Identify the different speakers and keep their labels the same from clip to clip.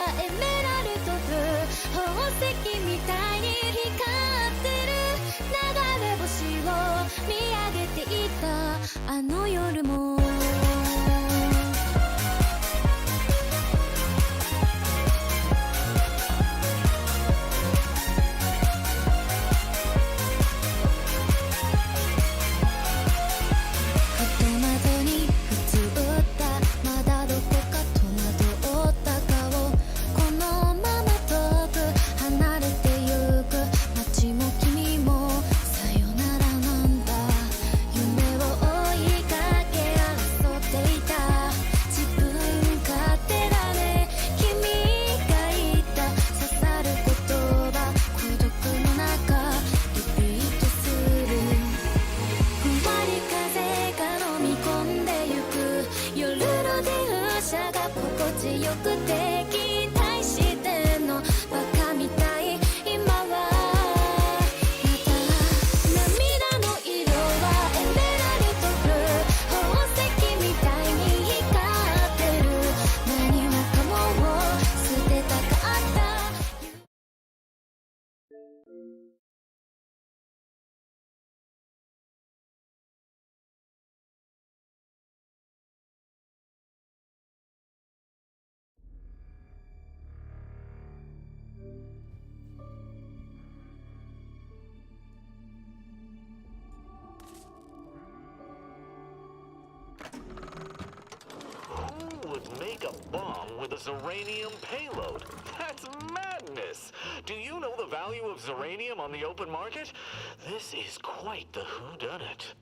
Speaker 1: エメラルドブルー宝石みたいに光ってる流れ星を見上げていたあの夜も
Speaker 2: Make a bomb with a Zeranium payload. That's madness! Do you know the value of Zeranium on the open market? This is quite the whodunit.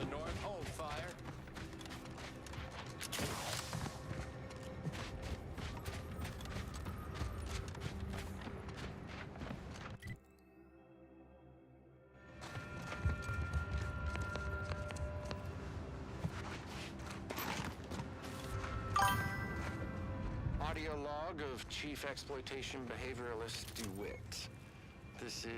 Speaker 3: the north. Hold fire. Audio log of Chief Exploitation Behavioralist DeWitt. This is...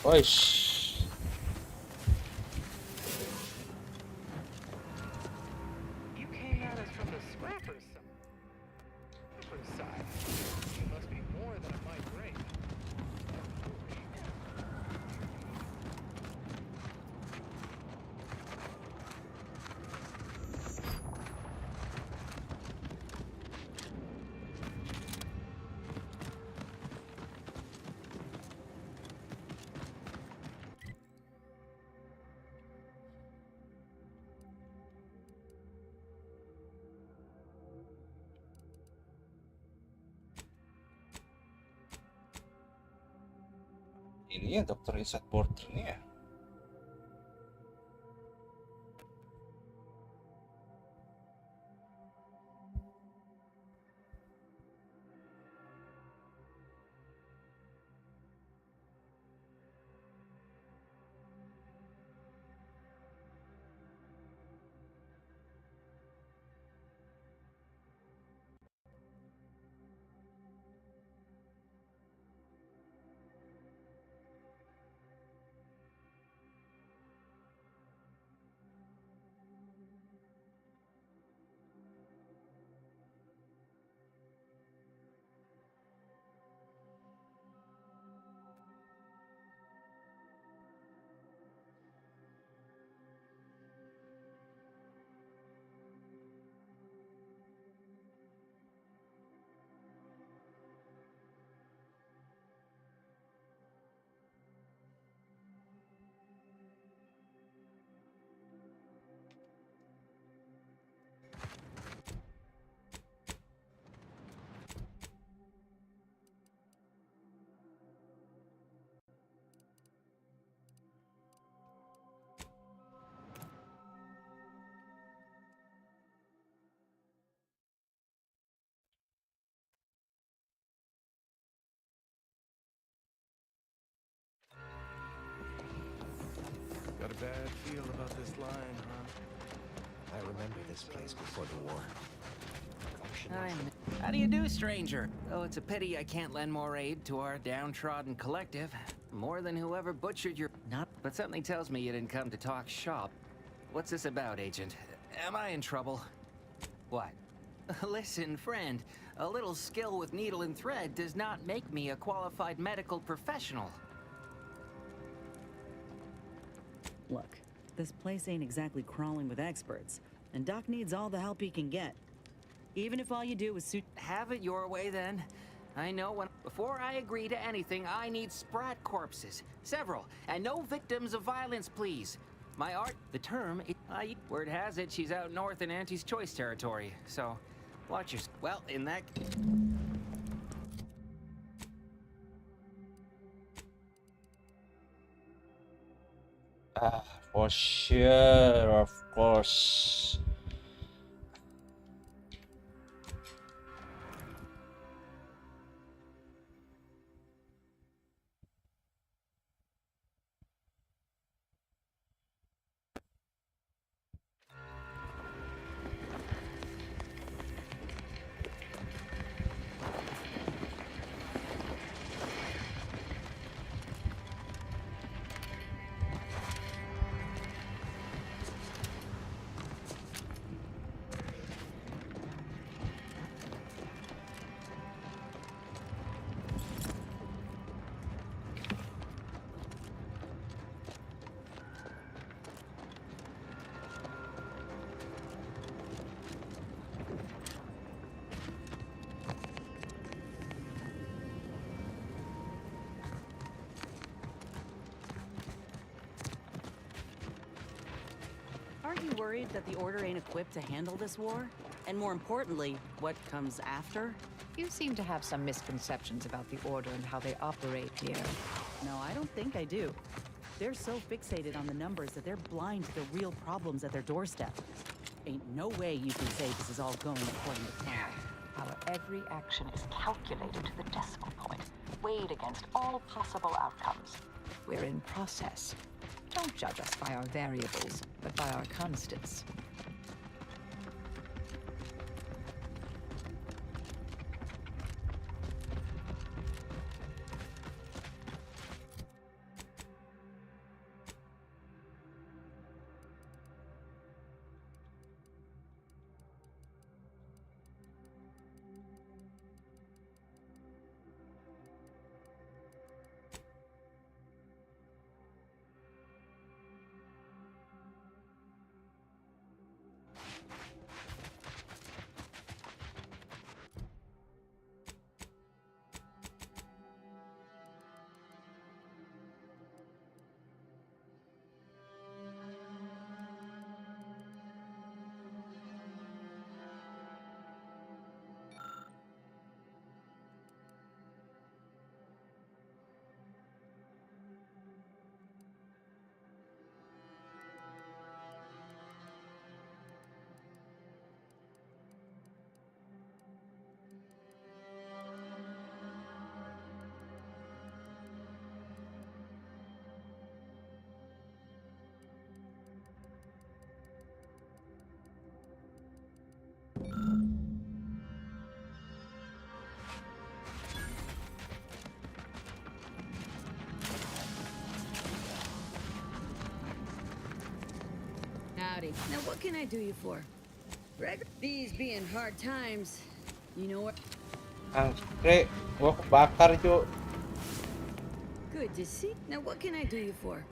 Speaker 4: Oish.
Speaker 3: You came at us from the scrappers side. You must be more than I might bring.
Speaker 4: Ini ya dokter Isat Porter nih ya.
Speaker 3: Got a bad feel about this line, huh?
Speaker 5: I remember this place before the war.
Speaker 6: How do you do, stranger? Oh, it's a pity I can't lend more aid to our downtrodden collective. More than whoever butchered your... Not... But something tells me you didn't come to talk shop. What's this about, Agent? Am I in trouble? What? Listen, friend. A little skill with needle and thread does not make me a qualified medical professional.
Speaker 7: Look, this place ain't exactly crawling with experts, and Doc needs all the help he can get. Even if all you do is suit...
Speaker 6: Have it your way, then. I know when... Before I agree to anything, I need sprat corpses. Several. And no victims of violence, please. My art, the term, word has it she's out north in Auntie's Choice territory, so watch your... Well, in that...
Speaker 4: For sure, of course.
Speaker 7: Aren't you worried that the Order ain't equipped to handle this war? And more importantly, what comes after?
Speaker 8: You seem to have some misconceptions about the Order and how they operate here.
Speaker 7: No, I don't think I do. They're so fixated on the numbers that they're blind to the real problems at their doorstep. Ain't no way you can say this is all going according to plan.
Speaker 8: Our every action is calculated to the decimal point, weighed against all possible outcomes. We're in process. Don't judge us by our variables, but by our constants.
Speaker 9: Howdy. Now what can I do you for? These being hard times, you know what?
Speaker 4: Angkrik, gua kebakar cu.
Speaker 9: Good to see. Now what can I do you for?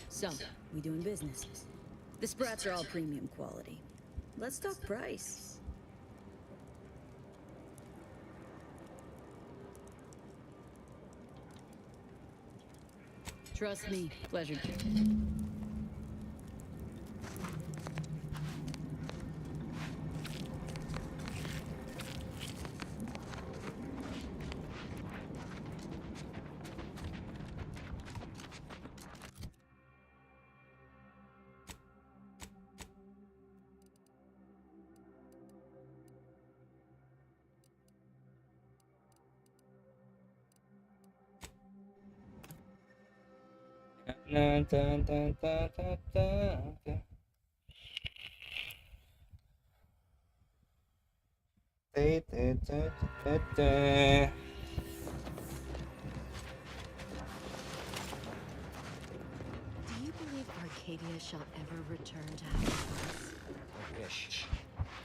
Speaker 9: So, we doing business. The sprats are all premium quality. Let's talk price. Trust me, pleasure.
Speaker 4: Na, ta, ta, ta, ta, ta. Te, te, te, te, te.
Speaker 10: Do you believe Arcadia shall ever return to Halifax?
Speaker 5: I wish.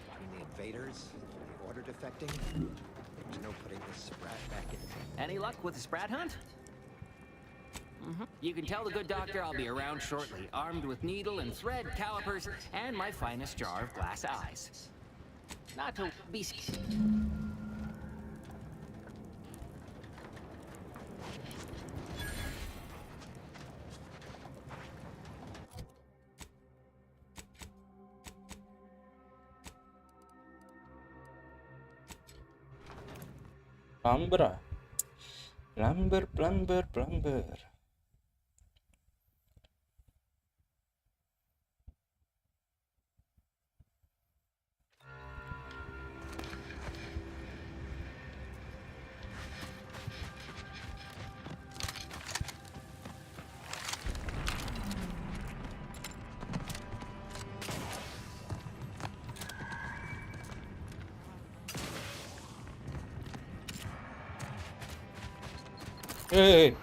Speaker 5: Between the invaders, the Order defecting, there's no putting this sprat back in.
Speaker 6: Any luck with the sprat hunt? You can tell the good doctor I'll be around shortly, armed with needle and thread, calipers, and my finest jar of glass eyes. Not to be...
Speaker 4: Plumber ah. Plumber. Hey.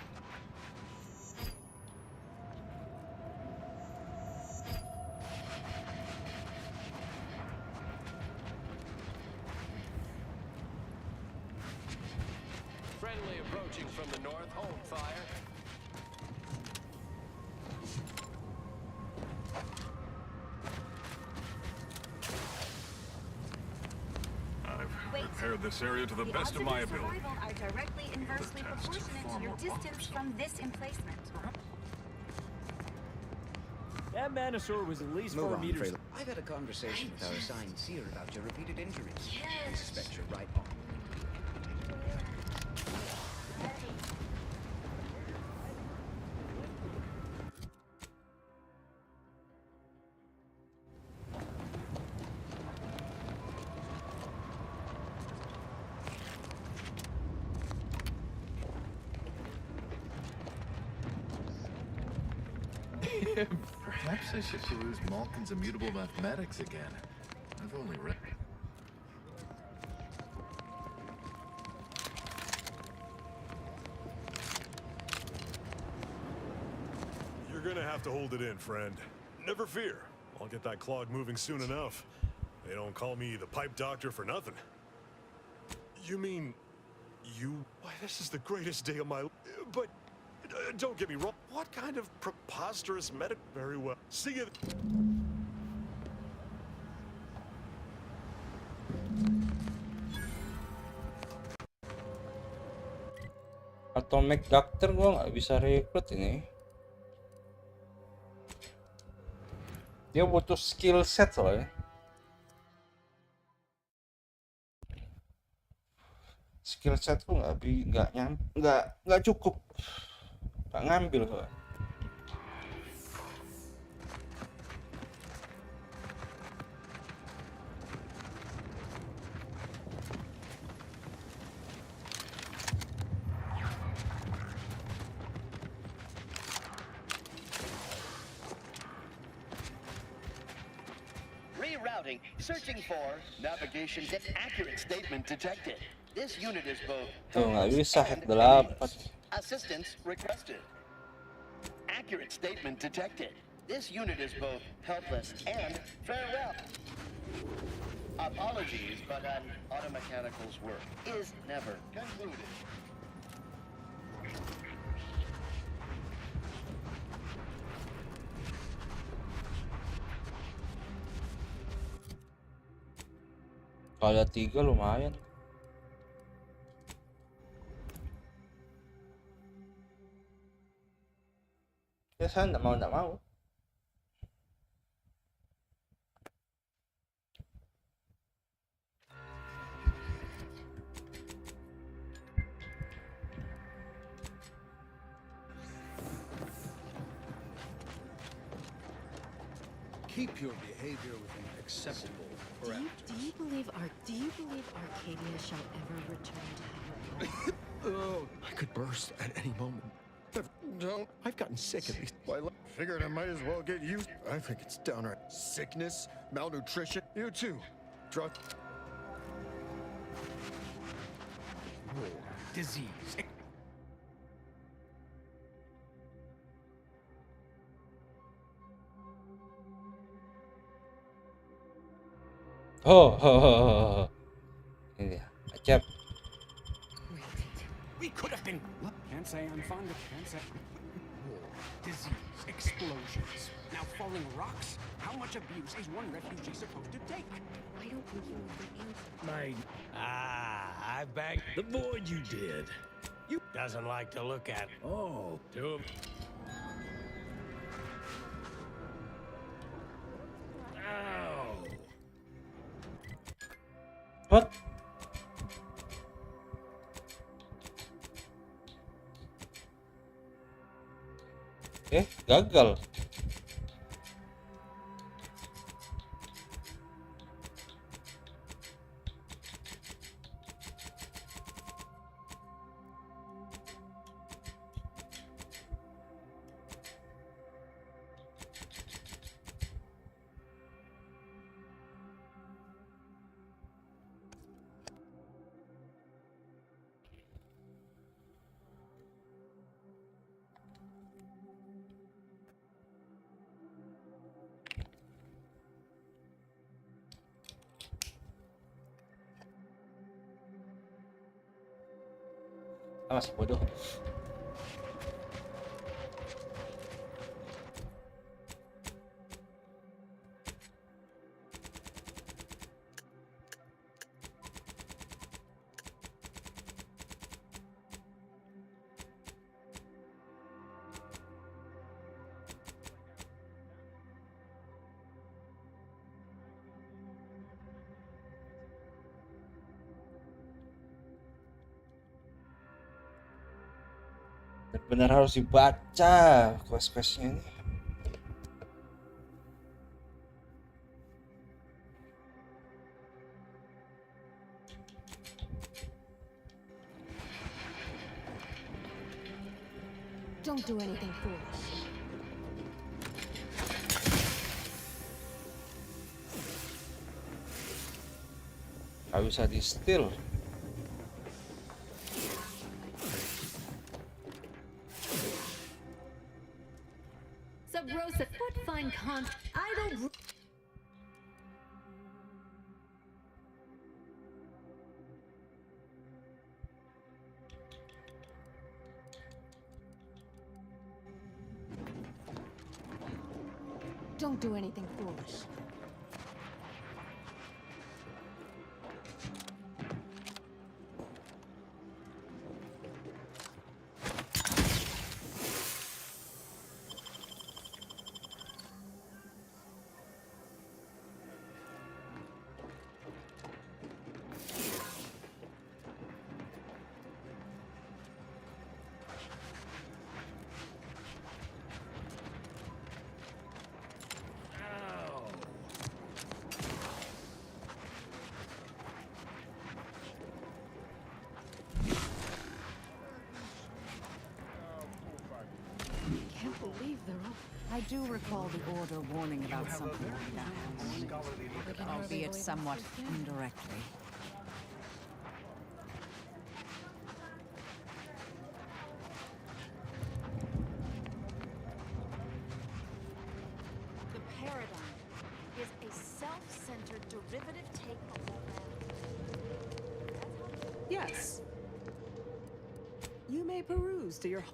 Speaker 3: Friendly approaching from the north. Home fire.
Speaker 11: I've repaired this area to the best of my ability.
Speaker 12: Are directly inversely proportionate to your distance from this emplacement.
Speaker 13: That Manosaur was at least
Speaker 5: Move
Speaker 13: 4
Speaker 5: on,
Speaker 13: meters.
Speaker 5: Freyla. I've had a conversation with our assigned seer about your repeated injuries. I suspect you're right on.
Speaker 11: Perhaps I should peruse Malkin's immutable mathematics again. I've only read.
Speaker 14: You're gonna have to hold it in, friend. Never fear. I'll get that clog moving soon enough. They don't call me the pipe doctor for nothing. You mean... Why, this is the greatest day of my... But... don't get me wrong. What kind of preposterous medic? Very well. See you.
Speaker 4: Atomic Doctor gua nggak bisa rekrut ini. Dia butuh skill set soalnya. Skill set tuh nggak cukup. Nggak ngambil soalnya.
Speaker 15: Rerouting. Searching for navigation accurate statement detected. This unit is both
Speaker 4: Tuh nggak bisa hack 8.
Speaker 15: assistance requested. Accurate statement detected. This unit is both helpless and farewell. Apologies, but an automechanical's work is never concluded.
Speaker 4: Kalau ada 3 lumayan. Ya saya nggak mau.
Speaker 3: Keep your behavior within acceptable parameters.
Speaker 10: Do you believe Arcadia shall ever return to heaven?
Speaker 3: Oh, I could burst at any moment. Don't. I've gotten sick at least. Well, I figured I might as well get used. I think it's downright sickness, malnutrition. You too. Drug. War. Disease.
Speaker 4: Oh. Ini dia. Acap.
Speaker 13: We could have been. Can't say I'm fond of. Can't say. War, disease, explosions. Now falling rocks. How much abuse is one refugee supposed to take?
Speaker 10: I don't think you know the answer.
Speaker 16: I bagged the boy you did. You doesn't like to look at. Oh, to him. Ow.
Speaker 4: What? Gagal. Masih bodoh. Benar harus dibaca quest-questnya ini.
Speaker 10: Don't do anything foolish.
Speaker 4: Gak bisa di steal.
Speaker 10: Sub-Rosa, what fine idle. Don't do anything foolish.
Speaker 7: I do recall the order warning about something like that, albeit somewhat indirectly.
Speaker 17: The paradigm is a self-centered derivative take of
Speaker 7: Yes. You may peruse to your...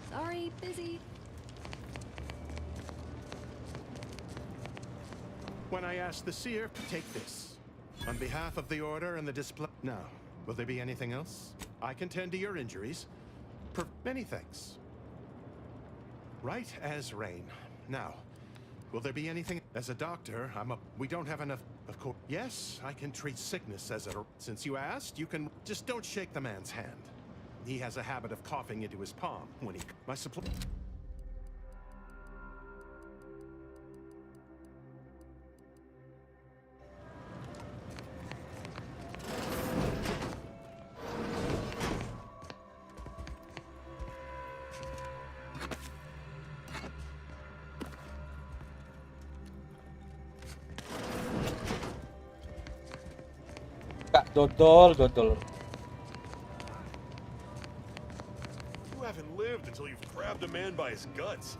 Speaker 10: Sorry, busy.
Speaker 18: When I asked the seer, take this. On behalf of the Order and the display... Now, will there be anything else? I can tend to your injuries. Many thanks. Right as rain. Now, will there be anything... As a doctor, we don't have enough... Of course... Yes, I can treat sickness as a... Since you asked, you can... Just don't shake the man's hand. He has a habit of coughing into his palm when he... My supply...
Speaker 4: Kak, dodol.
Speaker 14: You haven't lived until you've grabbed a man by his guts.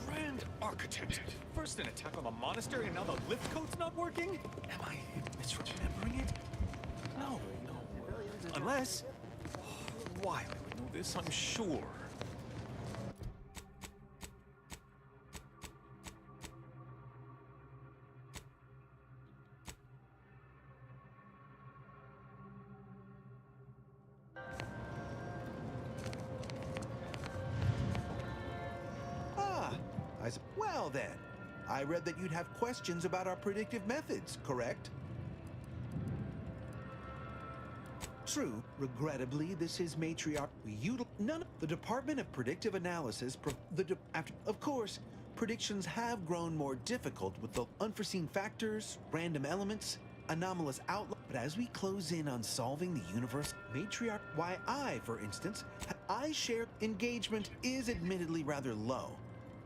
Speaker 19: Grand architect. First an attack on the monastery, and now the lift code's not working? Am I misremembering it? No. Unless... Why I would know this, I'm sure.
Speaker 5: as... Well then, I read that you'd have questions about our predictive methods, correct? True. Regrettably, this is matriarch. The Department of Predictive Analysis. Of course, predictions have grown more difficult with the unforeseen factors, random elements, anomalous outlook. But as we close in on solving the universe, matriarch. Why for instance, I share engagement is admittedly rather low,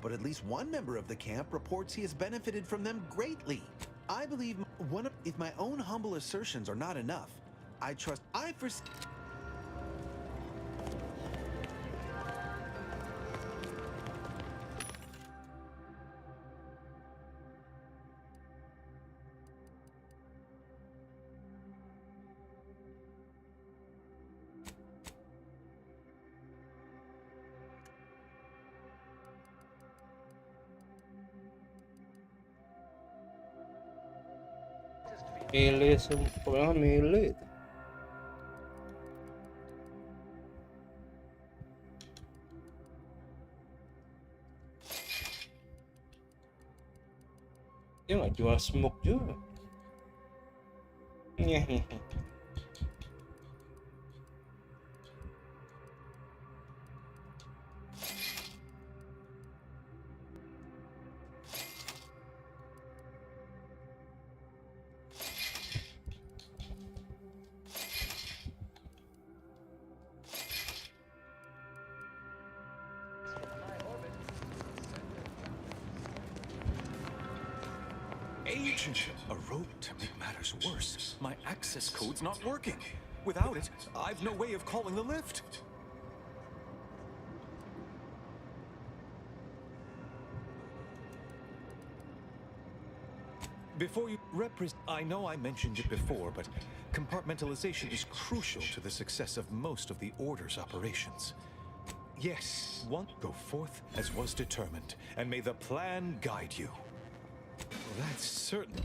Speaker 5: but at least one member of the camp reports he has benefited from them greatly. I believe if my own humble assertions are not enough, I trust
Speaker 4: Milih semua milih. Dia nggak jual smoke juga.
Speaker 19: Agent, a rope to make matters worse. My access code's not working. Without it, I've no way of calling the lift. Before you I know I mentioned it before, but compartmentalization is crucial to the success of most of the Order's operations. Yes, go forth as was determined, and may the plan guide you. That's certain.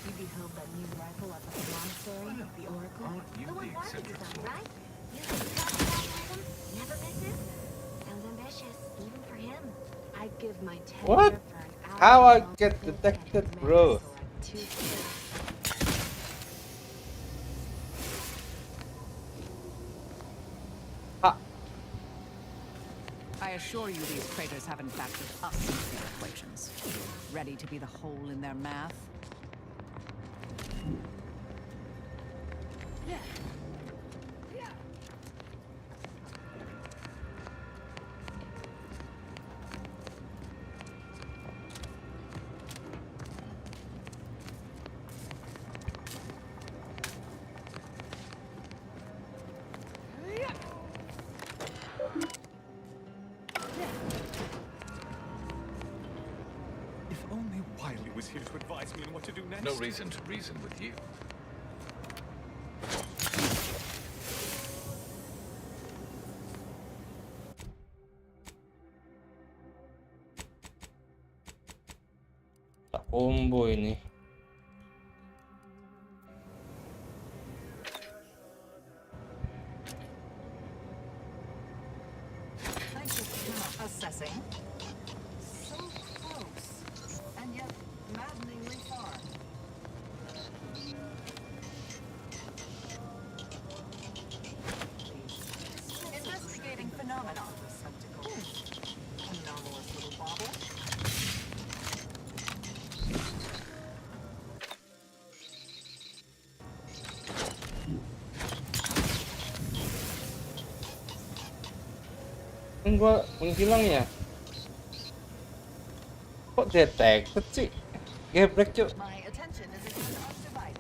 Speaker 17: You beheld that new rifle at the monastery, the Oracle? The one Marty designed, right? Using the item, never misses. Sounds ambitious, even for him. I'd give my 10
Speaker 4: What?
Speaker 17: for an hour.
Speaker 4: How I get detected, bro?
Speaker 7: I assure you these traitors haven't factored us into their equations. Ready to be the hole in their math? Yeah.
Speaker 19: If only Wiley was here to advise me on what to do next.
Speaker 11: No reason to reason with you.
Speaker 4: Tak combo ini.
Speaker 8: Assessing. So close, and yet maddeningly far. Investigating phenomenon. Anomalous little bauble.
Speaker 4: Kan gua menghilang ya. Kok detected sih? Gebrek cuk.
Speaker 8: My attention is undivided.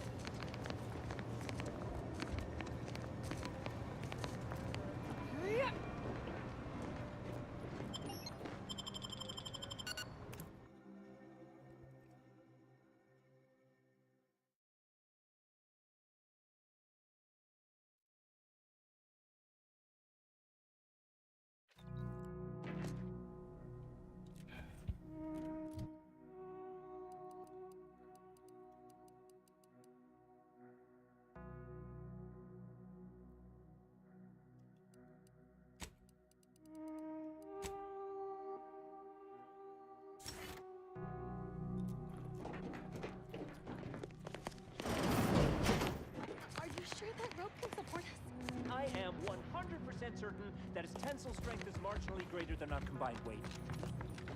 Speaker 20: 100% certain that its tensile strength is marginally greater than our combined weight.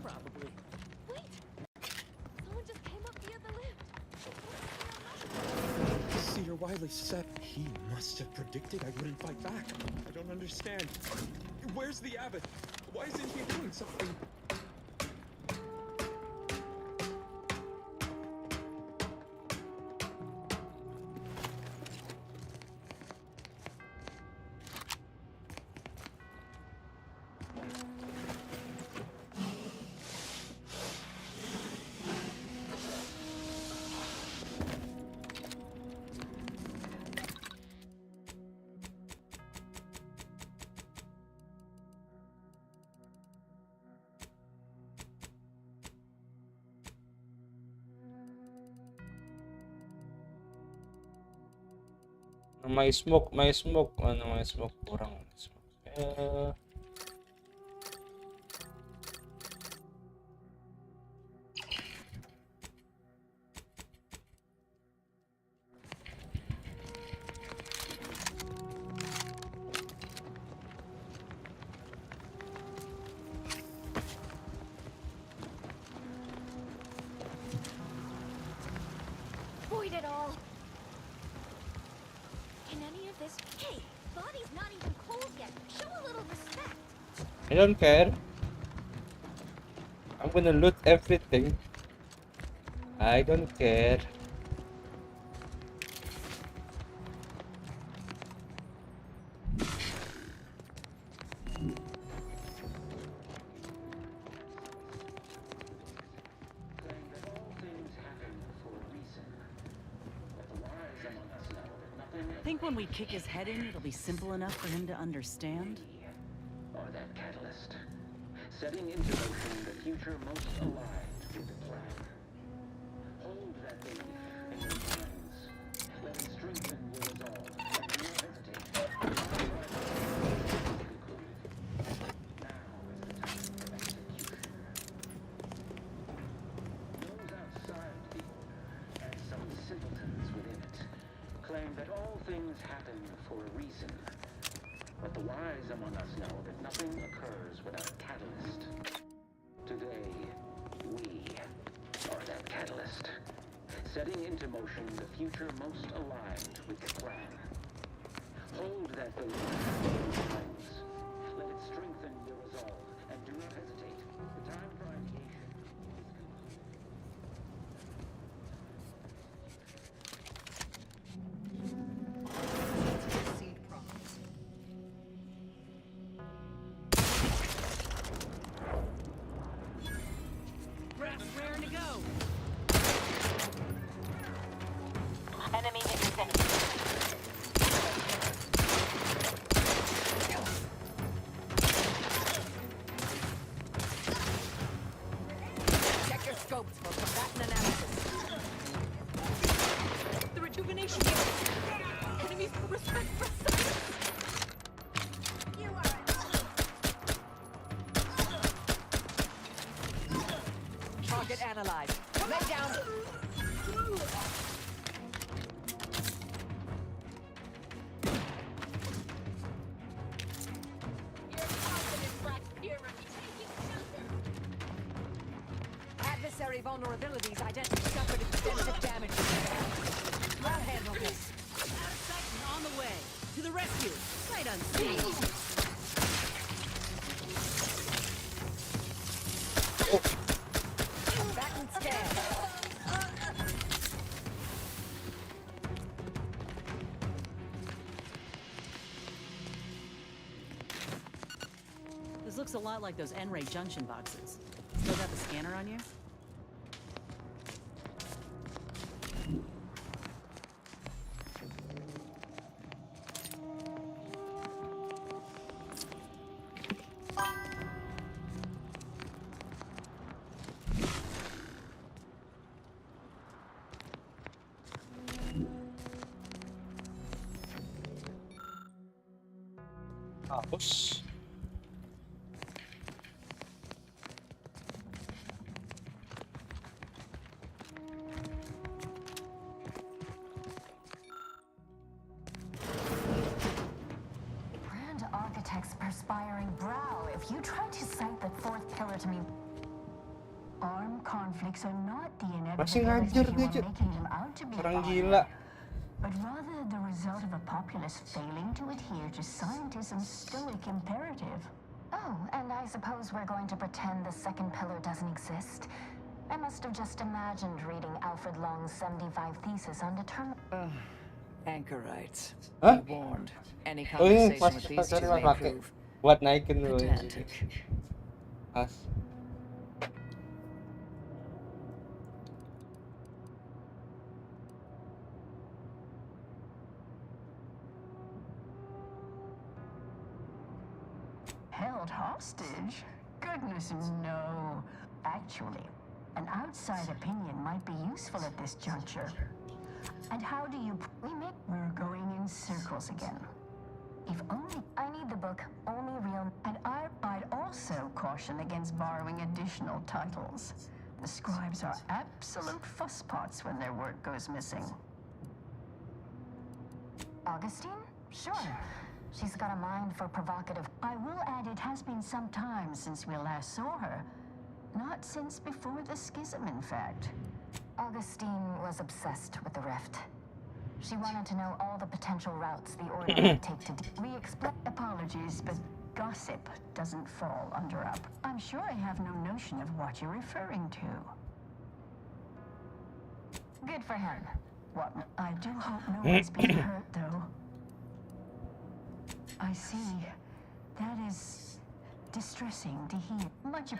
Speaker 20: Probably.
Speaker 17: Wait! Someone just came up via the lift.
Speaker 13: Cedar Wiley said he must have predicted I wouldn't fight back. I don't understand. Where's the abbot? Why isn't he doing something?
Speaker 4: May smoke, may smoke. Ano, may smoke, kurang smoke.
Speaker 17: Void it all! Can any of this... Hey! Body's not even cold yet. Show a little respect.
Speaker 4: I don't care. I'm gonna loot everything. I don't care.
Speaker 7: Think when we kick his head in, it'll be simple enough for him to understand?
Speaker 21: Or that catalyst, setting into motion the future most aligned with the plan. Hold that belief in your minds. Let it strengthen your resolve and do not hesitate. Now is the time for execution. Those outside the order, and some simpletons within it, claim that all things happen for a reason. But the wise among us know that nothing occurs without a catalyst. Today, we are that catalyst, setting into motion the future most aligned with the plan. Hold that belief in your minds. Let it strengthen your resolve, and do not hesitate. The time for ideation is complete.
Speaker 7: Raring to go!
Speaker 8: Enemy intercepted.
Speaker 9: Check your scopes for combatant analysis.
Speaker 7: The rejuvenation! Enemies will respect for silence!
Speaker 9: Target analyzed. Lay down. Adversary vulnerabilities identified. Suffered extensive damage. I'll handle this.
Speaker 7: Out of sight and on the way. To the rescue. Sight unseen.
Speaker 9: Back and scan.
Speaker 7: This looks a lot like those N-ray junction boxes. Still got the scanner on you?
Speaker 4: Tapos
Speaker 1: politics are not the
Speaker 4: Masih
Speaker 1: inevitability
Speaker 4: ngajar
Speaker 1: you
Speaker 4: dia,
Speaker 1: are
Speaker 4: Cuk.
Speaker 1: making them out to be,
Speaker 4: Orang
Speaker 1: Father,
Speaker 4: gila.
Speaker 1: but rather the result of a populace failing to adhere to scientism's stoic imperative.
Speaker 12: Oh, and I suppose we're going to pretend the second pillar doesn't exist. I must have just imagined reading Alfred Long's 75 thesis on determinism.
Speaker 6: Anchorites.
Speaker 4: Hah?
Speaker 6: Be warned. Any
Speaker 4: Oh ini
Speaker 6: conversation with these two may
Speaker 4: pakai
Speaker 6: prove
Speaker 4: buat naikin dulu.
Speaker 6: pedantic.
Speaker 4: As.
Speaker 1: Held hostage? Goodness, no. Actually, an outside opinion might be useful at this juncture. And how do you... We're going in circles again. If only...
Speaker 12: I need the book, only real...
Speaker 1: And I'd also caution against borrowing additional titles. The scribes are absolute fusspots when their work goes missing.
Speaker 12: Augustine? Sure. She's got a mind for provocative...
Speaker 1: I will add it has been some time since we last saw her. Not since before the schism, in fact.
Speaker 12: Augustine was obsessed with the rift. She wanted to know all the potential routes the Order might take to...
Speaker 1: We explain apologies, but gossip doesn't fall under up. I'm sure I have no notion of what you're referring to.
Speaker 12: Good for him.
Speaker 1: What? I do hope no one's been hurt, though. I see. That is distressing to hear. Much of...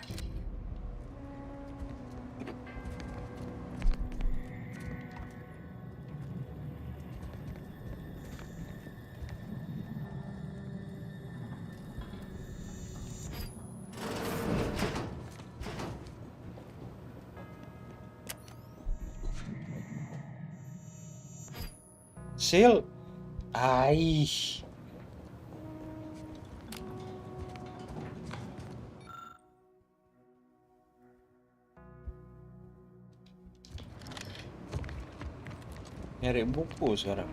Speaker 4: Sil. Aish. Nyari buku sekarang.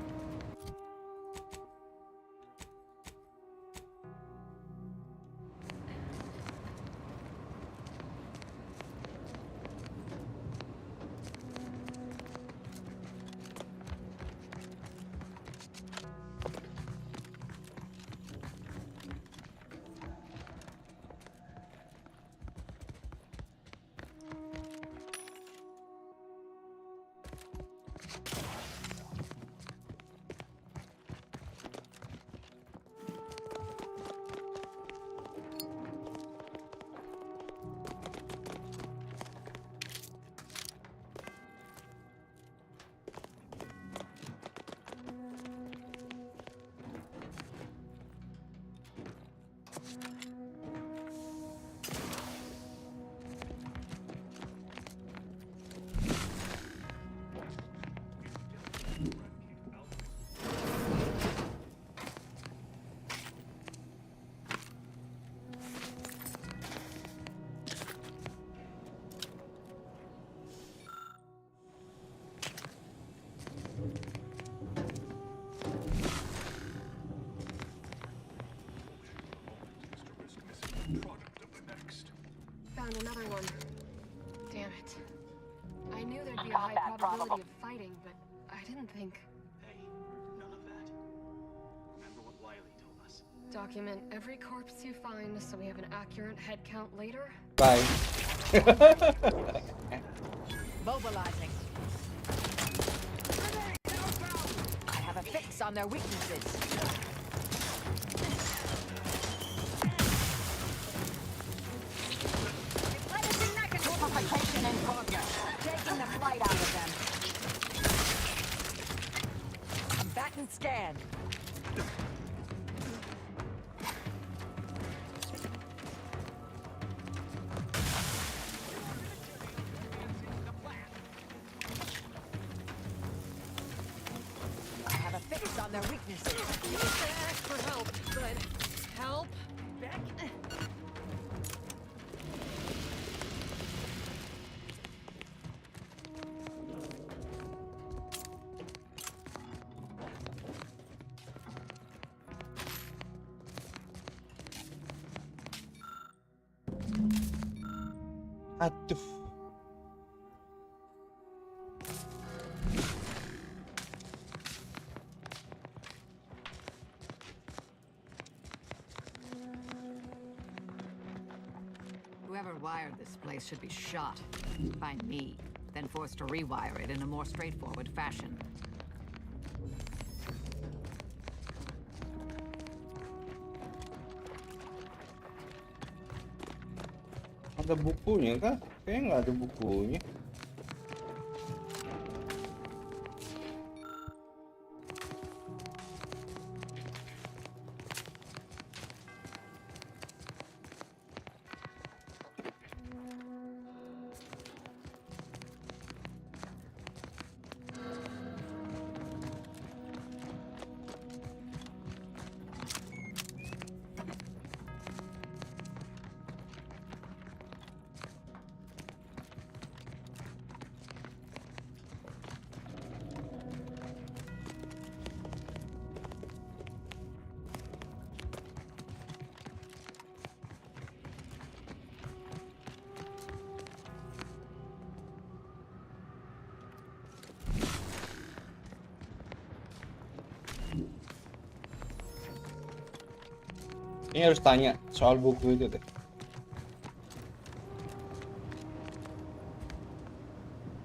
Speaker 10: Found another one. Damn it. I knew there'd be a high probability of fighting, but I didn't think.
Speaker 21: Hey, none of that. Remember what Wiley told us.
Speaker 10: Document every corpse you find so we have an accurate head count later.
Speaker 4: Bye.
Speaker 7: Mobilizing. I have a fix on their weaknesses. Purification in progress. Taking the flight out of them. Combatant scan. I have a fix on their weaknesses.
Speaker 10: You said ask for help, but help? Back?
Speaker 4: Aduh.
Speaker 8: Whoever wired this place should be shot. By me, then forced to rewire it in a more straightforward fashion.
Speaker 4: Ada bukunya kah? Kayaknya nggak ada bukunya. Ini harus tanya soal buku itu deh.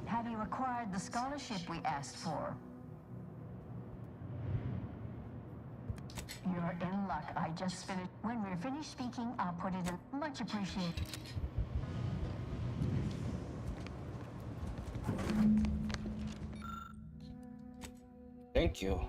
Speaker 1: Have you acquired the scholarship we asked for? You're in luck. I just finished. When we're finished speaking, I'll put it in. Much appreciated.
Speaker 4: Thank you.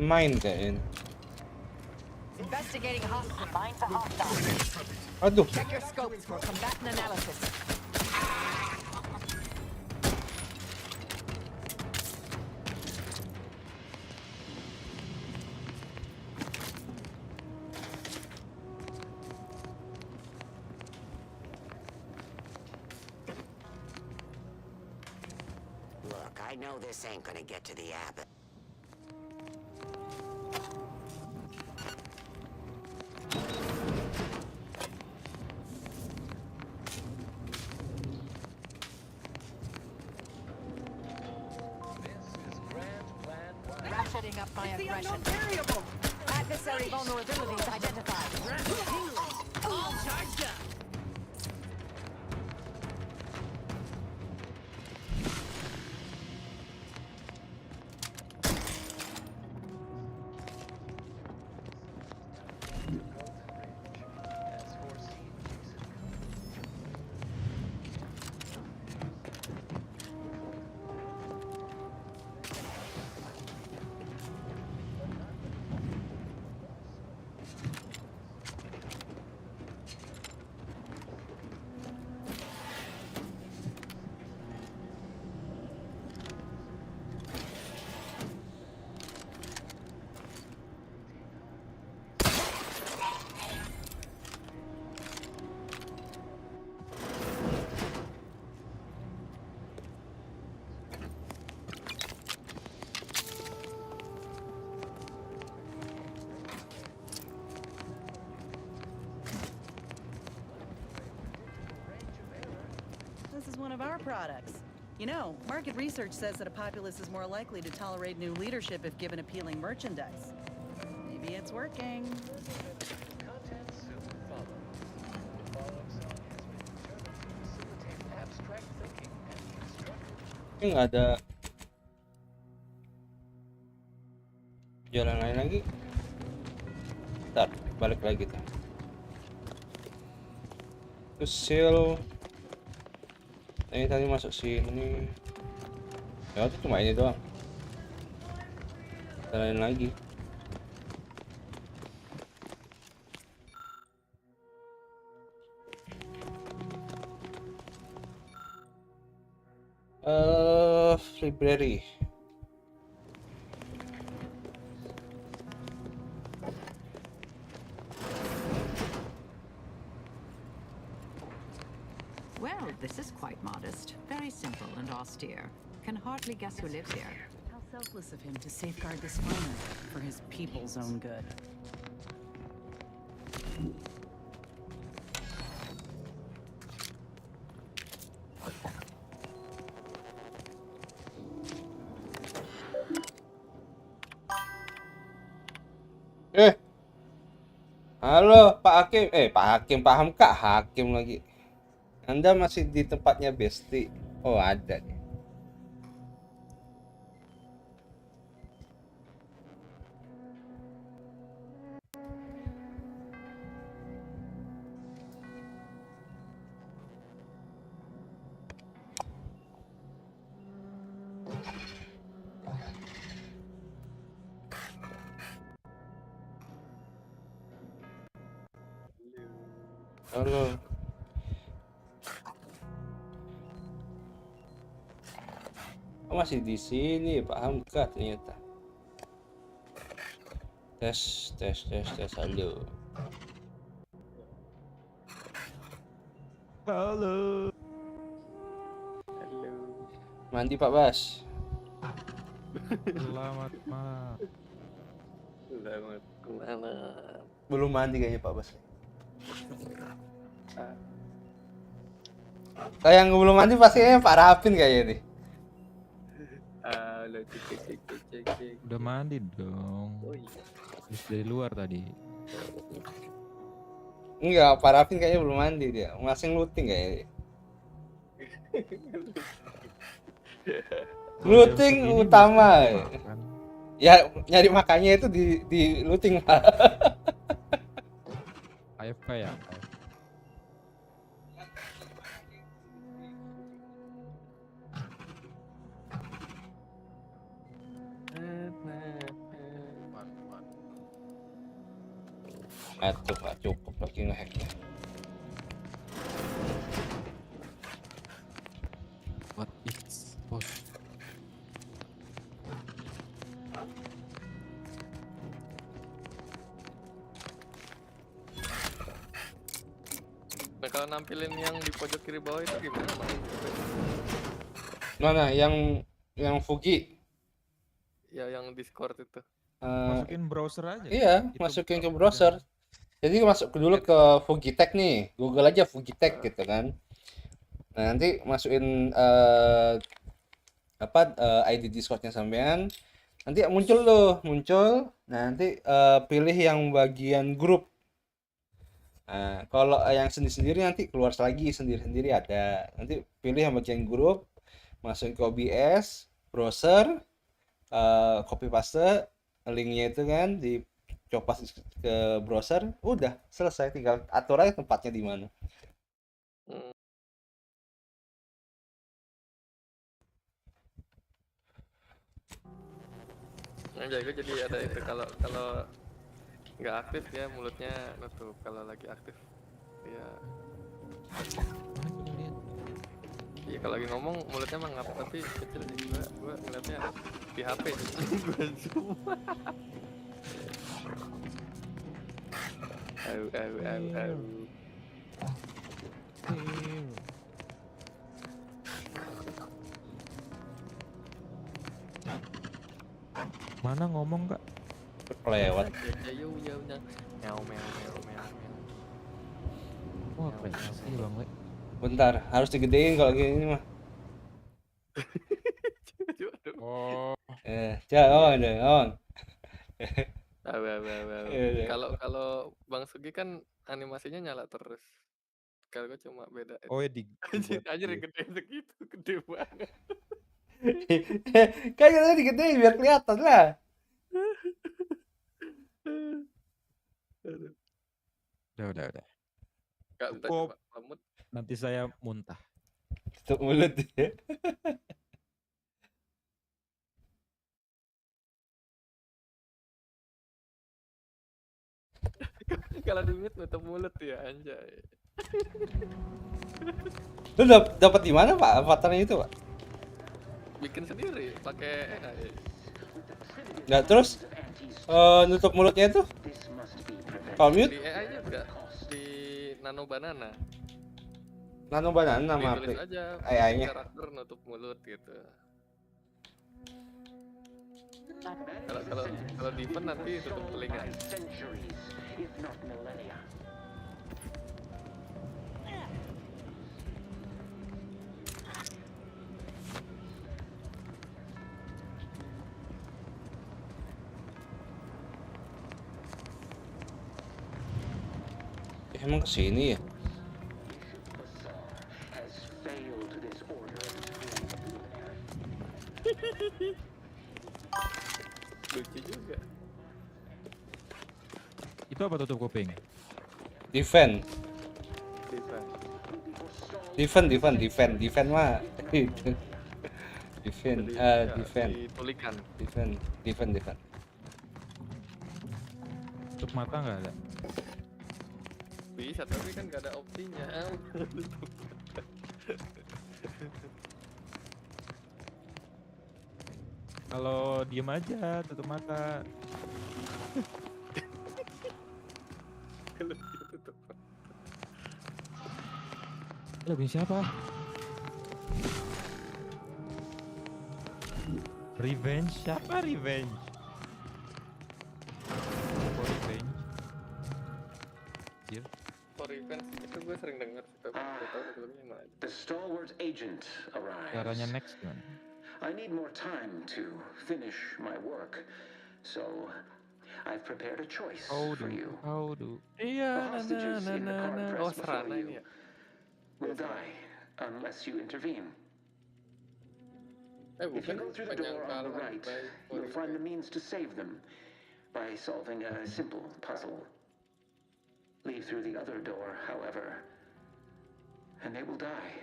Speaker 4: Main kayaknya.
Speaker 8: Investigating hostile. Mind the hostile.
Speaker 4: Aduh.
Speaker 8: Check your scopes for combatant analysis.
Speaker 2: Look, I know this ain't gonna get to the abbot.
Speaker 8: Ratcheting up my aggression. Adversary vulnerabilities identified. All charged up.
Speaker 7: products. You know, market research says that a populace is more likely to tolerate new leadership if given appealing merchandise. Maybe it's working.
Speaker 4: Ini nggak ada jalan lain lagi. Ntar balik lagi tuh. Terus seal. Ini tadi masuk sini. Ya itu cuma ini doang. Jalan lain lagi. Library.
Speaker 8: Well, this is quite modest. Very simple and austere. Can hardly guess who lives here.
Speaker 7: How selfless of him to safeguard this farmer for his people's own good.
Speaker 4: Halo Pak Hakim, Pak Hakim, paham Kak? Hakim lagi. Anda masih di tempatnya Besti? Oh ada nih. Halo. Oh, masih di sini Pak Hamka ternyata. Tes. Halo.
Speaker 15: Halo.
Speaker 4: Mandi Pak Bas.
Speaker 15: Selamat malam.
Speaker 22: Selamat malam.
Speaker 4: Belum mandi kayaknya Pak Bas. Kayak yang belum mandi pasti Pak Rapin kayaknya nih.
Speaker 22: Udah cek.
Speaker 15: Udah mandi dong.
Speaker 22: Oh iya.
Speaker 15: Habis dari luar tadi.
Speaker 4: Enggak, Pak Rapin kayaknya belum mandi dia. Masih looting kayaknya. Looting utama. Ya nyari makannya itu di looting Pak.
Speaker 15: AFK ya?
Speaker 4: Atau Pak cukup lagi ngehacknya.
Speaker 15: What is post?
Speaker 22: Nah, kalau nampilin yang di pojok kiri bawah itu gimana, Mas?
Speaker 4: Mana yang Fugi?
Speaker 22: Ya yang Discord itu.
Speaker 15: Masukin browser aja.
Speaker 4: Iya, masukin ke browser. Jadi masuk dulu ke Fugitech nih, Google aja Fugitech gitu kan. Nah nanti masukin ID Discordnya sampean, nanti muncul. Nah nanti pilih yang bagian grup. Nah kalau yang sendiri nanti keluar lagi sendiri ada. Nanti pilih yang bagian grup, masukin ke OBS, browser, copy paste linknya itu kan di coba ke browser, udah selesai, tinggal atur aja tempatnya di mana.
Speaker 22: Jadi ada itu kalau nggak aktif ya mulutnya nutup, kalau lagi aktif ya. Iya kalau lagi ngomong mulutnya mangap tapi kecil sih, gua ngeliatnya di HP gua zoom. Au.
Speaker 15: Mana ngomong Kak?
Speaker 4: Lewat.
Speaker 15: Wah, keren sih Bang Le.
Speaker 4: Bentar, harus digedein kalau gini mah.
Speaker 15: Oh.
Speaker 4: Jangan dong.
Speaker 22: Kalau Bang Sugi kan animasinya nyala terus. Kalau gue cuma beda.
Speaker 15: Oh ya di
Speaker 22: Anjir gede segitu, gede banget.
Speaker 4: Kan kita digedein biar kelihatan lah.
Speaker 15: Udah.
Speaker 22: Cukup.
Speaker 15: Nanti saya muntah.
Speaker 4: Tutup mulut ya.
Speaker 22: Kalau di mute tutup mulut ya anjay.
Speaker 4: Lu dapat di mana Pak avatarnya itu Pak?
Speaker 22: Bikin sendiri pakai AI.
Speaker 4: Nggak terus nutup mulutnya itu? Kalau mute?
Speaker 22: Di AI juga di Nano Banana.
Speaker 4: Nano Banana nama
Speaker 22: Ditulis aja
Speaker 4: AI-nya.
Speaker 22: karakter nutup mulut gitu. Kalau di event nanti tutup telinga.
Speaker 4: Emang kesini ya?
Speaker 22: Lucu juga.
Speaker 15: Itu apa tutup kuping?
Speaker 4: Defend mah. Defend.
Speaker 15: Tutup mata nggak ada?
Speaker 22: Bisa tapi kan nggak ada opsinya.
Speaker 15: Kalau diem aja tutup mata.
Speaker 22: Kalau tutup.
Speaker 15: Lebih siapa? Revenge? Siapa revenge? Oh, revenge. Here.
Speaker 22: For event itu gue sering dengar tapi nggak tahu sebelumnya mana.
Speaker 21: The stalwart agent arrives.
Speaker 15: Caranya next gimana?
Speaker 21: I need more time to finish my work, so I've prepared a choice for you.
Speaker 15: How do?
Speaker 21: The hostages in the car press before
Speaker 22: Serana
Speaker 21: you
Speaker 22: ini ya.
Speaker 21: will die unless you intervene. If you go through the door on the right, you'll find the means to save them by solving a simple puzzle. Leave through the other door, however, and they will die,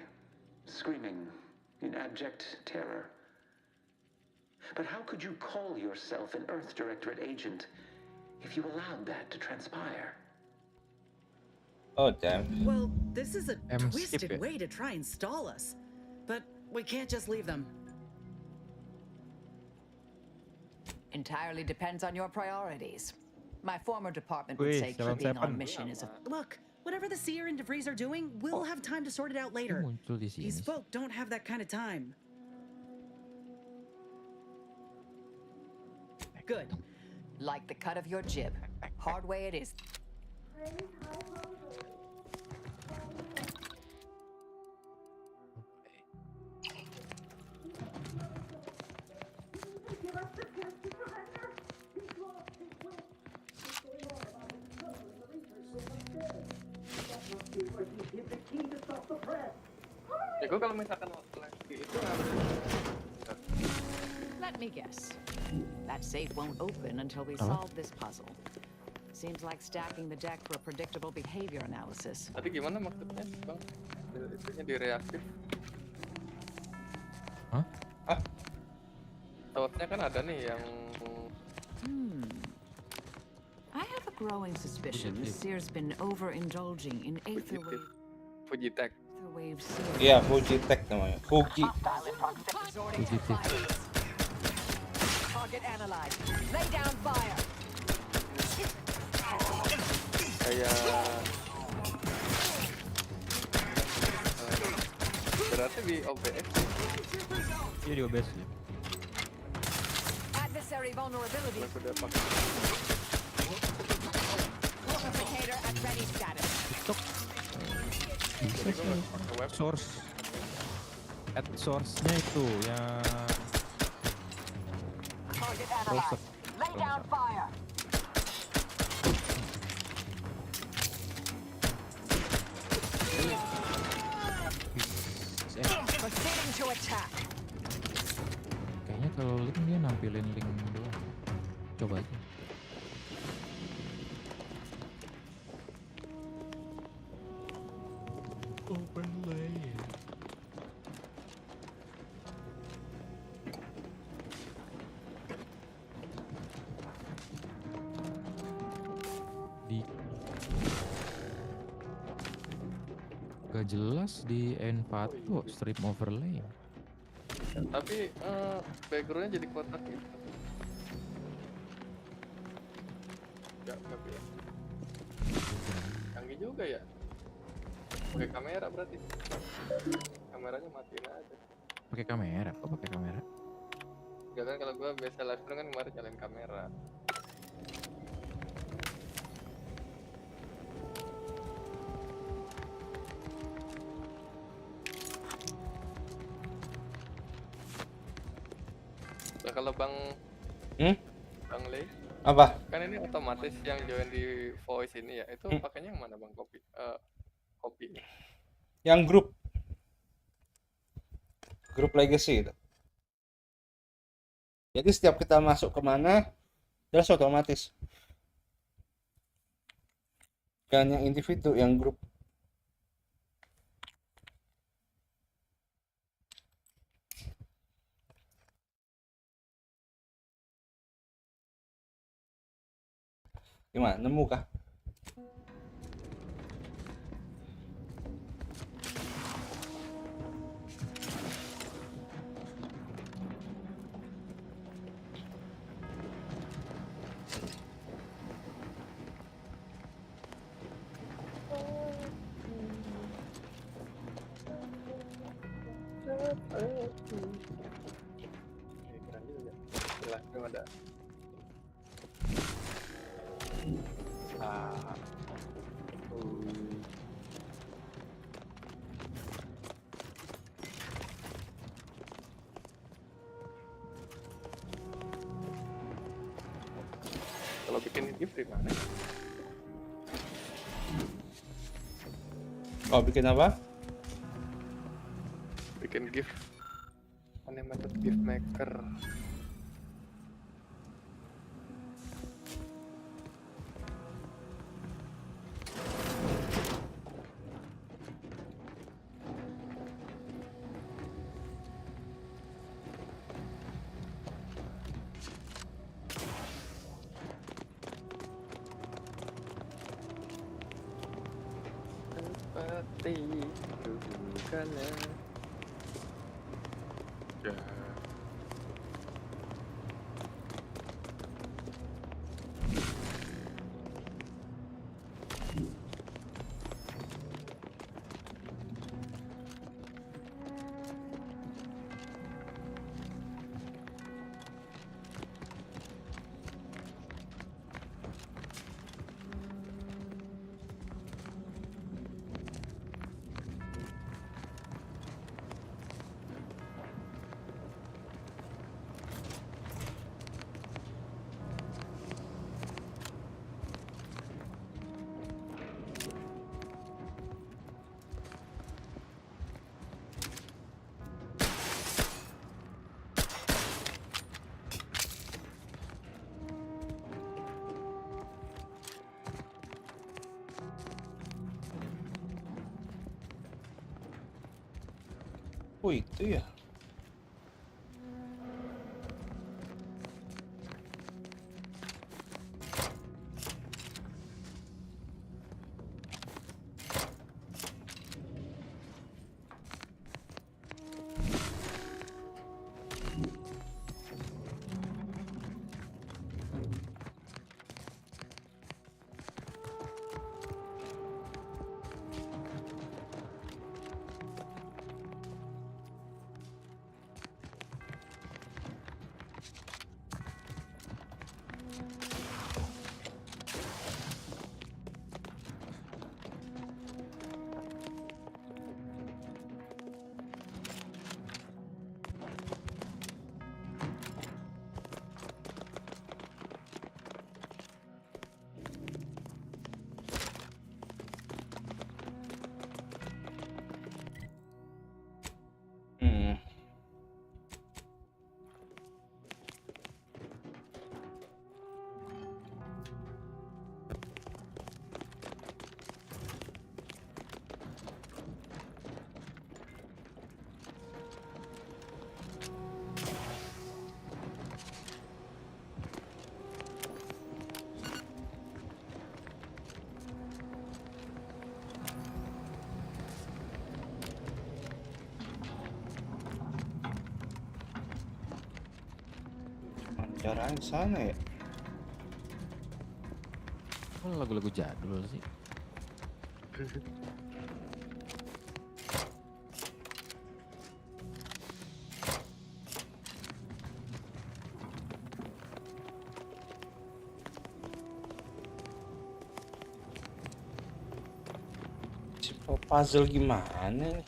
Speaker 21: screaming in abject terror. But how could you call yourself an Earth Directorate agent if you allowed that to transpire?
Speaker 4: Oh, damn.
Speaker 7: Well, this is a twisted
Speaker 15: skip it.
Speaker 7: way to try and stall us. But we can't just leave them.
Speaker 8: Entirely depends on your priorities. My former department would say keeping on mission is a...
Speaker 7: Look, whatever the Seer and DeVries are doing, we'll have time to sort it out later. These folk don't have that kind of time. Good.
Speaker 8: Like the cut of your jib. Hard way it is.
Speaker 22: Ya gue kalau misalkan lagi itu
Speaker 8: Let me guess. That safe won't open until we solve this puzzle. Seems like stacking the deck for a predictable behavior analysis.
Speaker 22: Tadi gimana maksudnya, Bang? Itunya direaktif.
Speaker 15: Hah?
Speaker 22: Tawatnya kan ada nih yang
Speaker 8: I have a growing suspicion the Seer's been overindulging in Aetherwave.
Speaker 22: Fujitek.
Speaker 8: Aetherwave
Speaker 4: Iya, Fujitek namanya. Fuji.
Speaker 8: Target analyzed. Lay down fire.
Speaker 22: Kayak berarti di OBS.
Speaker 15: Iya di OBS ya.
Speaker 8: Adversary vulnerability.
Speaker 22: Udah pakai.
Speaker 8: Replicator at ready status.
Speaker 15: Bisa sih. Source. Add source-nya itu yang
Speaker 8: Target
Speaker 15: browser.
Speaker 8: analyzed. Lay down fire. Proceeding to attack.
Speaker 15: Kayaknya kalau link dia nampilin link doang. Coba aja. Overlay. Di gak jelas di N4 stream overlay.
Speaker 22: Tapi backgroundnya jadi kotak gitu. Ya, tapi ya. Canggih juga ya. Pakai kamera berarti. Kameranya matiin aja.
Speaker 15: Pakai kamera? Kok pakai kamera?
Speaker 22: Gak kan kalau gua biasa live stream kan kemarin nyalain kamera. Nah, kalau Bang Lei,
Speaker 4: Apa?
Speaker 22: kan ini otomatis yang join di voice ini ya, itu pakainya yang mana Bang? Kopi
Speaker 4: Yang grup legacy itu. Jadi setiap kita masuk kemana, terus otomatis. Kan yang individu, yang grup. Gimana? Nemu kah?
Speaker 22: Keren juga. Jelas belum ada. Kalau bikin gift di mana?
Speaker 4: Oh, bikin apa?
Speaker 22: Bikin gift. Mana metode gift maker? Seperti dulu kala. Ya.
Speaker 4: Oh itu ya. caranya sana ya?
Speaker 15: Kok lagu-lagu jadul sih?
Speaker 4: Puzzle gimana nih?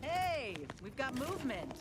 Speaker 7: Hey, we've got movement.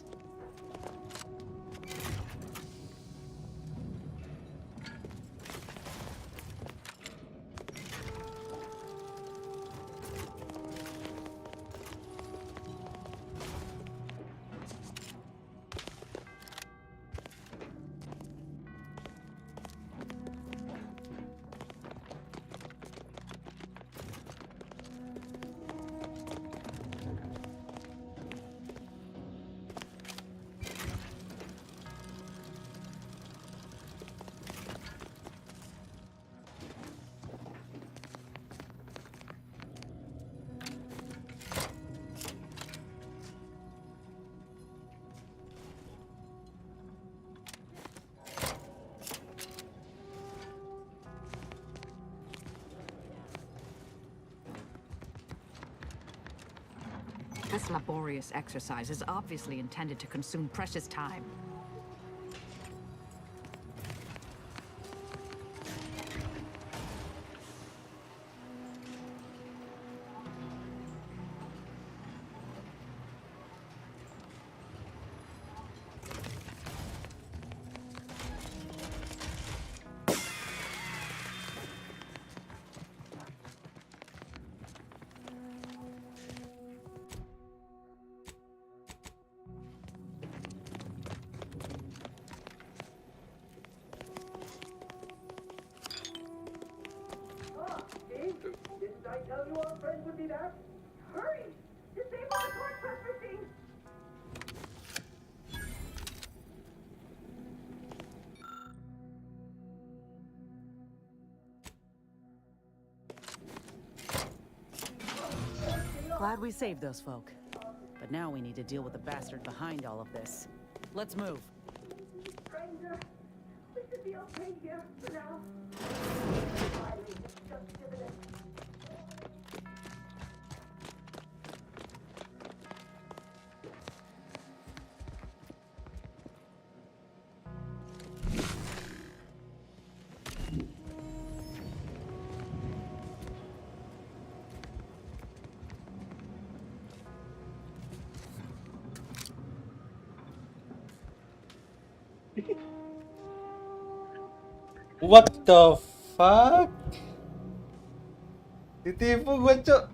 Speaker 8: This laborious exercise is obviously intended to consume precious time.
Speaker 3: Didn't I tell you our friend would be back? Hurry! Disable the court trespassing!
Speaker 7: Glad we saved those folk. But now we need to deal with the bastard behind all of this. Let's move.
Speaker 3: Stranger, we should be okay here for now. Just dividend.
Speaker 4: What the fuck? Ditipu gue, Cok.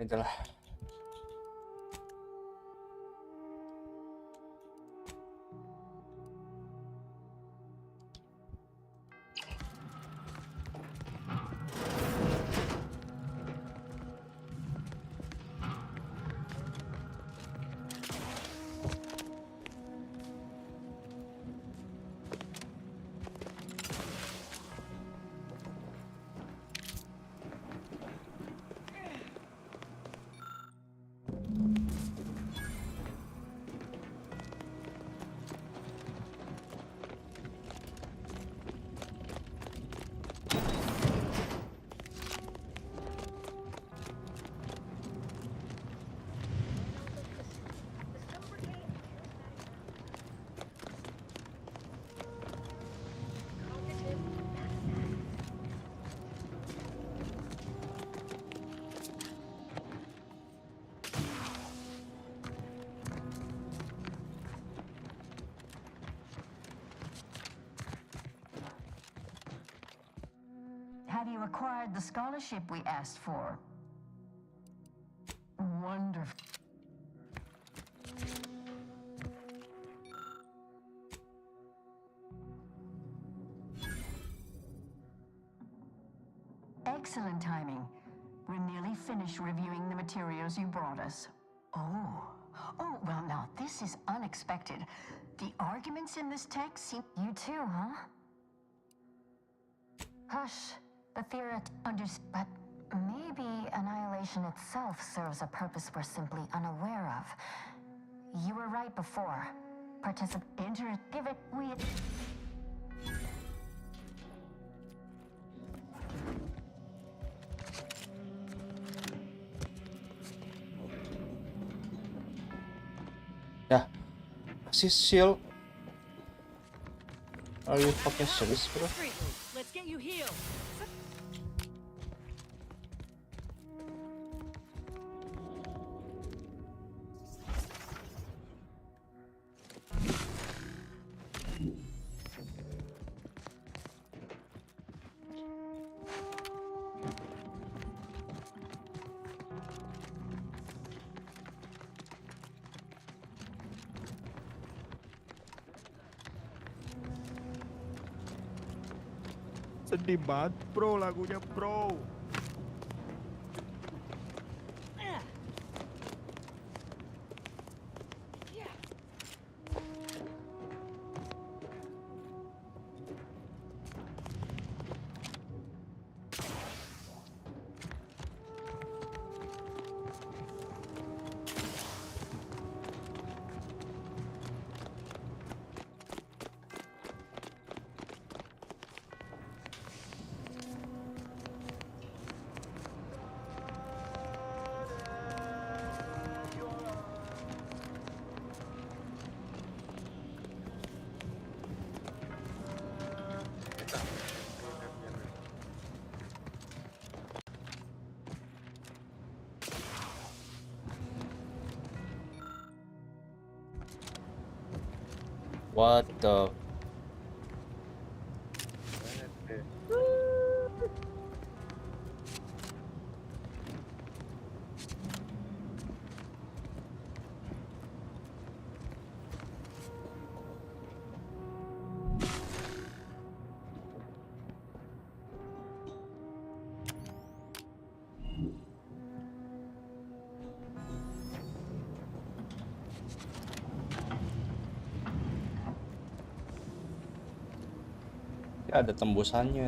Speaker 4: Itulah.
Speaker 1: Have you acquired the scholarship we asked for? Wonderful. Excellent timing. We're nearly finished reviewing the materials you brought us. Oh, well now, this is unexpected. The arguments in this text seem...
Speaker 12: You too, huh? Hush. The theory but maybe annihilation itself serves a purpose we're simply unaware of. You were right before.
Speaker 1: Give it...
Speaker 4: Ya, assist shield. Are you fucking serious, bro?
Speaker 9: Let's get you healed.
Speaker 16: Sedih banget bro, lagunya bro.
Speaker 4: What the? Ya, ada tembusannya.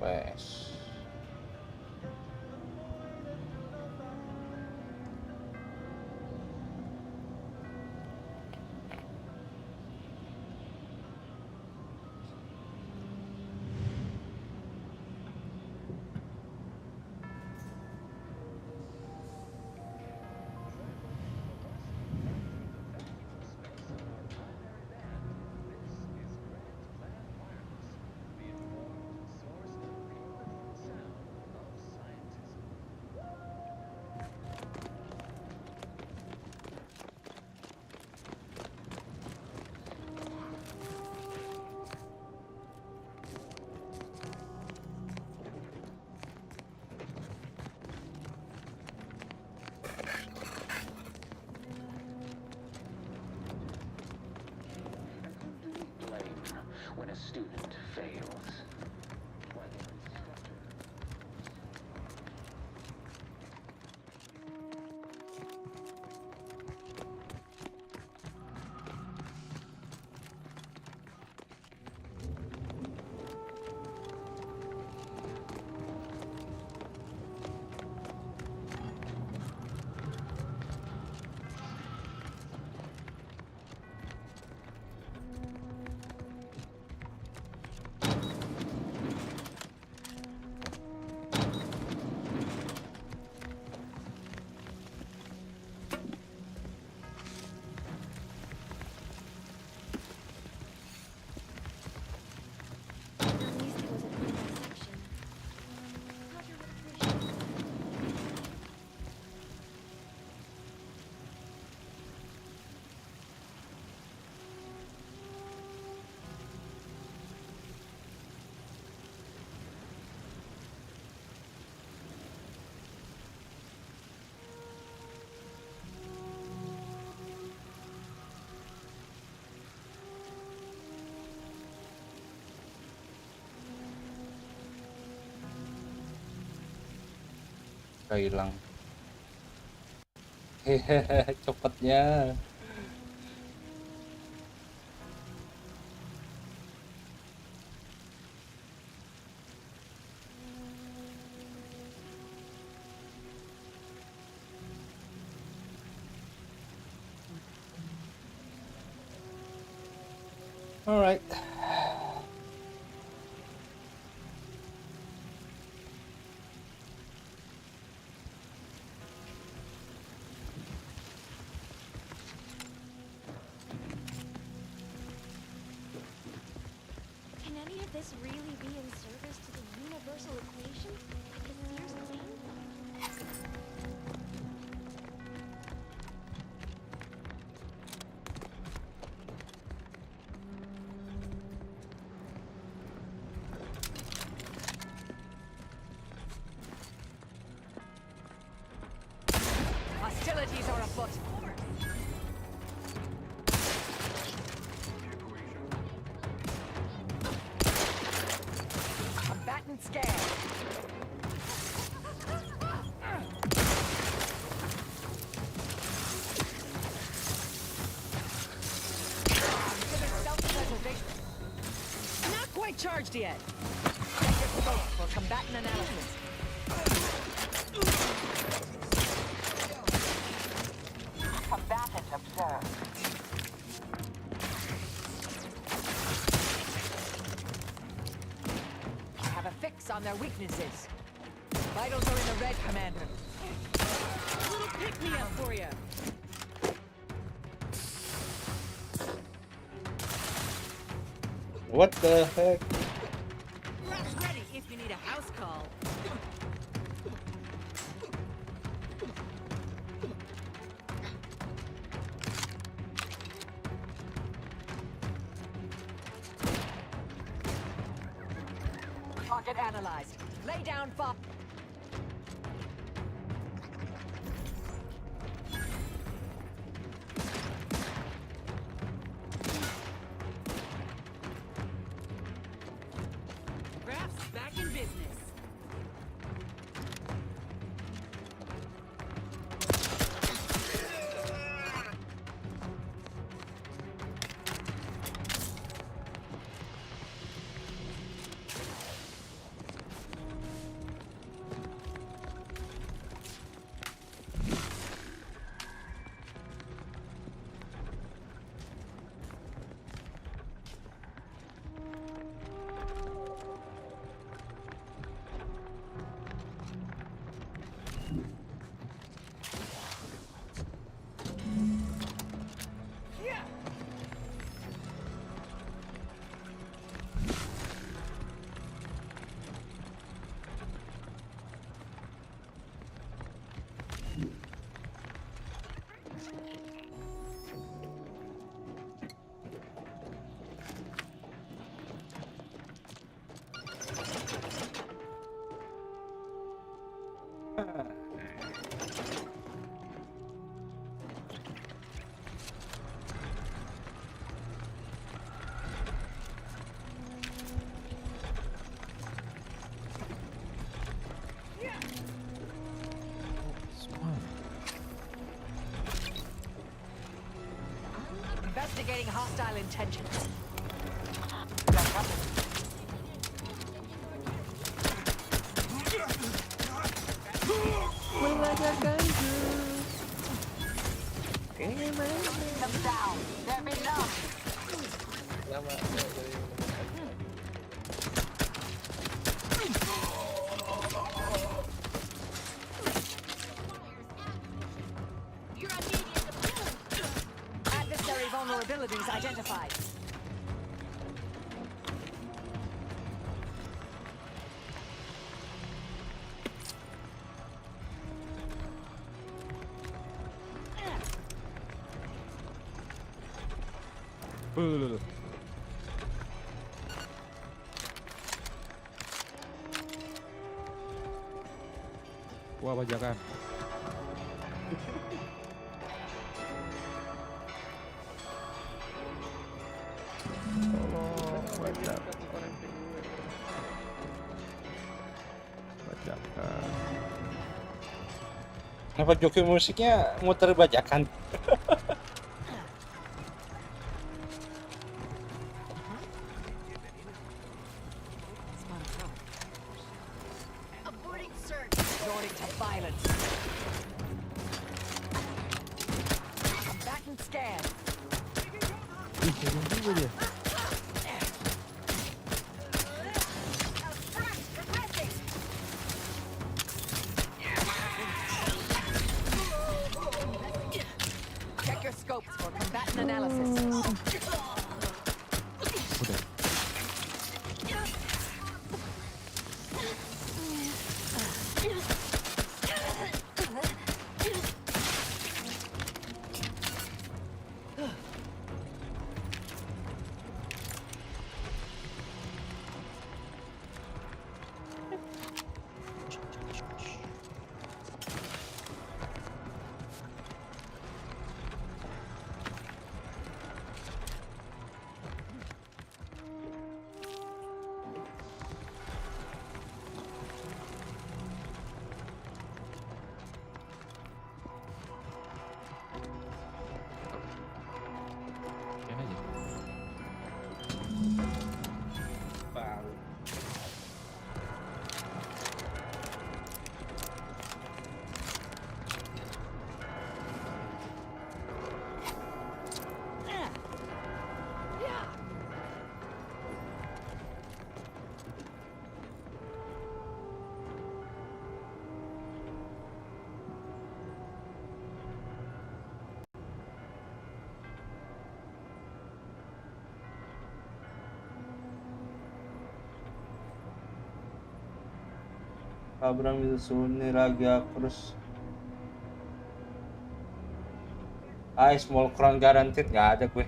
Speaker 4: Best.
Speaker 21: When a student fails.
Speaker 4: mereka hilang. Hehehe, copetnya. Alright.
Speaker 17: Can any of this really be in service to the universal equation? Like a Sears clean?
Speaker 8: Hostilities are afoot. Combatant scared. Consider self-preservation. Not quite charged yet. Check your scope for combatant analysis. Combatant observed. I have a fix on their weaknesses. Vitals are in the red, Commander. A little pick-me-up for you.
Speaker 4: What the heck?
Speaker 8: Wrap's ready if you need a house call. Target analyzed. Lay down fire. Wrap's back in business. Investigating hostile intentions. Them down. They're below. Adversary vulnerabilities identified.
Speaker 15: Wah, bajakan.
Speaker 16: Tolong, bajakan.
Speaker 4: Kenapa joki musiknya muter bajakan?
Speaker 8: Aborting search. Resorting to violence. Combatant scan.
Speaker 16: Ih, turun juga dia.
Speaker 8: Check your scopes for combatant analysis.
Speaker 4: Abraham Wilson, Raga, terus small crown guaranteed nggak ada gue.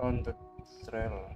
Speaker 4: On the trail.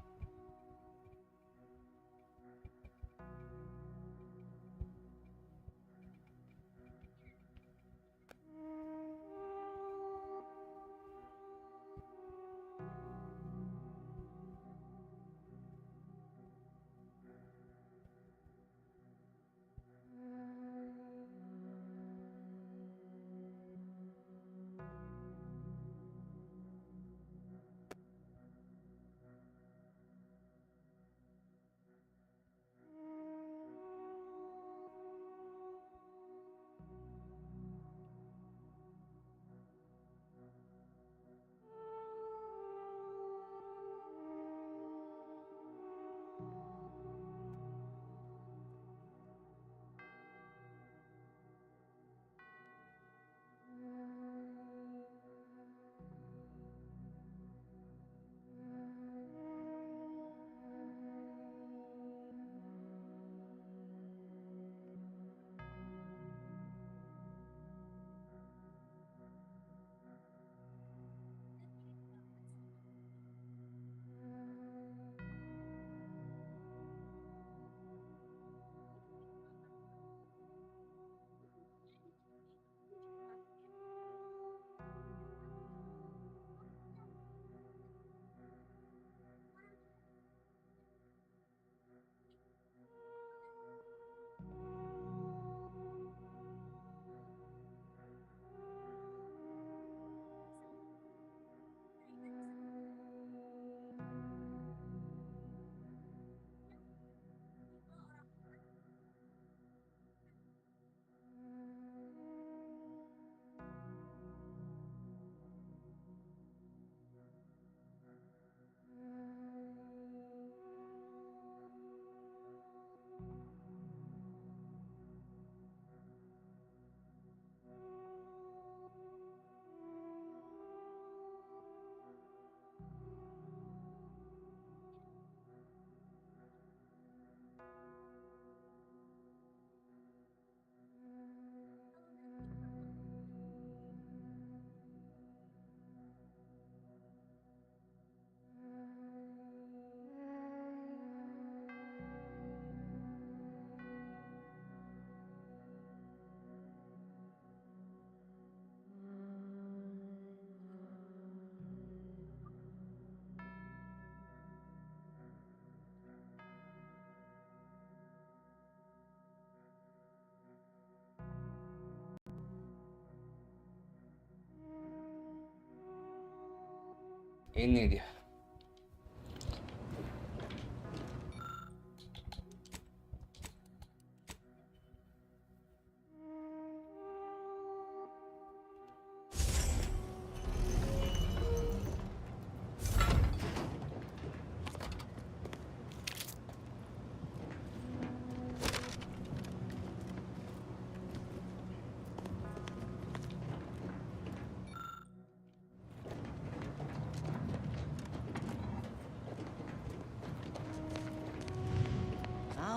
Speaker 4: Ini dia.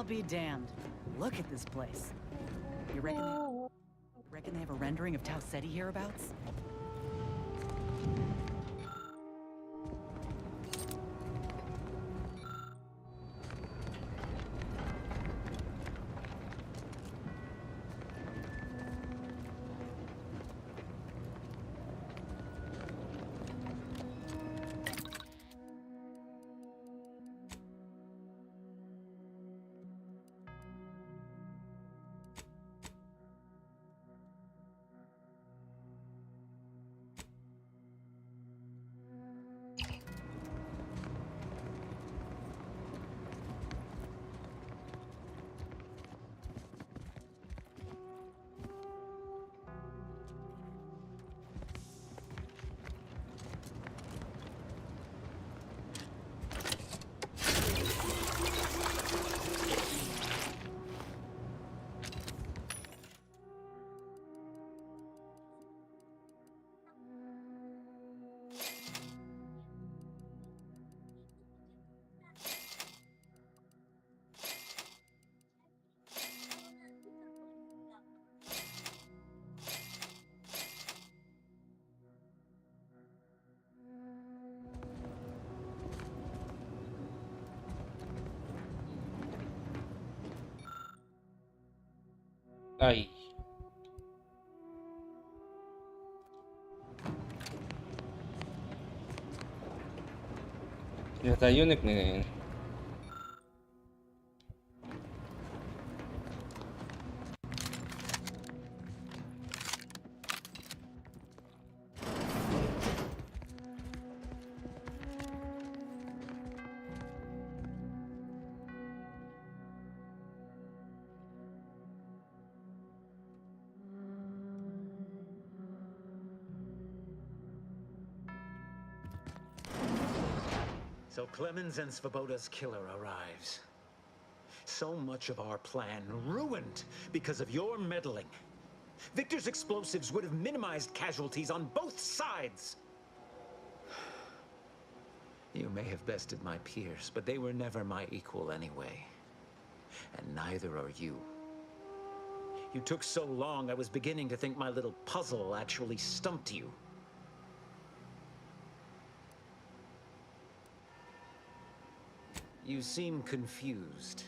Speaker 7: I'll be damned. Look at this place. You reckon they have a rendering of Tau Ceti hereabouts?
Speaker 4: Ay. Senjata unik nih kayaknya.
Speaker 14: So Clemens and Svoboda's killer arrives. So much of our plan ruined because of your meddling. Victor's explosives would have minimized casualties on both sides. You may have bested my peers, but they were never my equal anyway. And neither are you. You took so long, I was beginning to think my little puzzle actually stumped you. You seem confused.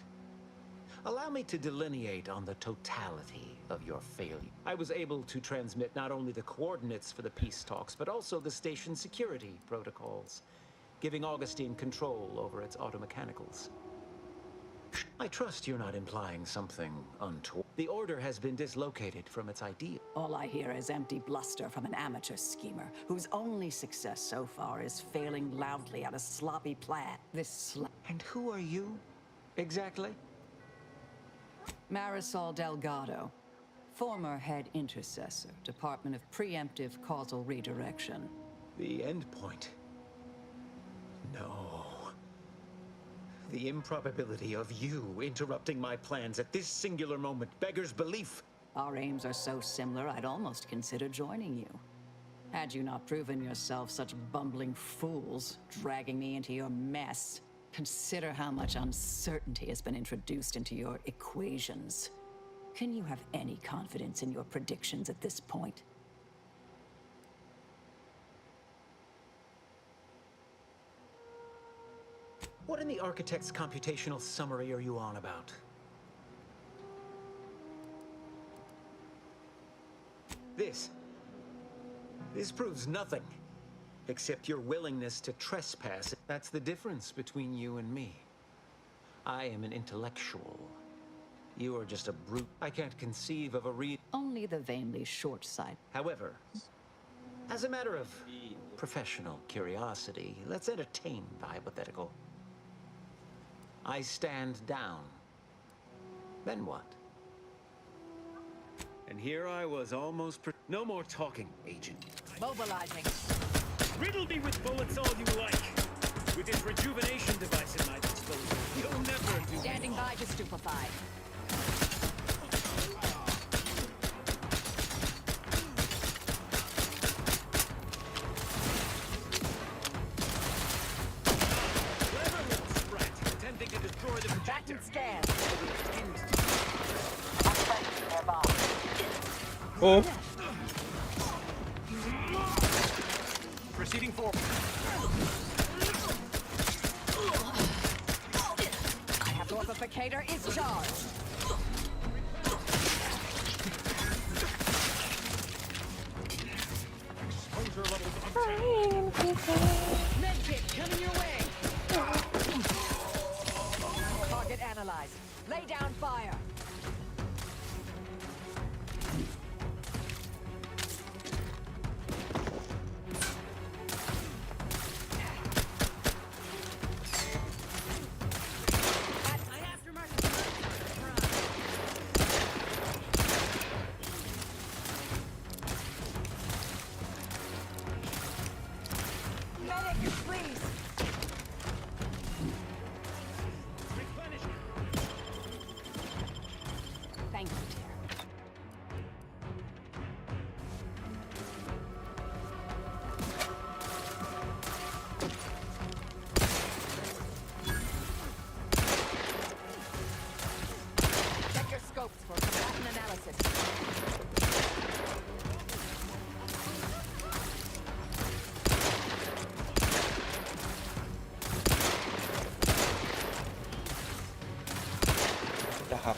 Speaker 14: Allow me to delineate on the totality of your failure. I was able to transmit not only the coordinates for the peace talks, but also the station security protocols, giving Augustine control over its automechanicals. I trust you're not implying something untoward. The Order has been dislocated from its ideal.
Speaker 8: All I hear is empty bluster from an amateur schemer whose only success so far is failing loudly at a sloppy plan.
Speaker 14: And who are you, exactly?
Speaker 8: Marisol Delgado, former head intercessor, Department of Preemptive Causal Redirection.
Speaker 14: The end point. No. The improbability of you interrupting my plans at this singular moment beggars belief.
Speaker 8: Our aims are so similar, I'd almost consider joining you. Had you not proven yourself such bumbling fools, dragging me into your mess, consider how much uncertainty has been introduced into your equations. Can you have any confidence in your predictions at this point?
Speaker 14: What in the architect's computational summary are you on about? This proves nothing, except your willingness to trespass. That's the difference between you and me. I am an intellectual. You are just a brute. I can't conceive of a
Speaker 8: Only the vainly short-sighted.
Speaker 14: However, as a matter of professional curiosity, let's entertain the hypothetical. I stand down. Then what?
Speaker 20: And here I was almost no more talking, Agent.
Speaker 7: Mobilizing.
Speaker 20: Riddle me with bullets all you like. With this rejuvenation device at my disposal, you'll never do
Speaker 7: Standing
Speaker 20: me
Speaker 7: by to stupefy.
Speaker 20: Clever little sprat, attempting to destroy the projector.
Speaker 7: Scan.
Speaker 4: Oh.
Speaker 20: Proceeding forward.
Speaker 7: Amplificator is charged.
Speaker 20: Exposure levels untapped.
Speaker 7: Medkit coming your way. Target analyzed. Lay down fire.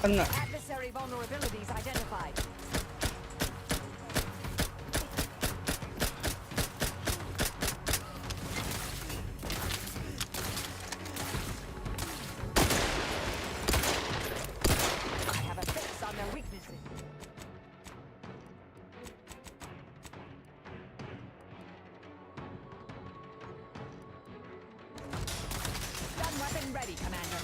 Speaker 4: Kena.
Speaker 7: Adversary vulnerabilities identified. I have a fix on their weaknesses. Stun weapon ready, Commander.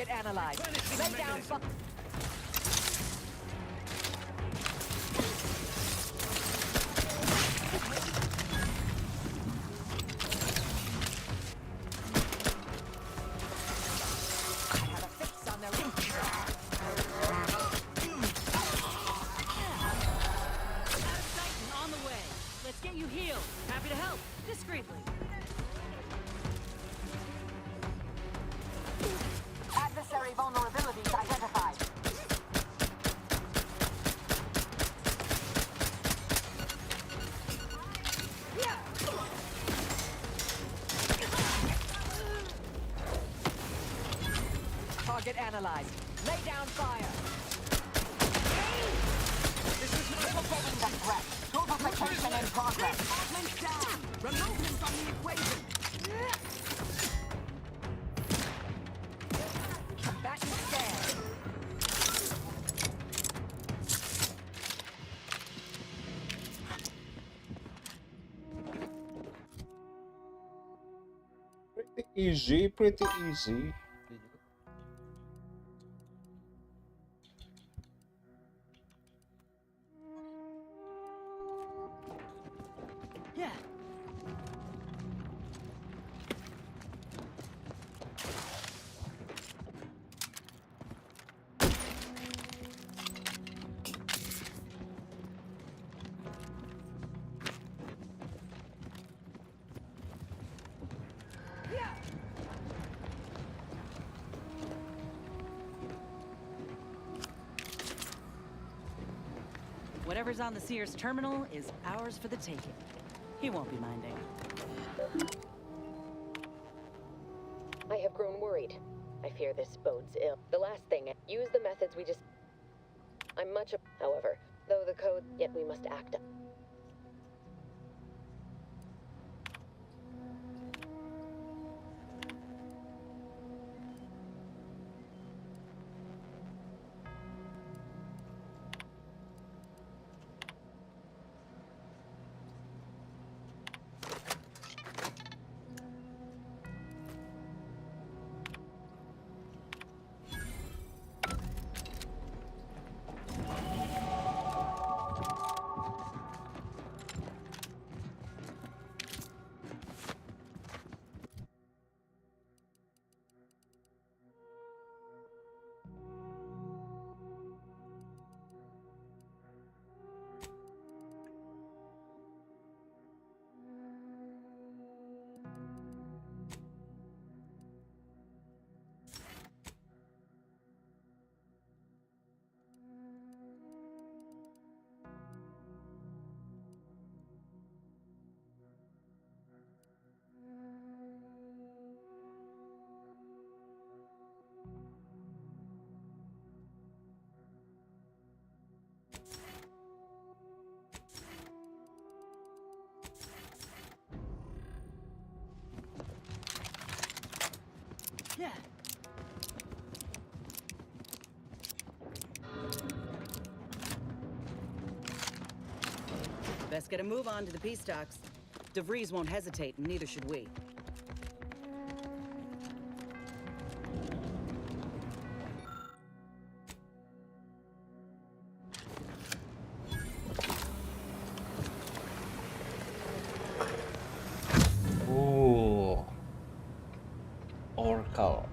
Speaker 7: Analyze. Lay down.
Speaker 9: On the way. Let's get you healed. Happy to help. Discreetly.
Speaker 7: Adversary vulnerabilities identified. Target analyzed. Lay down fire. This is eliminating the threat. Duplication in progress. Movement down. Remove him from the equation. Combatant scared.
Speaker 4: Pretty easy.
Speaker 7: Yeah. Whatever's on the Sears terminal is ours for the taking. He won't be minding.
Speaker 5: I have grown worried. I fear this bodes ill. The last thing, use the methods we just... I'm much... However, though the code, yet we must act...
Speaker 7: Yeah. Best get a move on to the peace talks. DeVries won't hesitate, and neither should we.
Speaker 4: Oracle.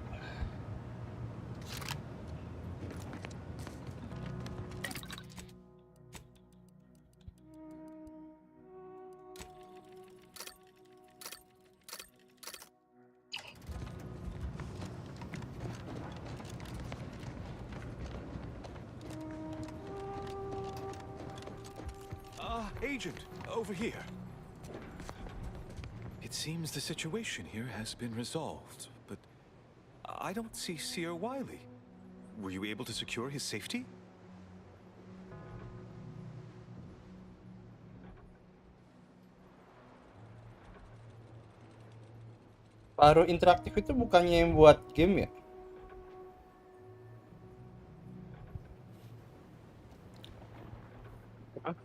Speaker 19: Agent, over here. It seems the situation here has been resolved, but I don't see Seer Wiley. Were you able to secure his safety?
Speaker 4: Paro interaktif itu bukannya yang buat game ya?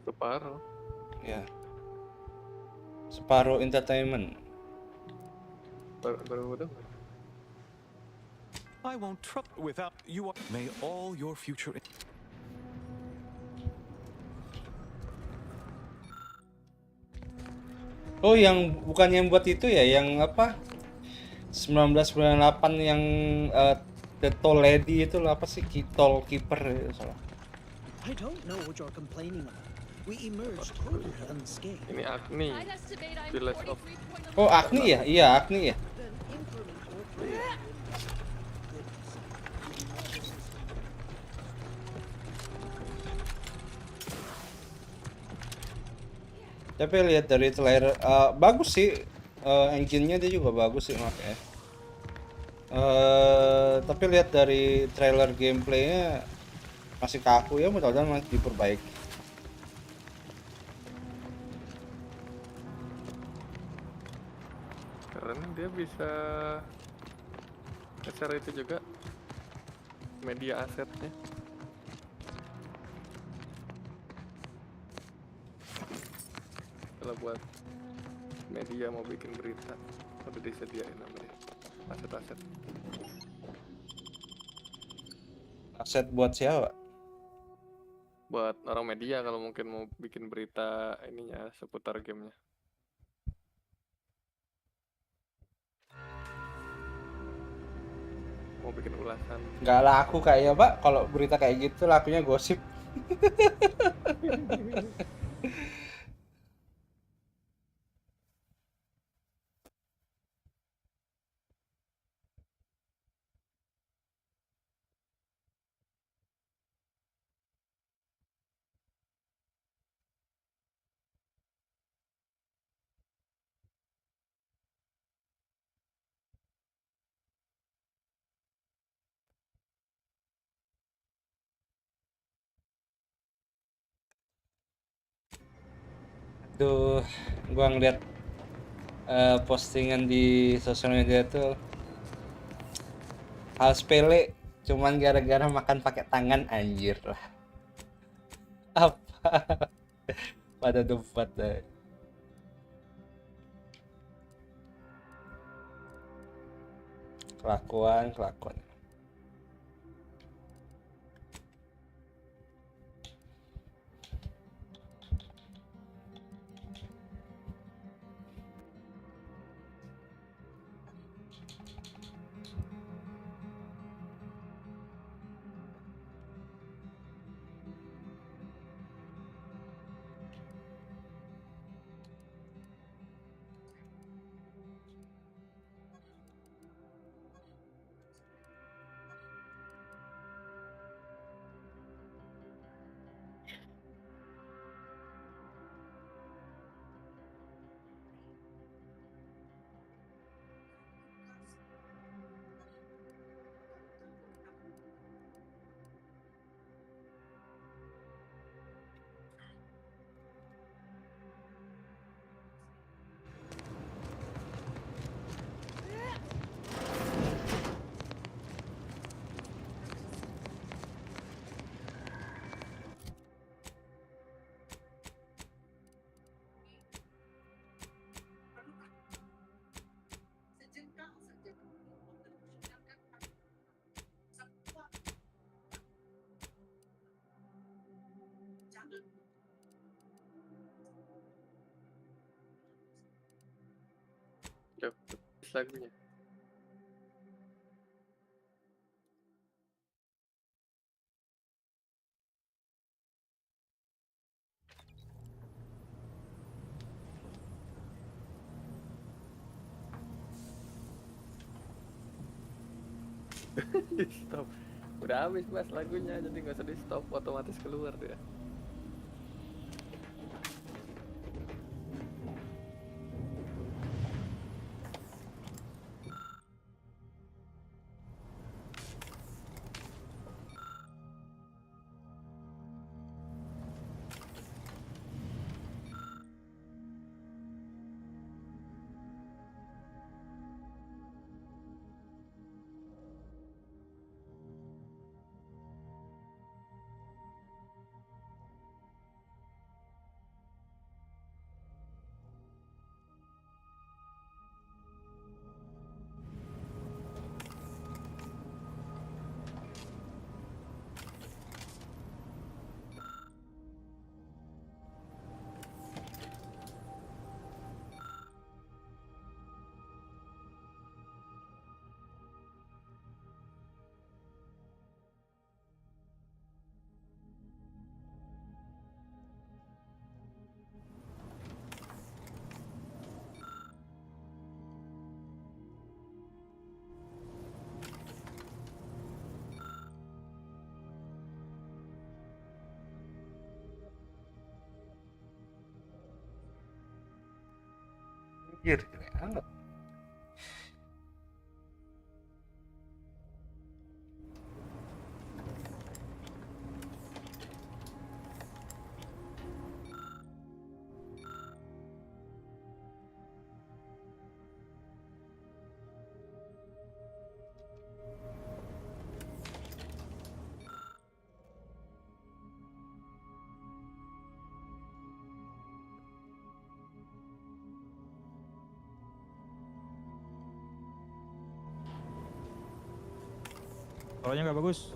Speaker 22: Separuh.
Speaker 4: Ya. Separuh Entertainment.
Speaker 22: Baru udah.
Speaker 19: I won't trust without you. May all your future.
Speaker 4: Oh, yang bukan yang buat itu ya, yang apa? 1998 yang The Toll Lady itu apa sih? Toll Keeper itu salah.
Speaker 18: I don't know what you're complaining about. We emerged totally unscathed.
Speaker 22: Ini Agni. Village of.
Speaker 4: Oh, Agni ya? Iya, Agni ya. Tapi lihat dari trailer, bagus sih, engine-nya dia juga bagus sih makanya. Tapi lihat dari trailer gameplaynya masih kaku ya, mudah-mudahan masih diperbaiki.
Speaker 22: Karena dia bisa share itu juga media asetnya. Kalau buat media mau bikin berita udah disediain namanya aset-aset.
Speaker 4: Aset buat siapa?
Speaker 22: Buat orang media kalau mungkin mau bikin berita ininya seputar gamenya. Mau bikin ulasan.
Speaker 4: Nggak laku kayaknya Pak, kalau berita kayak gitu lakunya gosip. Tuh, gua ngeliat postingan di sosial media tuh hal sepele, cuman gara-gara makan pakai tangan, anjir lah. Apa? Pada debat deh. Kelakuan.
Speaker 22: Udah putus lagunya. Di stop. Udah habis mas lagunya, jadi nggak usah di stop, otomatis keluar dia.
Speaker 4: Anjir, keren banget.
Speaker 16: Soalnya nggak bagus.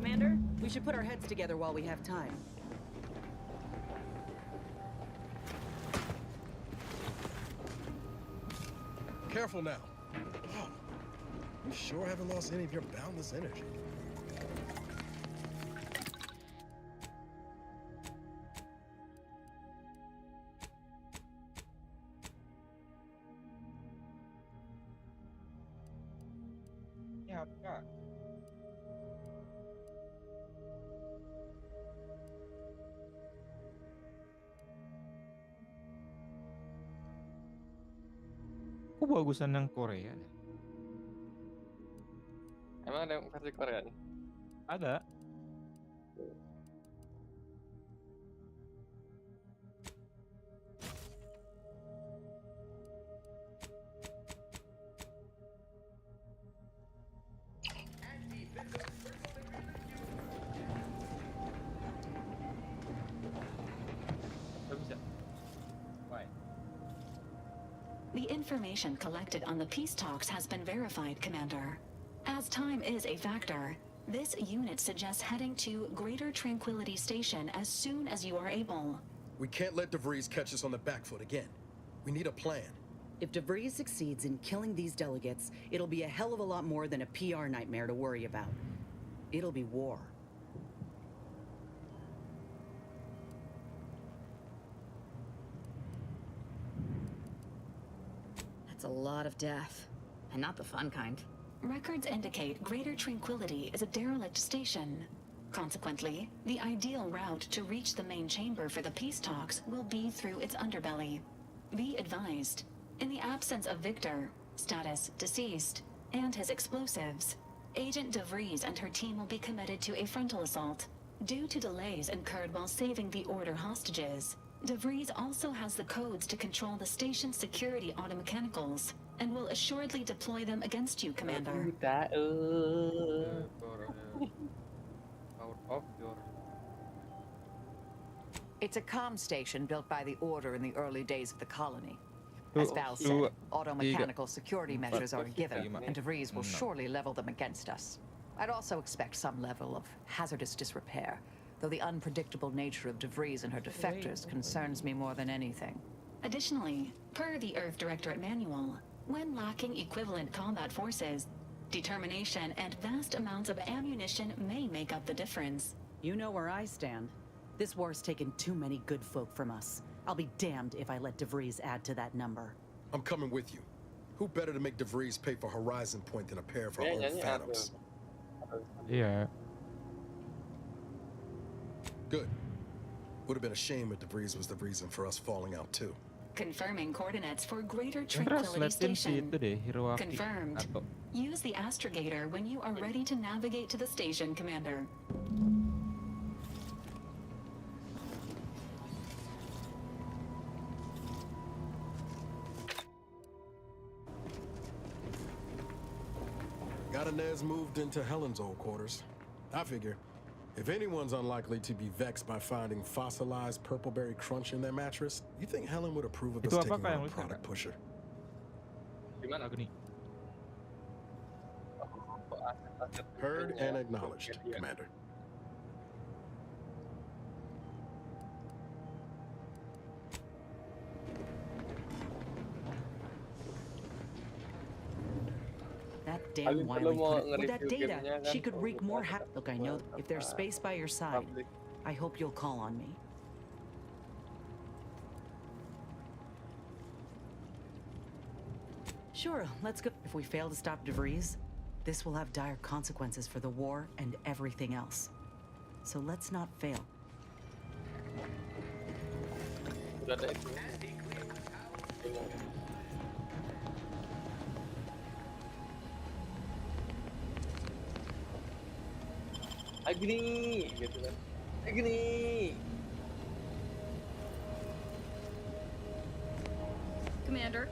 Speaker 7: Commander, we should put our heads together while we have time.
Speaker 11: Careful now. Oh, You sure haven't lost any of your boundless energy.
Speaker 16: Ya, Kak. Kok bagusan yang Korea deh?
Speaker 22: Emang ada versi Korea nih?
Speaker 16: Ada. Gak bisa. Why?
Speaker 13: The information collected on the peace talks has been verified, Commander. As time is a factor, this unit suggests heading to Greater Tranquility Station as soon as you are able.
Speaker 11: We can't let DeVries catch us on the back foot again. We need a plan.
Speaker 7: If DeVries succeeds in killing these delegates, it'll be a hell of a lot more than a PR nightmare to worry about. It'll be war.
Speaker 9: That's a lot of death. And not the fun kind.
Speaker 13: Records indicate Greater Tranquility is a derelict station. Consequently, the ideal route to reach the main chamber for the peace talks will be through its underbelly. Be advised, in the absence of Victor, status deceased, and his explosives, Agent DeVries and her team will be committed to a frontal assault. Due to delays incurred while saving the Order hostages, DeVries also has the codes to control the station's security automechanicals, and will assuredly deploy them against you, Commander.
Speaker 8: It's a comm station built by the Order in the early days of the colony. As Val said, auto-mechanical security measures are a given, and DeVries will surely level them against us. I'd also expect some level of hazardous disrepair, though the unpredictable nature of DeVries and her defectors concerns me more than anything.
Speaker 13: Additionally, per the Earth Directorate Manual, when lacking equivalent combat forces, determination and vast amounts of ammunition may make up the difference.
Speaker 7: You know where I stand. This war's taken too many good folk from us. I'll be damned if I let DeVries add to that number.
Speaker 11: I'm coming with you. Who better to make DeVries pay for Horizon Point than a pair of her own phantoms?
Speaker 16: Yeah.
Speaker 11: Good. Would have been a shame if DeVries was the reason for us falling out too.
Speaker 13: Confirming coordinates for Greater
Speaker 16: Yang
Speaker 13: Tranquility
Speaker 16: translatein si
Speaker 13: Station.
Speaker 16: itu deh, LeYonky
Speaker 13: Confirmed.
Speaker 16: atau.
Speaker 13: Use the astrogator when you are ready to navigate to the station, Commander.
Speaker 11: Got Inez moved into Helen's old quarters. I figure, if anyone's unlikely to be vexed by finding fossilized purpleberry crunch in their mattress, you think Helen would approve of us
Speaker 16: Itu
Speaker 11: taking
Speaker 16: apakah yang
Speaker 11: on a
Speaker 16: lu
Speaker 11: product pusher?
Speaker 22: Gimana aku nih?
Speaker 11: Heard and acknowledged, Commander.
Speaker 7: That damn Wiley with that data, she could wreak more havoc. Look, I know if there's space by your side, I hope you'll call on me. Sure, let's go. If we fail to stop DeVries, this will have dire consequences for the war and everything else. So let's not fail.
Speaker 22: Udah ada itu. Agni gitu kan. Agni.
Speaker 9: Commander.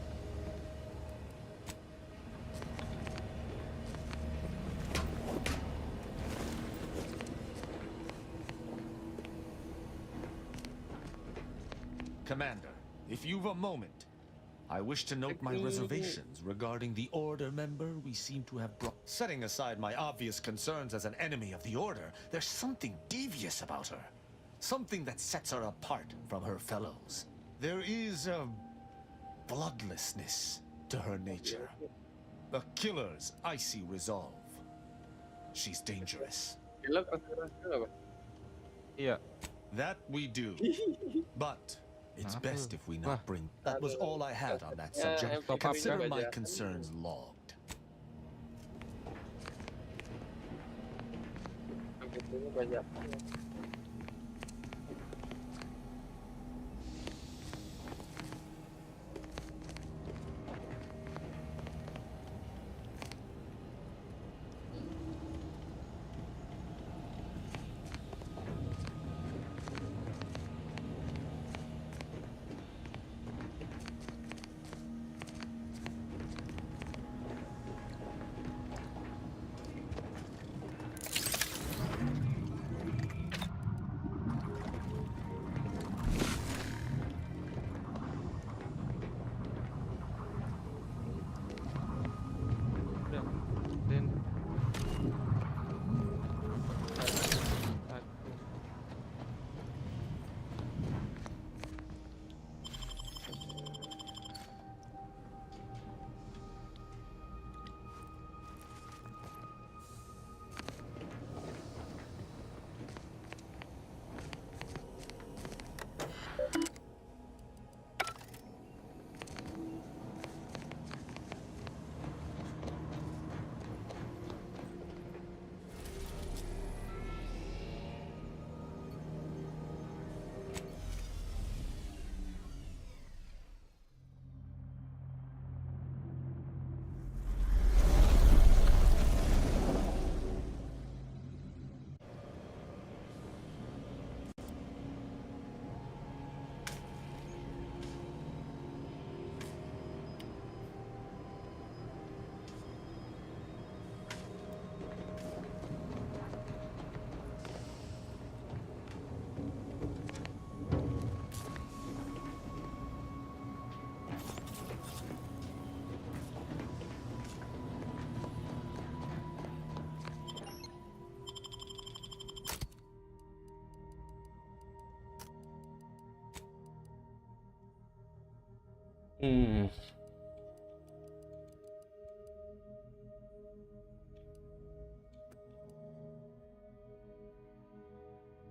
Speaker 19: Commander, if you've a moment, I wish to note my reservations regarding the Order member we seem to have brought. Setting aside my obvious concerns as an enemy of the Order, there's something devious about her. Something that sets her apart from her fellows. There is a bloodlessness to her nature. The killer's icy resolve. She's dangerous.
Speaker 22: Gila konspirasi apa? Iya.
Speaker 19: That we do. But it's best if we not bring. That was all I had on that subject. Consider my concerns logged.
Speaker 22: Banyak.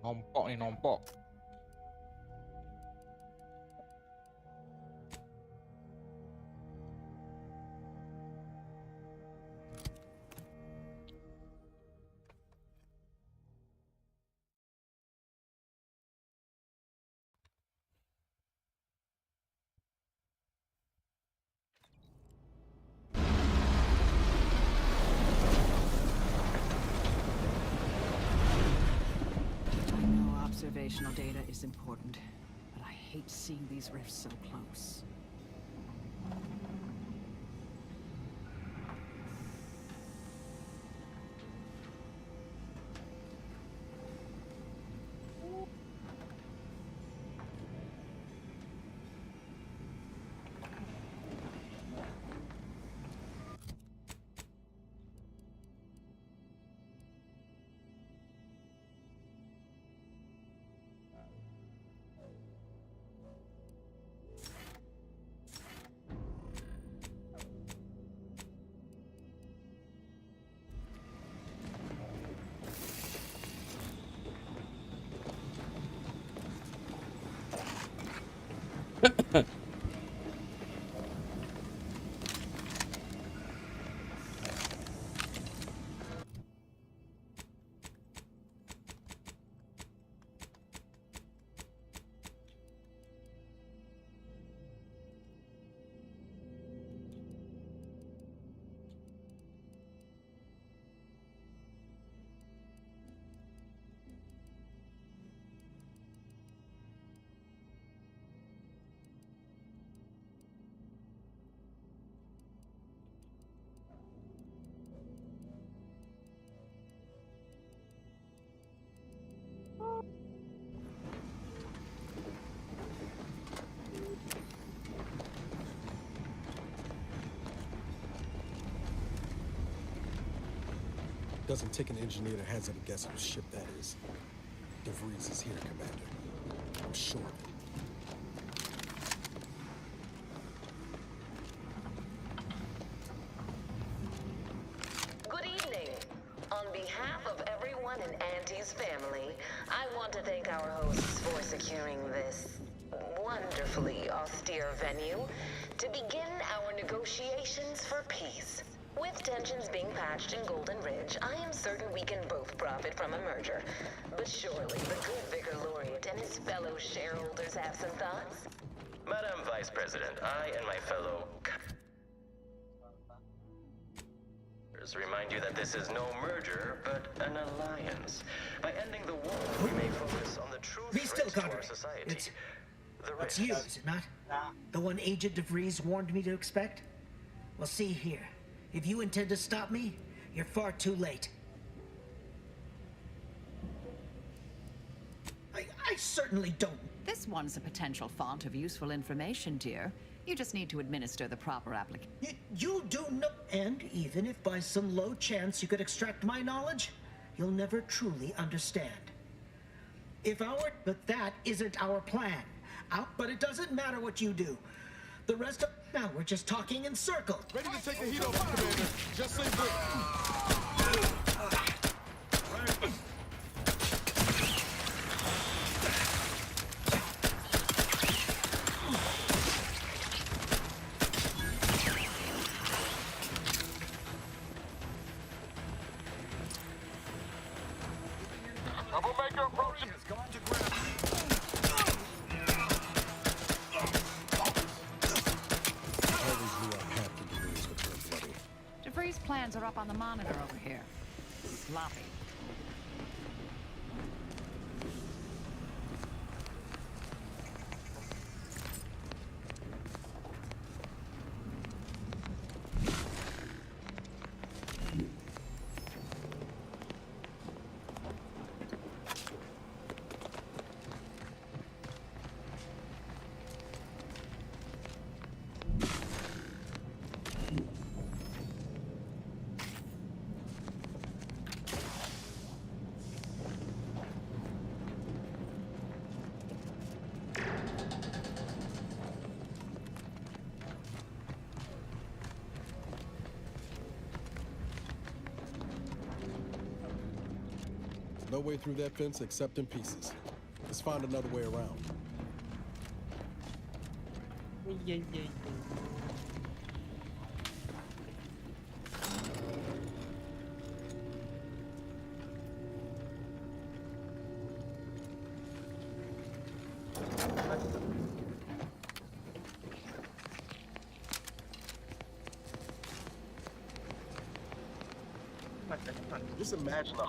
Speaker 15: Nompok nih, nompok.
Speaker 7: Observational data is important, but I hate seeing these rifts so close.
Speaker 11: Doesn't take an engineer to hazard a guess whose ship that is. DeVries is here, Commander. I'm sure of it.
Speaker 5: On behalf of everyone in Auntie's family, I want to thank our hosts for securing this wonderfully austere venue to begin our negotiations for peace. With tensions being patched in Golden Ridge, I am certain we can both profit from a merger. But surely the good Vicar Laureate and his fellow shareholders have some thoughts?
Speaker 6: Madam Vice President, I and my fellow remind you that this is no merger, but an alliance. By ending the war, we may focus on the true threats to our society.
Speaker 18: It's you, is it not? The one Agent DeVries warned me to expect? Well, see here. If you intend to stop me, you're far too late. I certainly don't.
Speaker 7: This one's a potential font of useful information, dear. You just need to administer the proper application.
Speaker 18: You do no... And even if by some low chance you could extract my knowledge, you'll never truly understand. But that isn't our plan. But it doesn't matter what you do. The rest of... Now we're just talking in circles.
Speaker 11: Ready to take the heat off, Commander. Just say quick.
Speaker 6: Troublemaker approaching. Is going to grab.
Speaker 7: DeVries' plans are up on the monitor over here. Sloppy.
Speaker 11: No way through that fence except in pieces. Let's find another way around. Just imagine a...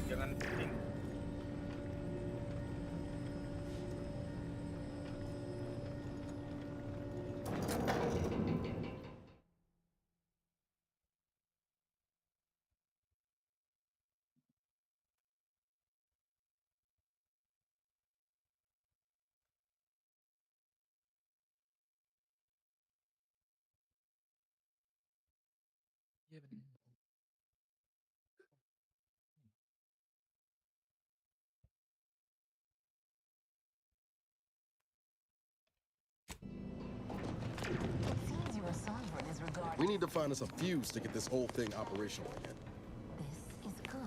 Speaker 16: Jangan penting. Iya benar.
Speaker 11: We need to find us a fuse to get this whole thing operational again.
Speaker 12: This is good.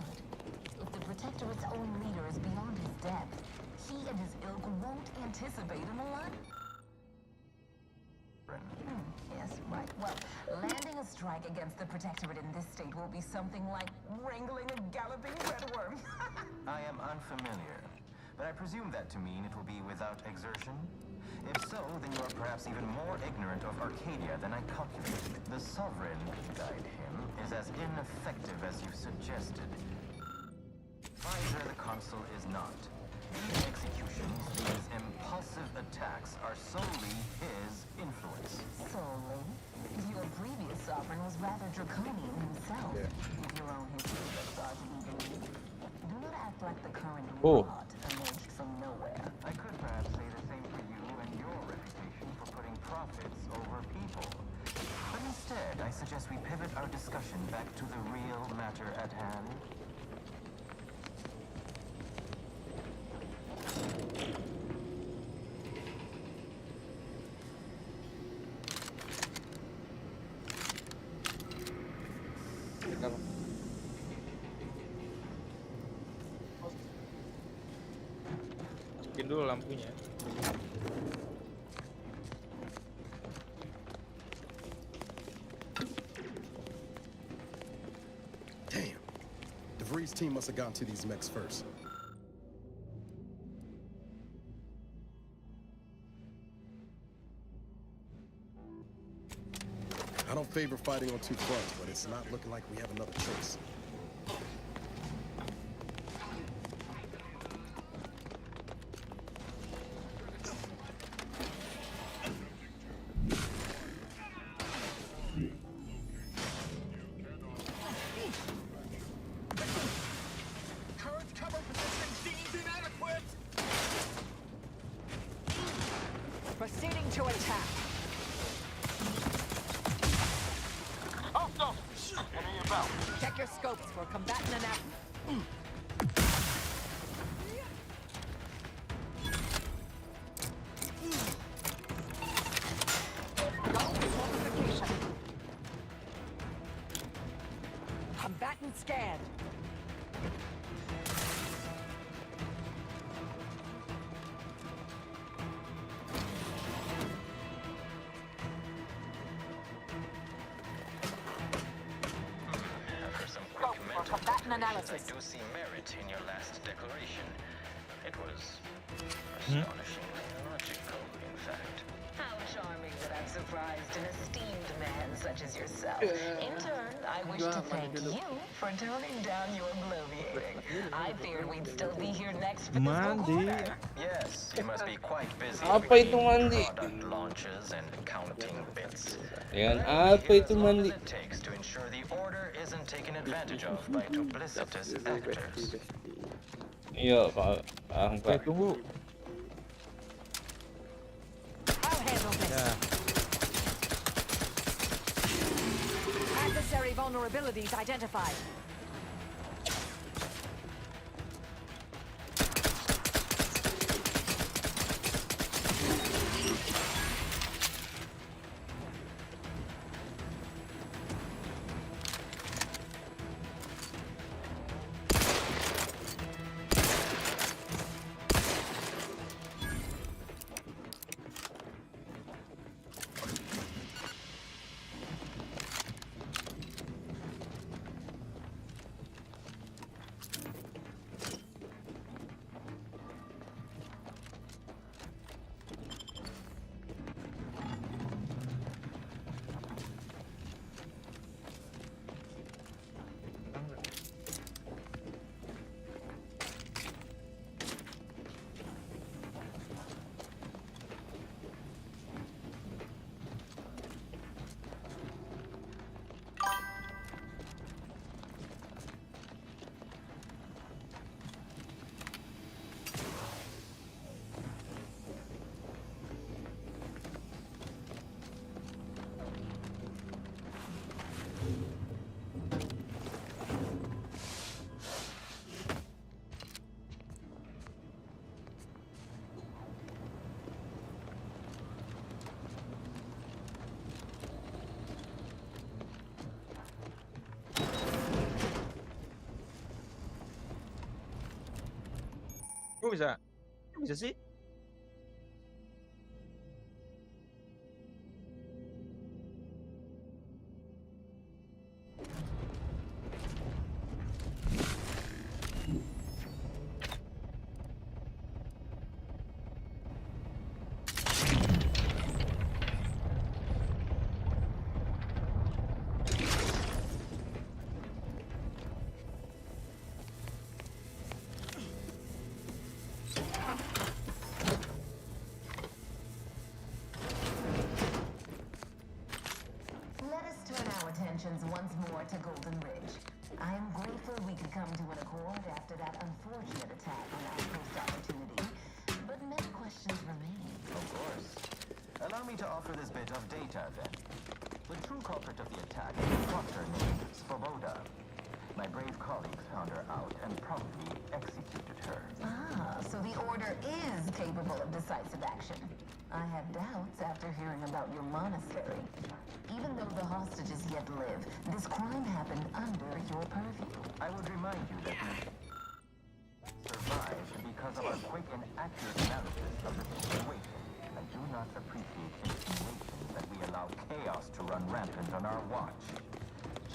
Speaker 12: If the Protectorate's own leader is beyond his depth, he and his ilk won't anticipate an alignment. Yes, right. Well, landing a strike against the Protectorate in this state will be something like wrangling a galloping redworm.
Speaker 6: I am unfamiliar, but I presume that to mean it will be without exertion. If so, then you are perhaps even more ignorant of Arcadia than I calculated. The Sovereign, guide him, is as ineffective as you suggested. Pfizer the Consul is not. These executions, these impulsive attacks, are solely his influence.
Speaker 1: Solely? Your previous sovereign was rather draconian himself, with your own history that started even you. Do not act like the current rot emerged from nowhere.
Speaker 6: I could perhaps say the same for you and your reputation for putting profits over people. But instead, I suggest we pivot our discussion back to the real matter at hand.
Speaker 16: Masukin dulu lampunya.
Speaker 11: Damn. DeVries' team must have gotten to these mechs first. I don't favor fighting on two fronts, but it's not looking like we have another choice.
Speaker 8: Proceeding to attack. Check your scopes for combatant enactment. Combatant scanned. Combatant analysis.
Speaker 6: I do see merit in your last declaration. It was astonishingly logical, in fact.
Speaker 5: How charming that I've surprised an esteemed man such as yourself. In turn, I wish to thank you for toning down your bloviating. I feared we'd still be here next fiscal quarter.
Speaker 6: Yes, you must be quite busy
Speaker 4: Apa itu mandi?
Speaker 6: product launches and counting bits.
Speaker 4: Dengan apa itu mandi?
Speaker 6: It takes to ensure the order isn't taken advantage of by duplicitous actors.
Speaker 4: Iya, Pak. Pak.
Speaker 16: Tunggu.
Speaker 8: I'll handle this. Adversary vulnerabilities identified.
Speaker 16: Kok bisa? Kok bisa sih?
Speaker 6: Allow me to offer this bit of data then. The true culprit of the attack is a doctor named Svoboda. My brave colleagues found her out and promptly executed her.
Speaker 5: Ah, so the Order is capable of decisive action. I have doubts after hearing about your monastery. Even though the hostages yet live, this crime happened under your purview.
Speaker 6: I would remind you that we survived because of our quick and accurate analysis of the situation. I do not appreciate insinuations that we allow chaos to run rampant on our watch.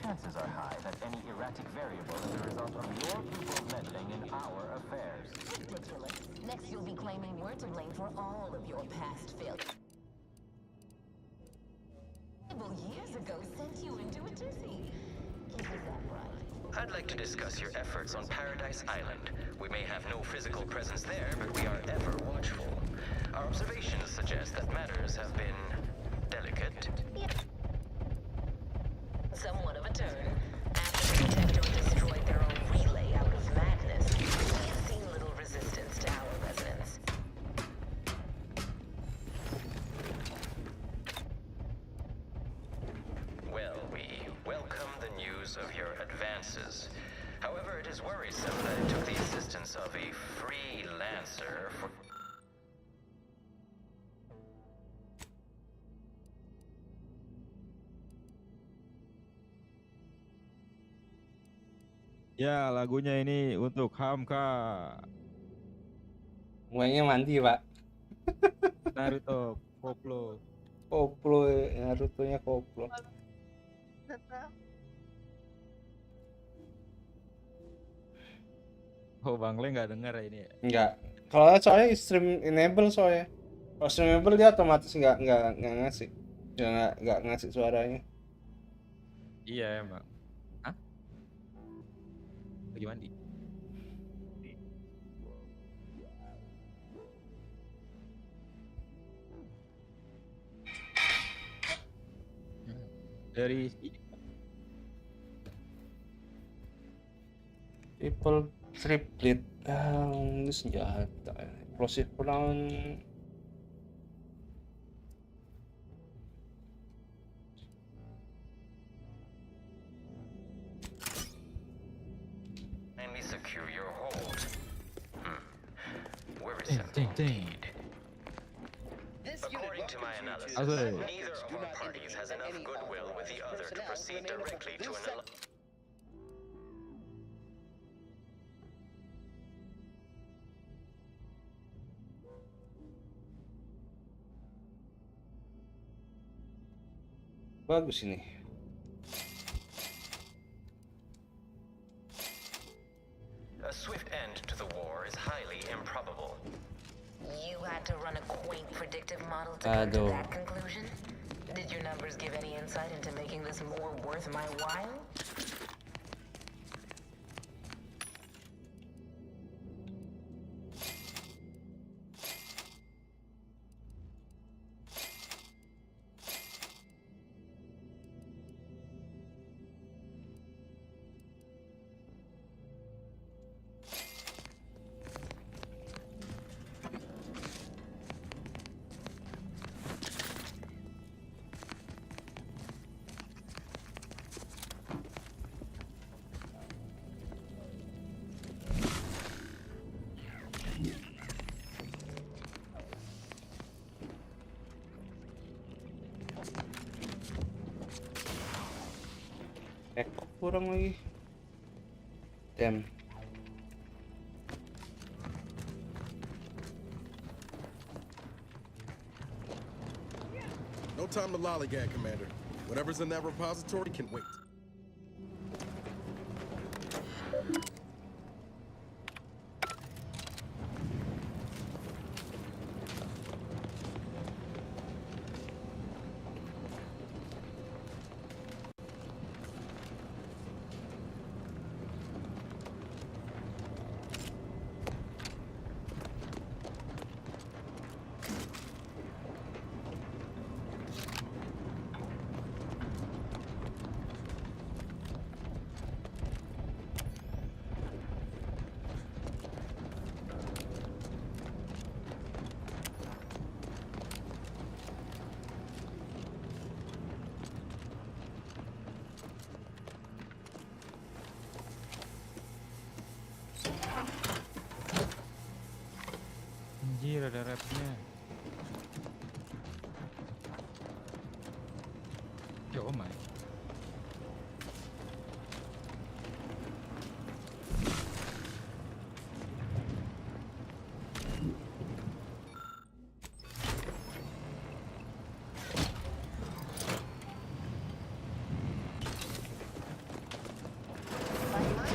Speaker 6: Chances are high that any erratic variable is a result of your people meddling in our affairs.
Speaker 5: Ridiculous. Next you'll be claiming we're to blame for all of your past failures. Years ago sent you into a tizzy. Is that right?
Speaker 6: I'd like to discuss your efforts on Paradise Island. We may have no physical presence there, but we are ever watchful. Our observations suggest that matters have been delicate.
Speaker 5: Somewhat of a turn. After the Protector destroyed their own relay out of madness, we have seen little resistance to our residents.
Speaker 6: Well, we welcome the news of your advances. However, it is worrisome that it took the assistance of a freelancer for...
Speaker 16: Ya, lagunya ini untuk Hamka.
Speaker 4: Semuanya mandi, Pak.
Speaker 16: Naruto, koplo.
Speaker 4: Koplo, Naruto-nya koplo.
Speaker 16: Oh, Bang Le nggak dengar ini ya?
Speaker 4: Enggak. Kalau soalnya stream enable soalnya. Kalau stream enable dia otomatis nggak ngasih. Nggak ngasih suaranya.
Speaker 16: Iya emang. Hah? Lagi mandi. Dari
Speaker 4: Triple triplet. Ini senjata. Explosive round.
Speaker 6: Kindly secure your hold. Worrisome indeed. According to my analysis, neither of our parties has enough goodwill with the other to proceed directly to an
Speaker 4: Bagus ini.
Speaker 6: A swift end to the war is highly improbable.
Speaker 5: You had to run a quaint predictive model to come to that conclusion? Did your numbers give any insight into making this more worth my while?
Speaker 4: Kurang lagi. Damn.
Speaker 11: No time to lollygag, Commander. Whatever's in that repository can wait.
Speaker 15: Chỗ mày.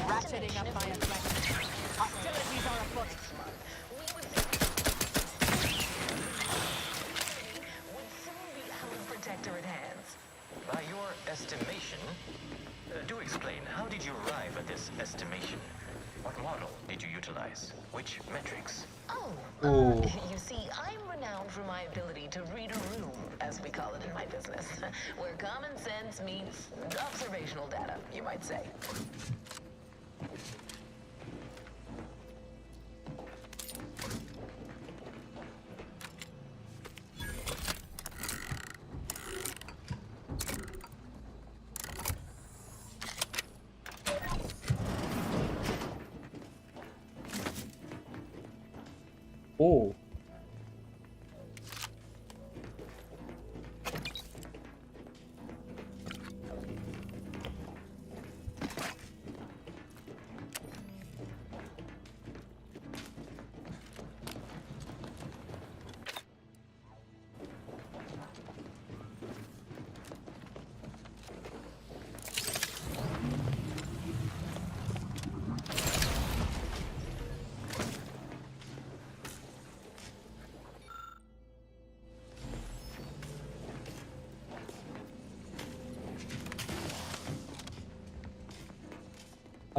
Speaker 5: Ratcheting up my aggression. Hostilities are afoot. Would soon be out of protectorate hands.
Speaker 6: By your estimation, do explain, how did you arrive at this estimation? What model did you utilize? Which metrics?
Speaker 4: Oh.
Speaker 5: You see, I'm renowned for my ability to read a room, as we call it in my business, where common sense meets observational data, you might say.
Speaker 4: Oh.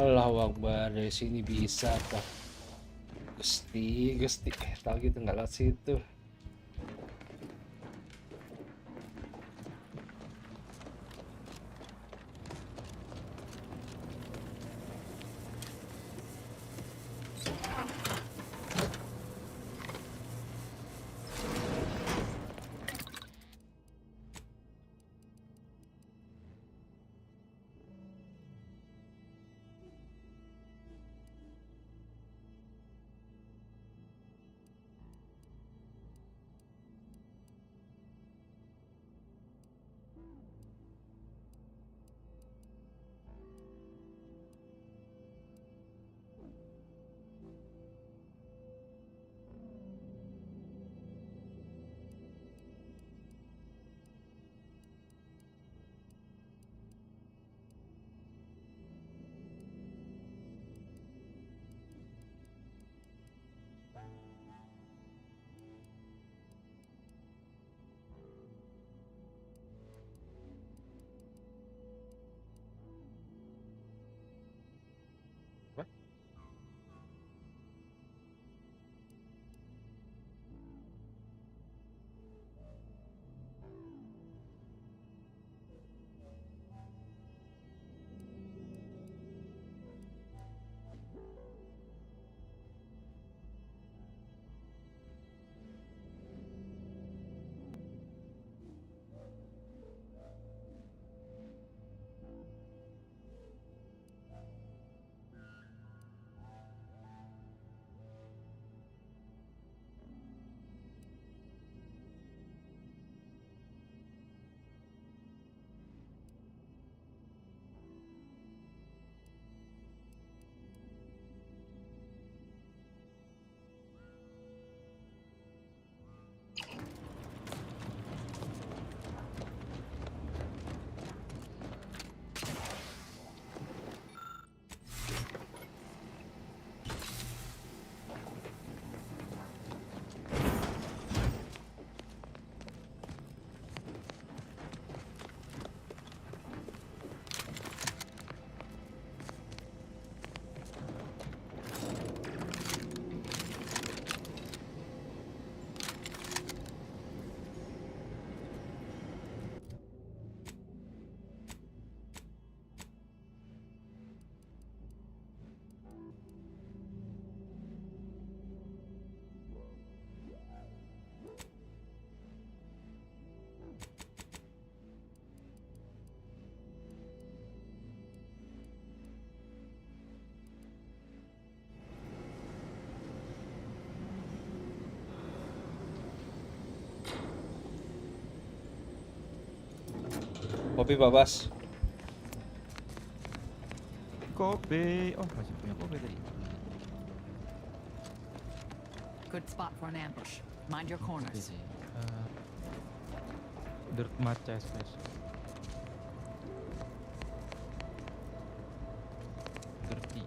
Speaker 4: Allahu Akbar, dari sini bisa kah? Gusti, tahu gitu nggak lewat situ. Kopi Pak Bas.
Speaker 15: Kopi. Oh, masih punya kopi tadi.
Speaker 7: Good spot for an ambush. Mind your corners.
Speaker 15: Dirt matcha espresso. Dirty.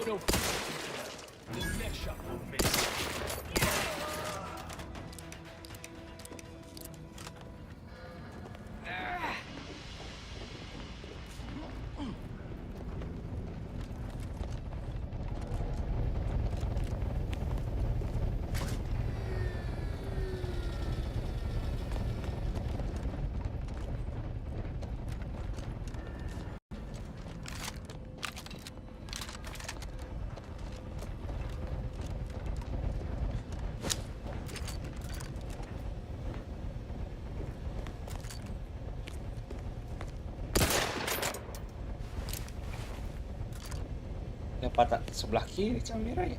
Speaker 20: Go. This next shot won't miss.
Speaker 4: Yang patah sebelah kiri kameranya.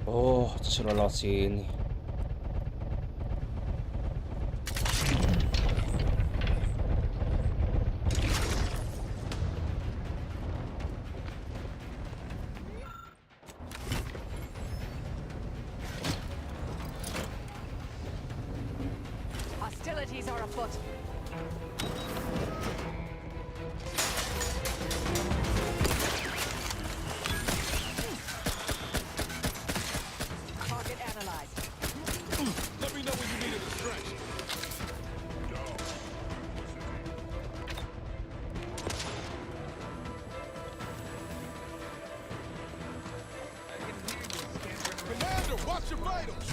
Speaker 4: Oh, suruh lewat sini.
Speaker 7: Hostilities are afoot. Target analyzed.
Speaker 11: Let me know when you need a distraction. Commander, watch your vitals!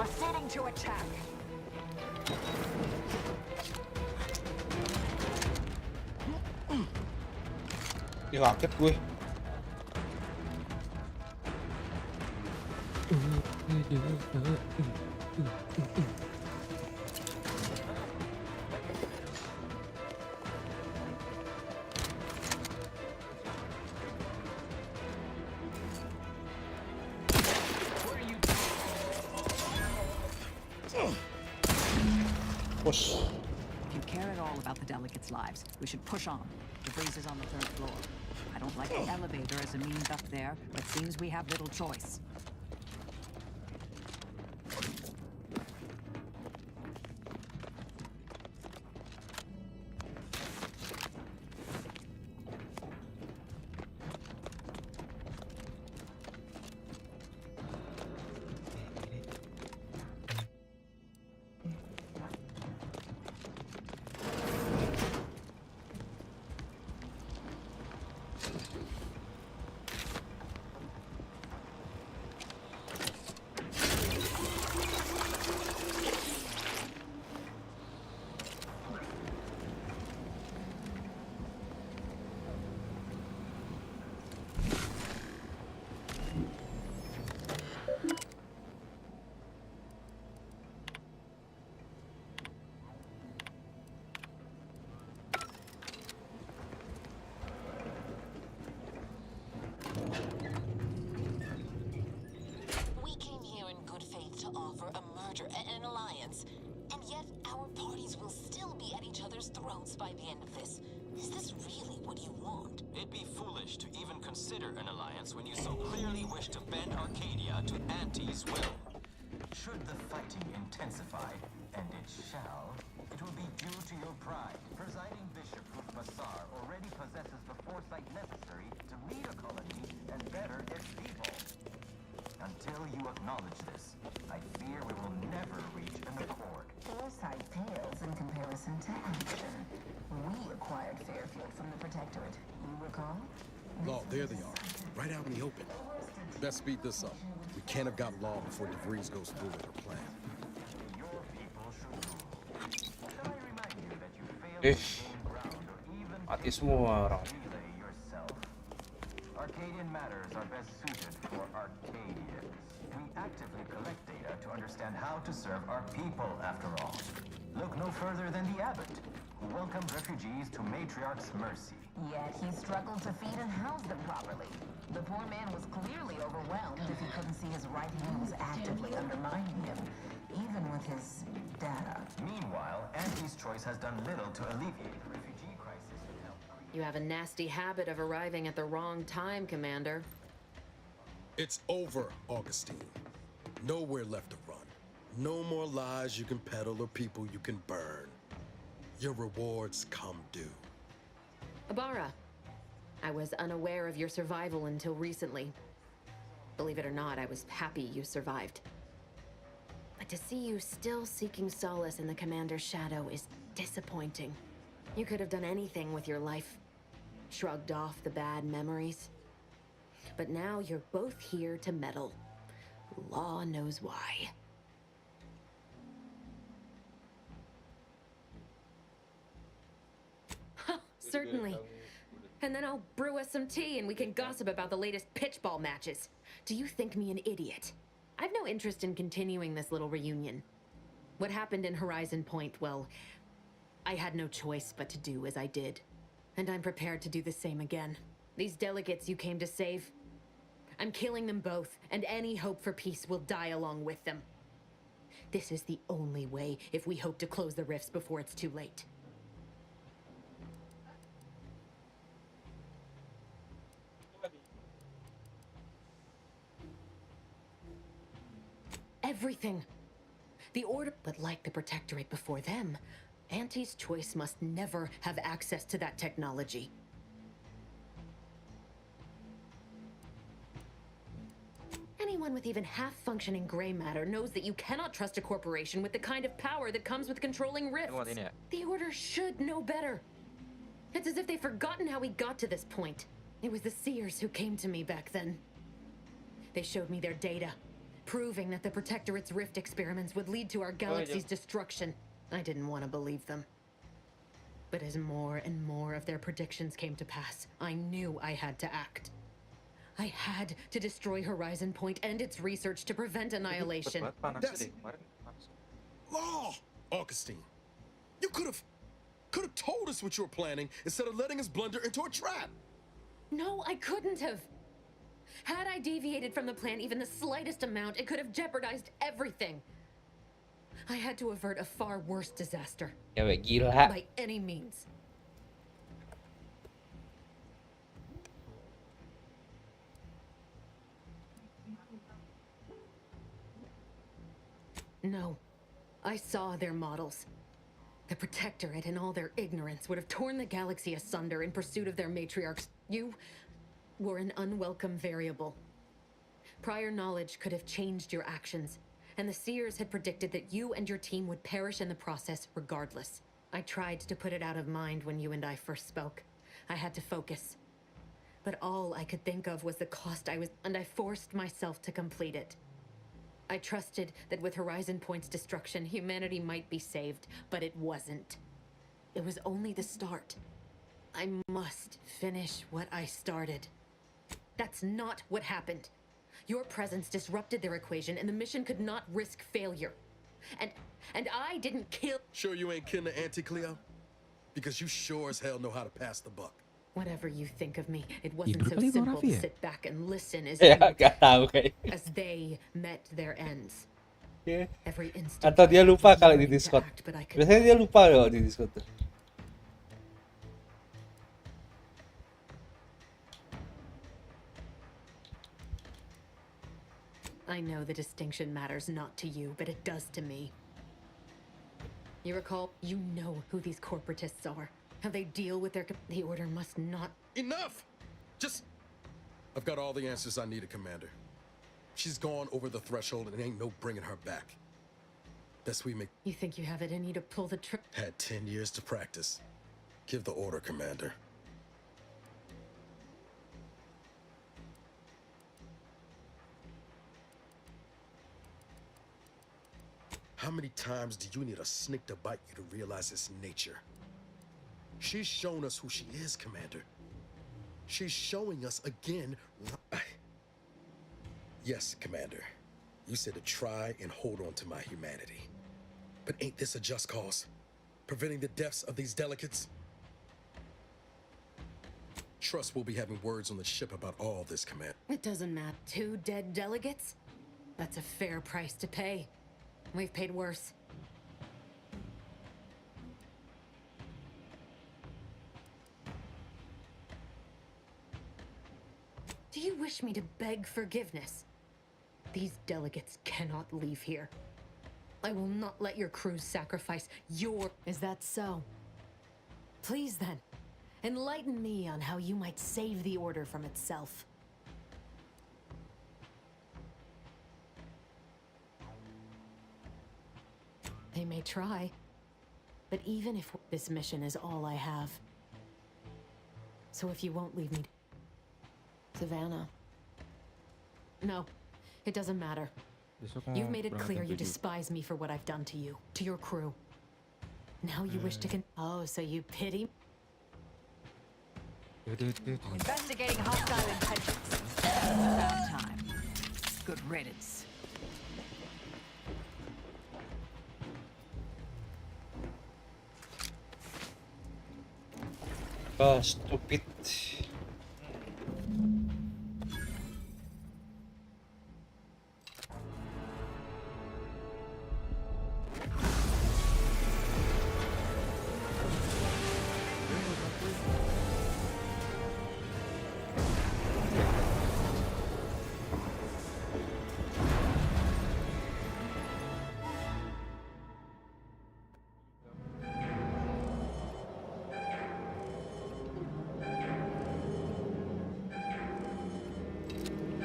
Speaker 7: Proceeding to attack.
Speaker 4: Ya kaget gue. push.
Speaker 8: If you care at all about the delegates' lives, we should push on. The breeze is on the 3rd floor. I don't like the elevator as a means up there, but seems we have little choice.
Speaker 5: We came here in good faith to offer a merger and an alliance, and yet our parties will still be at each other's throats by the end of this. Is this really what you want?
Speaker 6: It'd be foolish to even consider an alliance when you so clearly wish to bend Arcadia to Auntie's will. Should the fighting intensify, and it shall, it will be due to your pride. Presiding Bishop Bassar already possesses the foresight necessary to lead a colony and better its people. Until you acknowledge this, I fear we will never reach an accord.
Speaker 1: Foresight pales in comparison to action. We acquired Fairfield from the Protectorate. You recall?
Speaker 11: Law, there they are. Right out in the open. Best speed this up. We can't have got Law before DeVries goes through with her plan.
Speaker 6: Your people should rule. Shall I remind you that you failed to gain ground or even
Speaker 4: Mati semua orang.
Speaker 6: relay yourself? Arcadian matters are best suited for Arcadians. We actively collect data to understand how to serve our people, after all. Look no further than the abbot, who welcomed refugees to Matriarch's mercy.
Speaker 1: Yet he struggled to feed and house them properly. The poor man was clearly overwhelmed if he couldn't see his right hand was actively undermining him, even with his data.
Speaker 6: Meanwhile, Auntie's choice has done little to alleviate the refugee crisis and help.
Speaker 2: You have a nasty habit of arriving at the wrong time, Commander.
Speaker 11: It's over, Augustine. Nowhere left to run. No more lies you can peddle or people you can burn. Your rewards come due.
Speaker 2: Ibarra, I was unaware of your survival until recently. Believe it or not, I was happy you survived. But to see you still seeking solace in the Commander's shadow is disappointing. You could have done anything with your life. Shrugged off the bad memories. But now you're both here to meddle. Law knows why. Certainly. And then I'll brew us some tea and we can gossip about the latest pitchball matches. Do you think me an idiot? I've no interest in continuing this little reunion. What happened in Horizon Point, well, I had no choice but to do as I did. And I'm prepared to do the same again. These delegates you came to save, I'm killing them both, and any hope for peace will die along with them. This is the only way if we hope to close the rifts before it's too late. Everything. The Order, but like the Protectorate before them, Auntie's choice must never have access to that technology. Anyone with even half-functioning gray matter knows that you cannot trust a corporation with the kind of power that comes with controlling rifts. The Order should know better. It's as if they've forgotten how we got to this point. It was the Seers who came to me back then. They showed me their data, proving that the Protectorate's rift experiments would lead to our galaxy's destruction. I didn't want to believe them. But as more and more of their predictions came to pass, I knew I had to act. I had to destroy Horizon Point and its research to prevent annihilation.
Speaker 11: Law! Augustine, you could have told us what you were planning instead of letting us blunder into a trap.
Speaker 2: No, I couldn't have. Had I deviated from the plan even the slightest amount, it could have jeopardized everything. I had to avert a far worse disaster.
Speaker 4: Cewek gila.
Speaker 2: By any means. No. I saw their models. The Protectorate and all their ignorance would have torn the galaxy asunder in pursuit of their matriarchs. You were an unwelcome variable. Prior knowledge could have changed your actions, and the seers had predicted that you and your team would perish in the process regardless. I tried to put it out of mind when you and I first spoke. I had to focus. But all I could think of was the cost and I forced myself to complete it. I trusted that with Horizon Point's destruction, humanity might be saved, but it wasn't. It was only the start. I must finish what I started. That's not what happened. Your presence disrupted their equation, and the mission could not risk failure. And I didn't kill—
Speaker 11: Sure you ain't kin to Auntie Cleo? Because you sure as hell know how to pass the buck.
Speaker 2: Whatever you think of me, it wasn't
Speaker 15: Tidur
Speaker 2: so
Speaker 15: kali
Speaker 2: simple
Speaker 15: Raffi
Speaker 2: to
Speaker 15: ya?
Speaker 2: sit back and listen as
Speaker 4: Ya,
Speaker 2: you
Speaker 4: gak tahu kayaknya.
Speaker 2: as they met their ends.
Speaker 4: Oke.
Speaker 2: Every instant
Speaker 4: Atau dia lupa kalau di
Speaker 2: I
Speaker 4: Discord.
Speaker 2: act, but I could
Speaker 4: Biasanya dia lupa loh di Discord tuh.
Speaker 2: I know the distinction matters not to you, but it does to me. You recall, you know who these corporatists are. How they deal with the Order must not—
Speaker 11: Enough! Just... I've got all the answers I needed, Commander. She's gone over the threshold and ain't no bringing her back. Best we make...
Speaker 2: You think you have it in you to pull the trick?
Speaker 11: Had 10 years to practice. Give the order, Commander. How many times do you need a snake to bite you to realize its nature? She's shown us who she is, Commander. She's showing us again. Yes, Commander. You said to try and hold on to my humanity. But ain't this a just cause? Preventing the deaths of these delegates? Trust we'll be having words on the ship about all this, Commander.
Speaker 2: It doesn't matter. 2 dead delegates? That's a fair price to pay. We've paid worse. Do you wish me to beg forgiveness? These delegates cannot leave here. I will not let your crews sacrifice your— Is that so? Please then, enlighten me on how you might save the Order from itself. They may try, but even if this mission is all I have. So if you won't leave me— Savannah. No, it doesn't matter. You've made it clear you despise me for what I've done to you, to your crew. Now you wish to Oh, so you pity—
Speaker 8: Investigating hostile intentions. About time. Good riddance.
Speaker 4: Oh, stupid.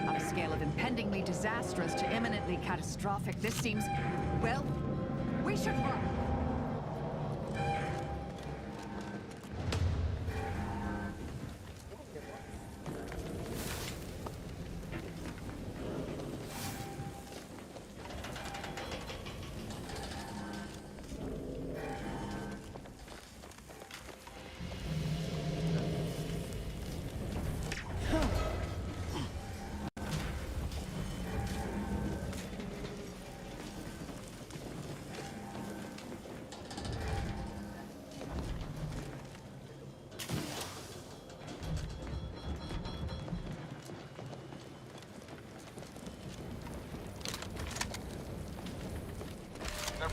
Speaker 8: On a scale of impendingly disastrous to imminently catastrophic, this seems, well, we should run.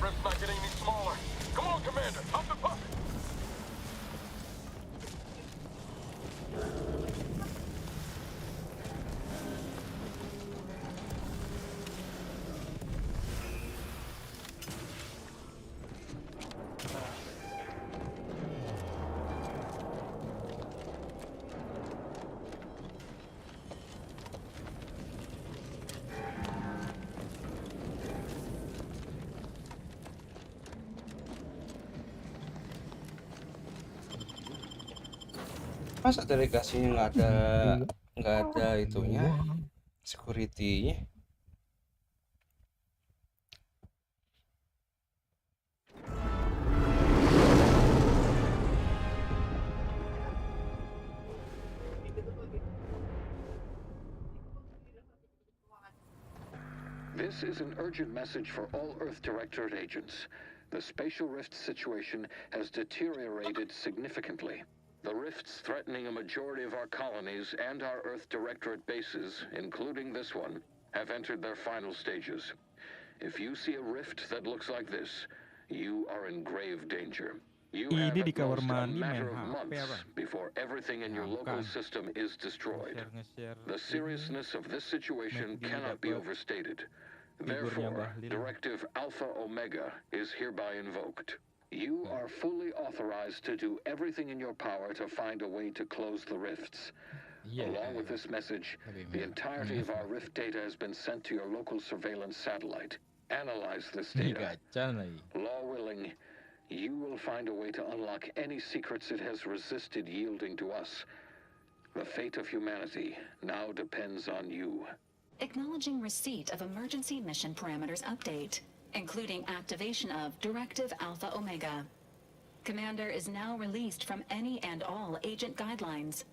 Speaker 11: rift's not getting any smaller. Come on, Commander, up the puppet.
Speaker 4: Masa delegasinya nggak ada itunya, security-nya.
Speaker 3: This is an urgent message for all Earth Directorate agents. The spatial rift situation has deteriorated significantly. The rifts threatening a majority of our colonies and our Earth Directorate bases, including this one, have entered their final stages. If you see a rift that looks like this, you are in grave danger. You have
Speaker 16: Ini di
Speaker 3: at
Speaker 16: kamar
Speaker 3: most a
Speaker 16: mandi main
Speaker 3: matter of
Speaker 16: HP,
Speaker 3: months
Speaker 16: Bang.
Speaker 3: before everything in your local system is destroyed. The seriousness of this situation cannot be overstated. Therefore, Directive Alpha Omega is hereby invoked. You are fully authorized to do everything in your power to find a way to close the rifts. Along with this message, the entirety of our rift data has been sent to your local surveillance satellite. Analyze this data. Law willing, you will find a way to unlock any secrets it has resisted yielding to us. The fate of humanity now depends on you.
Speaker 13: Acknowledging receipt of emergency mission parameters update, including activation of Directive Alpha Omega. Commander is now released from any and all agent guidelines.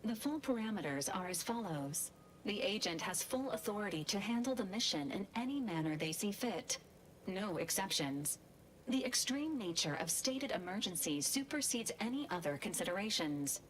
Speaker 13: The full parameters are as follows. The agent has full authority to handle the mission in any manner they see fit. No exceptions. The extreme nature of stated emergencies supersedes any other considerations.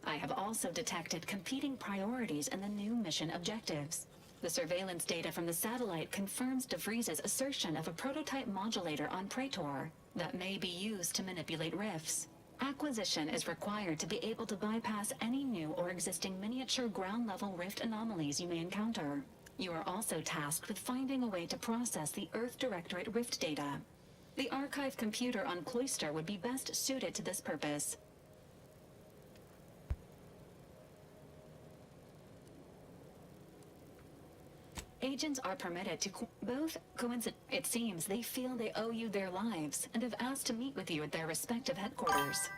Speaker 13: I have also detected competing priorities in the new mission objectives. The surveillance data from the satellite confirms De Vries's assertion of a prototype modulator on Praetor that may be used to manipulate rifts. Acquisition is required to be able to bypass any new or existing miniature ground-level rift anomalies you may encounter. You are also tasked with finding a way to process the Earth Directorate rift data. The archive computer on Cloister would be best suited to this purpose. Agents are permitted to It seems they feel they owe you their lives and have asked to meet with you at their respective headquarters.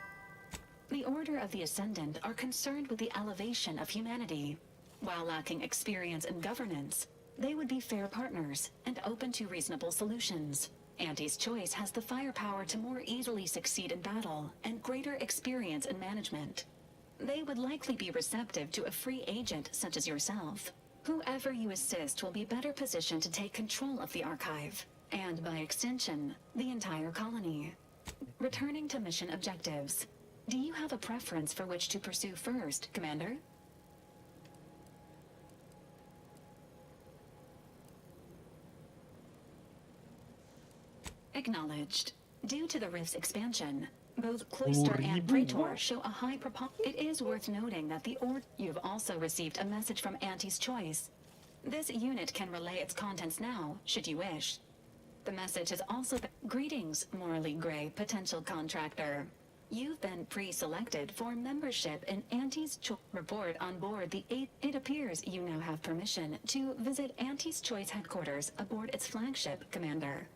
Speaker 13: The Order of the Ascendant are concerned with the elevation of humanity. While lacking experience in governance, they would be fair partners and open to reasonable solutions. Auntie's Choice has the firepower to more easily succeed in battle and greater experience in management. They would likely be receptive to a free agent such as yourself. Whoever you assist will be better positioned to take control of the archive, and by extension, the entire colony. Returning to mission objectives. Do you have a preference for which to pursue first, Commander? Acknowledged. Due to the rift's expansion, both Cloister and Praetor show a high It is worth noting that you've also received a message from Auntie's Choice. This unit can relay its contents now, should you wish. The message has also been... Greetings, morally gray potential contractor. You've been pre-selected for membership in Auntie's Choice. Report on board the 8th. It appears you now have permission to visit Auntie's Choice headquarters aboard its flagship, Commander.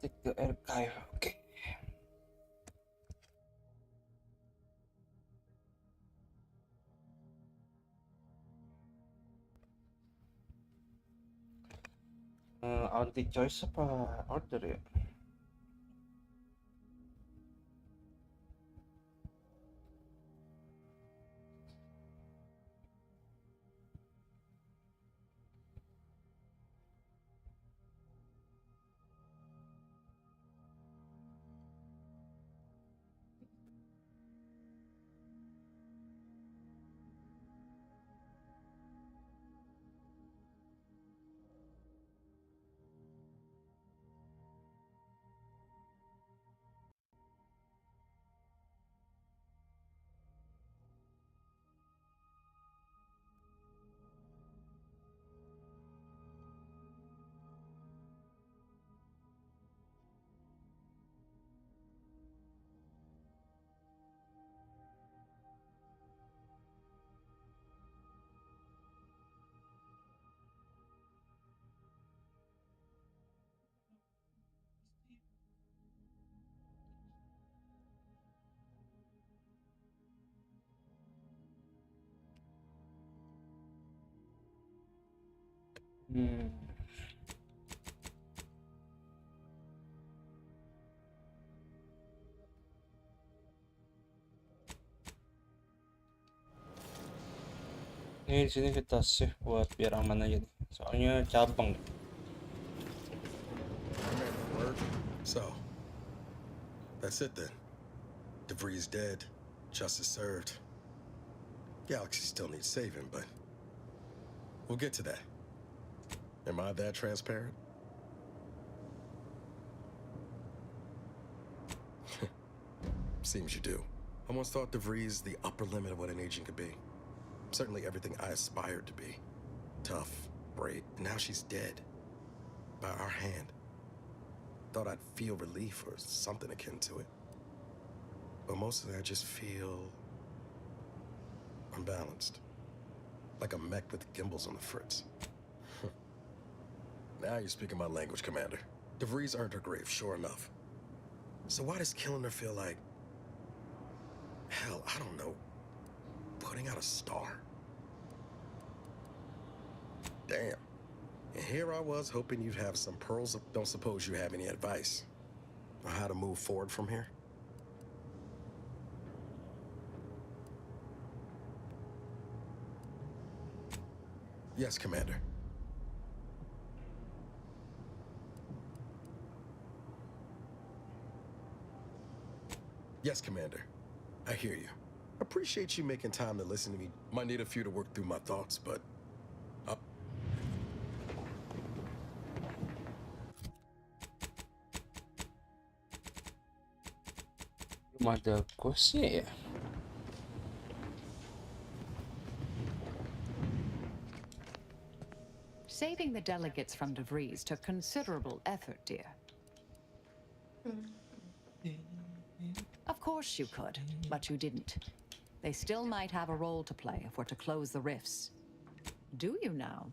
Speaker 4: Take the archive. Okay. anti choice apa order ya? Ini di sini kita save buat biar aman aja nih. Soalnya cabang.
Speaker 11: So, that's it then. DeVries dead, justice served. Galaxy still needs saving, but we'll get to that. Am I that transparent? Seems you do. I once thought DeVries the upper limit of what an agent could be. Certainly everything I aspired to be. Tough, brave, and now she's dead. By our hand. Thought I'd feel relief or something akin to it. But mostly I just feel unbalanced. Like a mech with gimbals on the fritz. Now you're speaking my language, Commander. DeVries earned her grave, sure enough. So why does killing her feel like... hell, I don't know. Putting out a star? Damn. And here I was hoping you'd have some pearls of... Don't suppose you have any advice on how to move forward from here? Yes, Commander. Yes, Commander. I hear you. Appreciate you making time to listen to me. Might need a few to work through my thoughts, but...
Speaker 4: Belum ada questnya ya?
Speaker 8: Saving the delegates from DeVries took considerable effort, dear. Of course you could, but you didn't. They still might have a role to play if we're to close the rifts. Do you now?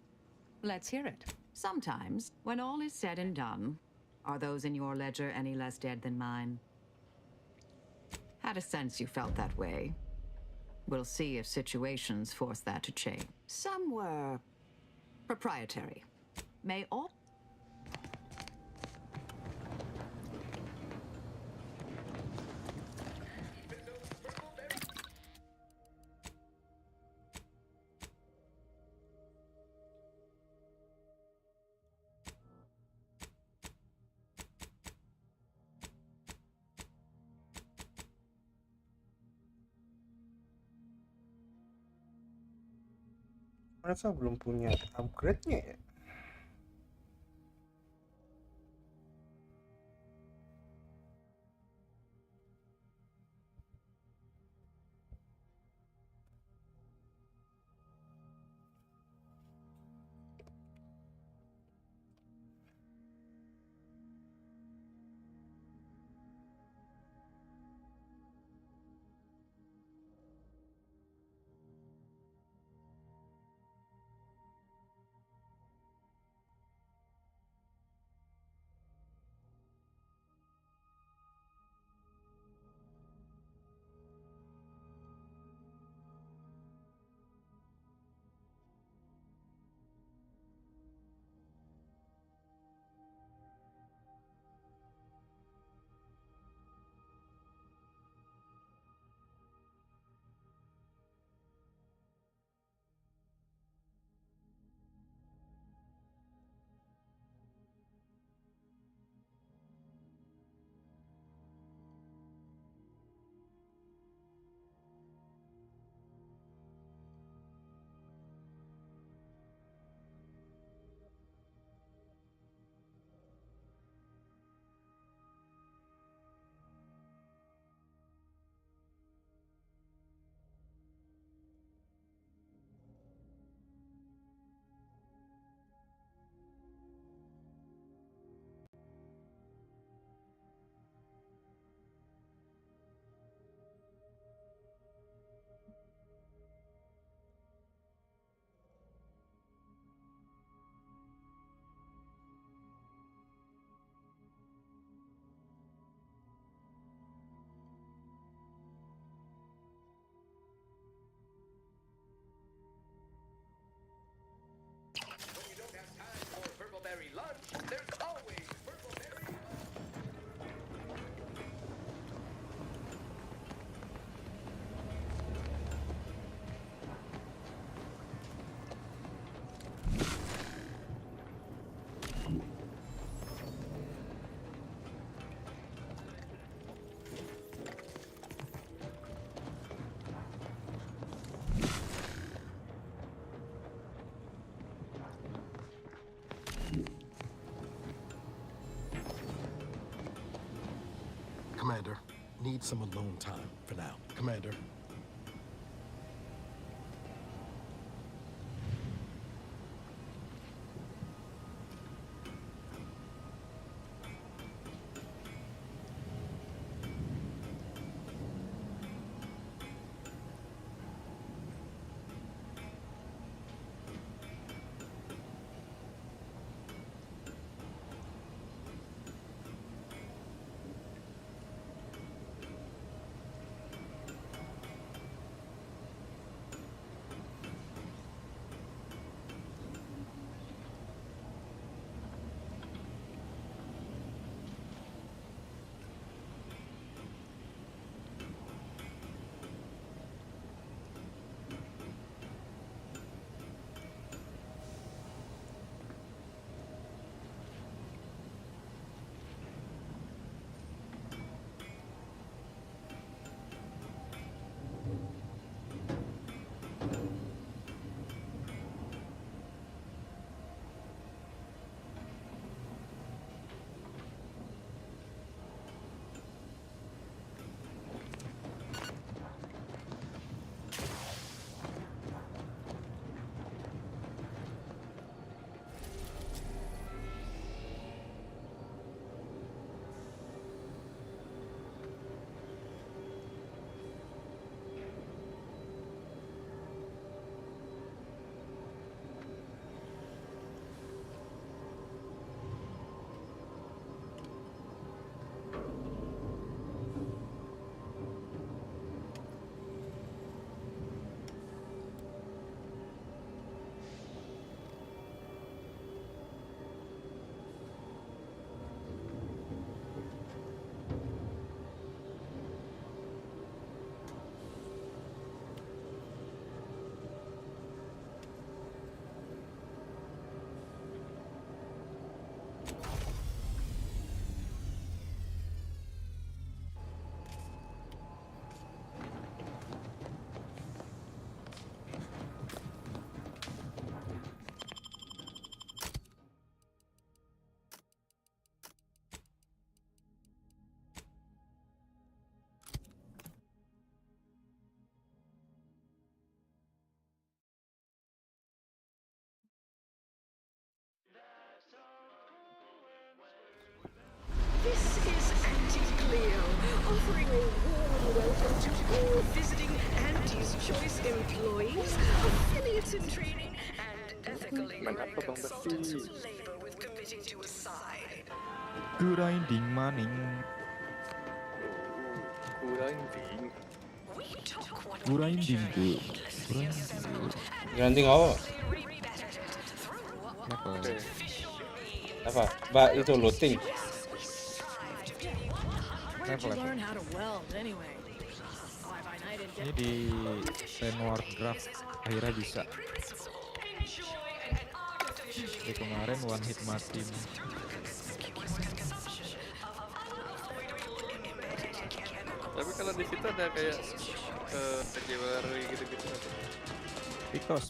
Speaker 8: Let's hear it. Sometimes, when all is said and done, are those in your ledger any less dead than mine? Had a sense you felt that way. We'll see if situations force that to change. Some were proprietary. May all...
Speaker 4: Mereka belum punya upgrade-nya ya?
Speaker 11: Commander. Need some alone time for now. Commander.
Speaker 10: This is Auntie Cleo, offering a warm welcome to all visiting Auntie's Choice employees, affiliates in training, and ethically correct consultants who labor with committing to a side.
Speaker 16: Grinding money.
Speaker 22: Grinding.
Speaker 16: Grinding good.
Speaker 4: Grinding apa? Apa? Mbak itu looting.
Speaker 16: Level. Ini di Reward Graph akhirnya bisa. Di kemarin one hit mati.
Speaker 22: Tapi kalau di situ ada kayak jewelry gitu-gitu.
Speaker 16: Pictos.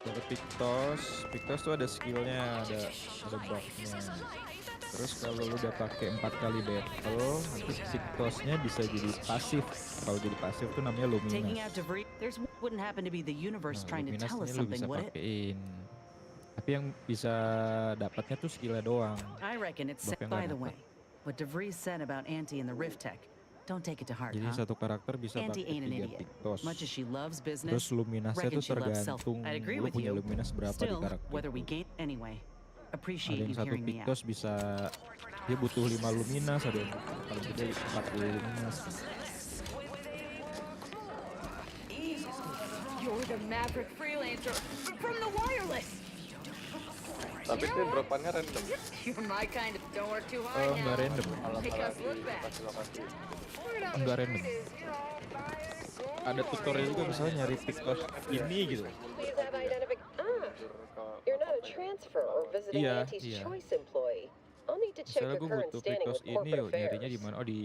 Speaker 16: Dapat Pictos tuh ada skillnya, ada buffnya. Terus kalau lu udah pakai 4 kali battle, nanti Pictosnya bisa jadi pasif. Kalau jadi pasif tuh namanya Luminous. Luminous ini lu bisa pakein. Tapi yang bisa dapatnya tuh skillnya doang.
Speaker 7: By the way, what DeVries said about Auntie and the Rift Tech, don't take it to heart,
Speaker 16: Jadi
Speaker 7: huh?
Speaker 16: satu karakter bisa
Speaker 7: Auntie
Speaker 16: pakai
Speaker 7: ain't an
Speaker 16: 3
Speaker 7: idiot.
Speaker 16: Pictos.
Speaker 7: Much as she loves business,
Speaker 16: Terus Luminasnya
Speaker 7: reckon
Speaker 16: tuh
Speaker 7: she loves self.
Speaker 16: tergantung
Speaker 7: I'd agree
Speaker 16: lu
Speaker 7: with
Speaker 16: punya
Speaker 7: you.
Speaker 16: Luminas berapa di
Speaker 7: Still,
Speaker 16: karakter.
Speaker 7: whether we gain anyway.
Speaker 16: Ada
Speaker 7: Appreciate
Speaker 16: yang
Speaker 7: you
Speaker 16: satu
Speaker 7: hearing me out.
Speaker 16: Pictos bisa dia butuh 5 Luminas, ada yang paling gede 40 Luminas.
Speaker 2: You're the maverick freelancer from the wireless.
Speaker 22: Tapi dia dropannya random.
Speaker 2: You're my kind of don't work too hard
Speaker 16: Enggak
Speaker 2: now.
Speaker 16: random.
Speaker 2: Make us look back.
Speaker 16: Enggak random. Ada tutorial juga misalnya nyari Pictos ini gitu.
Speaker 5: You're not a transfer or visiting Auntie's Choice employee. I'll need to check
Speaker 16: Misalnya
Speaker 5: your
Speaker 16: gue
Speaker 5: current
Speaker 16: butuh
Speaker 5: standing
Speaker 16: Pictos
Speaker 5: with
Speaker 16: ini,
Speaker 5: corporate
Speaker 16: yuk nyarinya
Speaker 5: affairs.
Speaker 16: di mana? Oh, di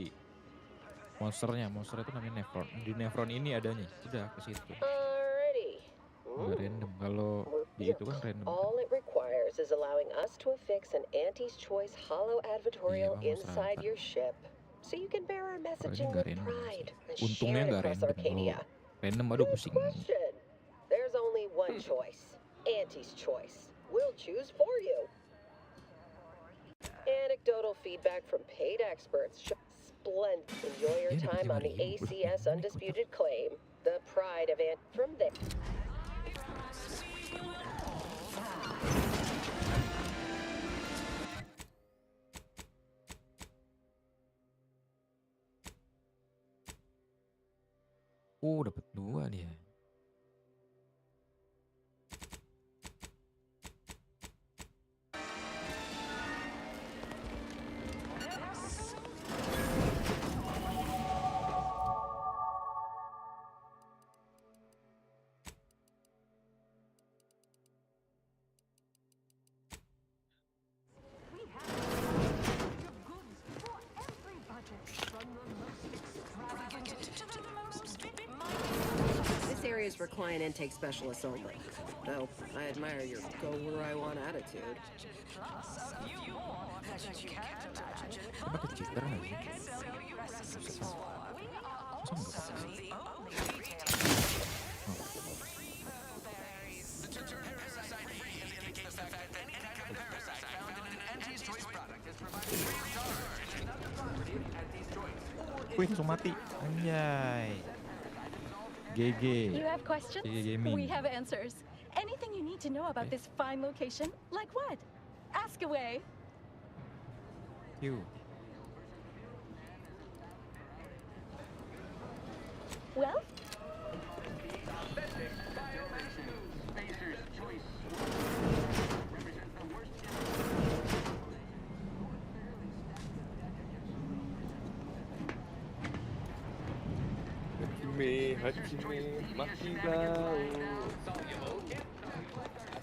Speaker 16: monsternya itu namanya Nefron. Di Nefron ini adanya, udah ke situ.
Speaker 5: Alrighty.
Speaker 16: Nggak random. Kalau di itu kan random.
Speaker 5: All it requires Affairs is allowing us to affix an Auntie's Choice hollow advertorial inside your ship, so you can bear our messaging with pride and share it across Arcadia.
Speaker 16: Random, aduh pusing.
Speaker 5: Question. There's only one choice. Auntie's Choice. We'll choose for you. Anecdotal feedback from paid experts. Splendid. Enjoy your time on the ACS Undisputed Claim. The pride of Aunt from there.
Speaker 16: Dapat 2 dia.
Speaker 5: This area is for client intake specialists only. Though I admire your go where I want attitude.
Speaker 16: Coba ke cheater lagi. Wih, langsung mati. Anjay. GG.
Speaker 17: You have questions? We have answers. Anything you need to know about this fine location? Like what? Ask away.
Speaker 16: You.
Speaker 17: Well?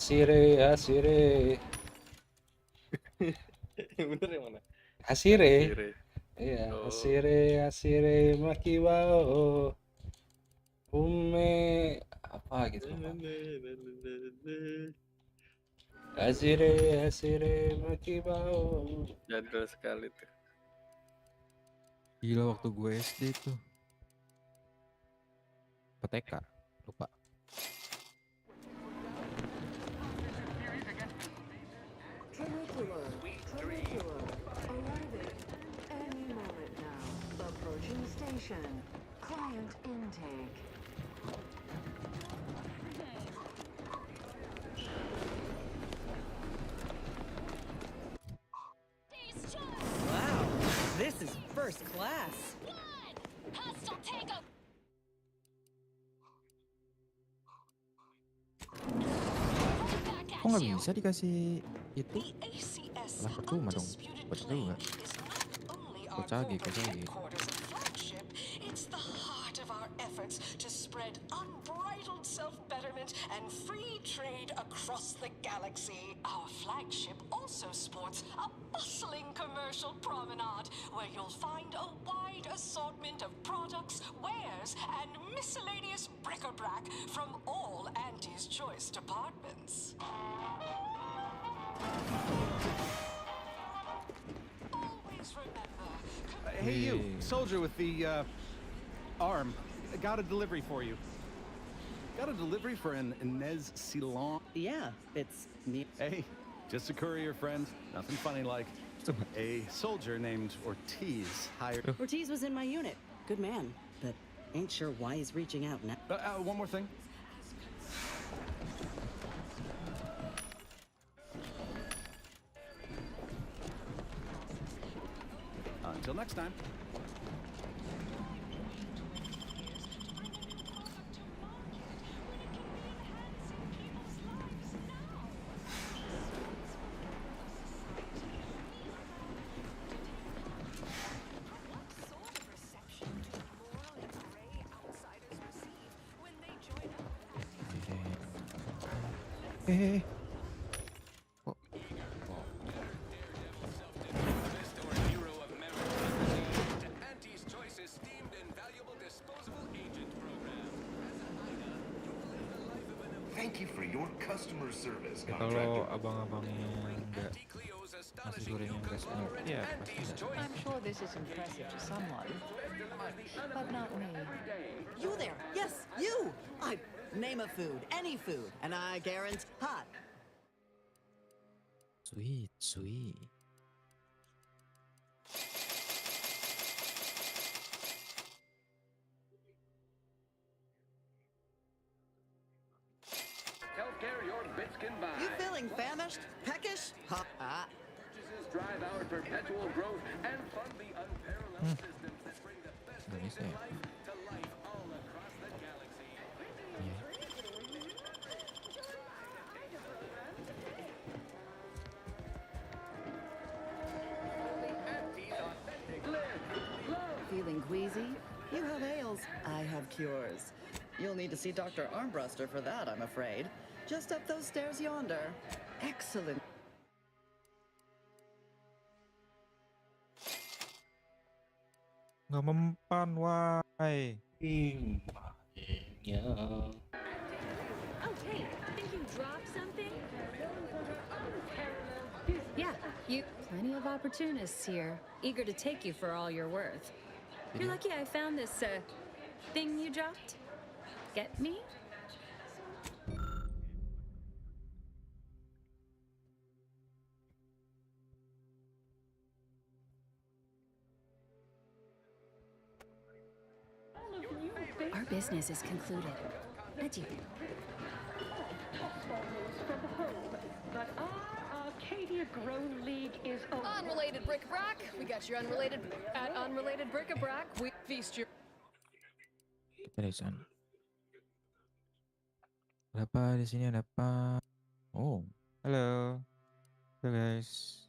Speaker 4: Hasire.
Speaker 22: Bener yang mana?
Speaker 4: Hasire. Iya, hasire makibao. Ume apa gitu. Hasire makibao.
Speaker 22: Jadul sekali tuh.
Speaker 16: Gila waktu gue SD tuh. PTK, lupa.
Speaker 5: Arriving any moment now. Approaching station. Client intake.
Speaker 7: Wow, this is first class.
Speaker 17: Hostile takeover.
Speaker 16: Kok nggak bisa dikasih itu? Lah percuma dong. Percuma. Kocage.
Speaker 10: It's the heart of our efforts to spread unbridled self-betterment and free trade across the galaxy. Our flagship also sports a bustling commercial promenade where you'll find a wide assortment of products, wares, and miscellaneous bric-a-brac from all Auntie's Choice departments. Always remember.
Speaker 21: Hey, you, soldier with the arm. Got a delivery for you. Got a delivery for an Inez Ceylon?
Speaker 7: Yeah, it's me.
Speaker 21: Hey, just a courier friend. Nothing funny like. A soldier named Ortiz hired.
Speaker 7: Ortiz was in my unit. Good man, but ain't sure why he's reaching out now.
Speaker 21: One more thing. Until next time.
Speaker 9: thank you for your customer service,
Speaker 16: Ya, kalau abang-abangnya nggak nasi gorengnya nggak sepenuh, ya pasti nggak.
Speaker 8: I'm sure this is impressive to someone, but not me.
Speaker 14: You there? Yes, you! I name a food, any food, and I guarantee hot.
Speaker 15: Sweet, sweet.
Speaker 3: Healthcare your bits can buy.
Speaker 14: You feeling famished, peckish? Hop,
Speaker 3: Purchases drive our perpetual growth and fund the unparalleled systems that bring the best
Speaker 15: Indonesia ya.
Speaker 3: to life all across the galaxy.
Speaker 14: feeling queasy? You have ails, I have cures. You'll need to see Dr. Armbruster for that, I'm afraid. Just up those stairs yonder. Excellent.
Speaker 16: Nggak mempan, why?
Speaker 4: Ya.
Speaker 2: Okay, think you dropped something? Yeah, plenty of opportunists here, eager to take you for all you're worth. You're lucky I found this, thing you dropped. Get me? Our business is concluded. Adieu.
Speaker 10: But our Arcadia Grown League is over.
Speaker 23: Unrelated bric-a-brac. We got your unrelated bric-a-brac. We feast your.
Speaker 15: Kita di sana. Berapa di sini ada apa? Oh,
Speaker 16: Halo. Halo guys.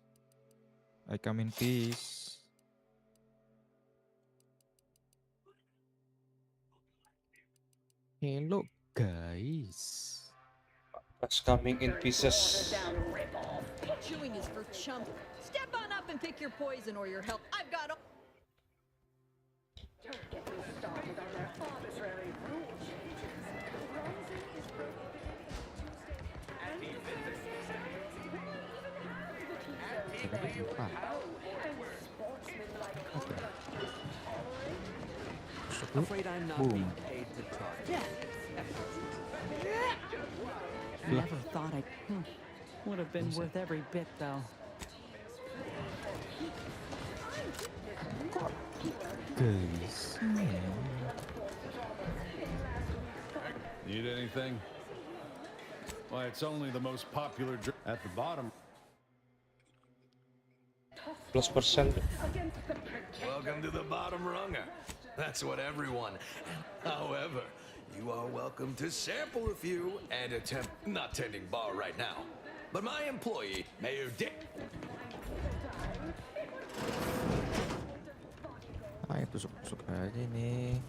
Speaker 16: I come in peace.
Speaker 15: hello guys.
Speaker 4: What's coming in pieces?
Speaker 14: Chewing is for chump. Step on up and pick your poison or your health. I've got a...
Speaker 10: Don't get me started on their arbitrary rule changes. Rising is prohibited
Speaker 6: Afraid I'm not being paid to talk.
Speaker 7: Never thought I would have been worth every bit, though.
Speaker 15: Guys.
Speaker 21: Need anything? Why, it's only the most popular drink at the bottom.
Speaker 4: +%.
Speaker 9: Welcome to the bottom runger. That's what everyone. However, you are welcome to sample a few and attempt not tending bar right now. But my employee, Mayor Dick.
Speaker 15: Ayo tusuk-tusuk aja nih.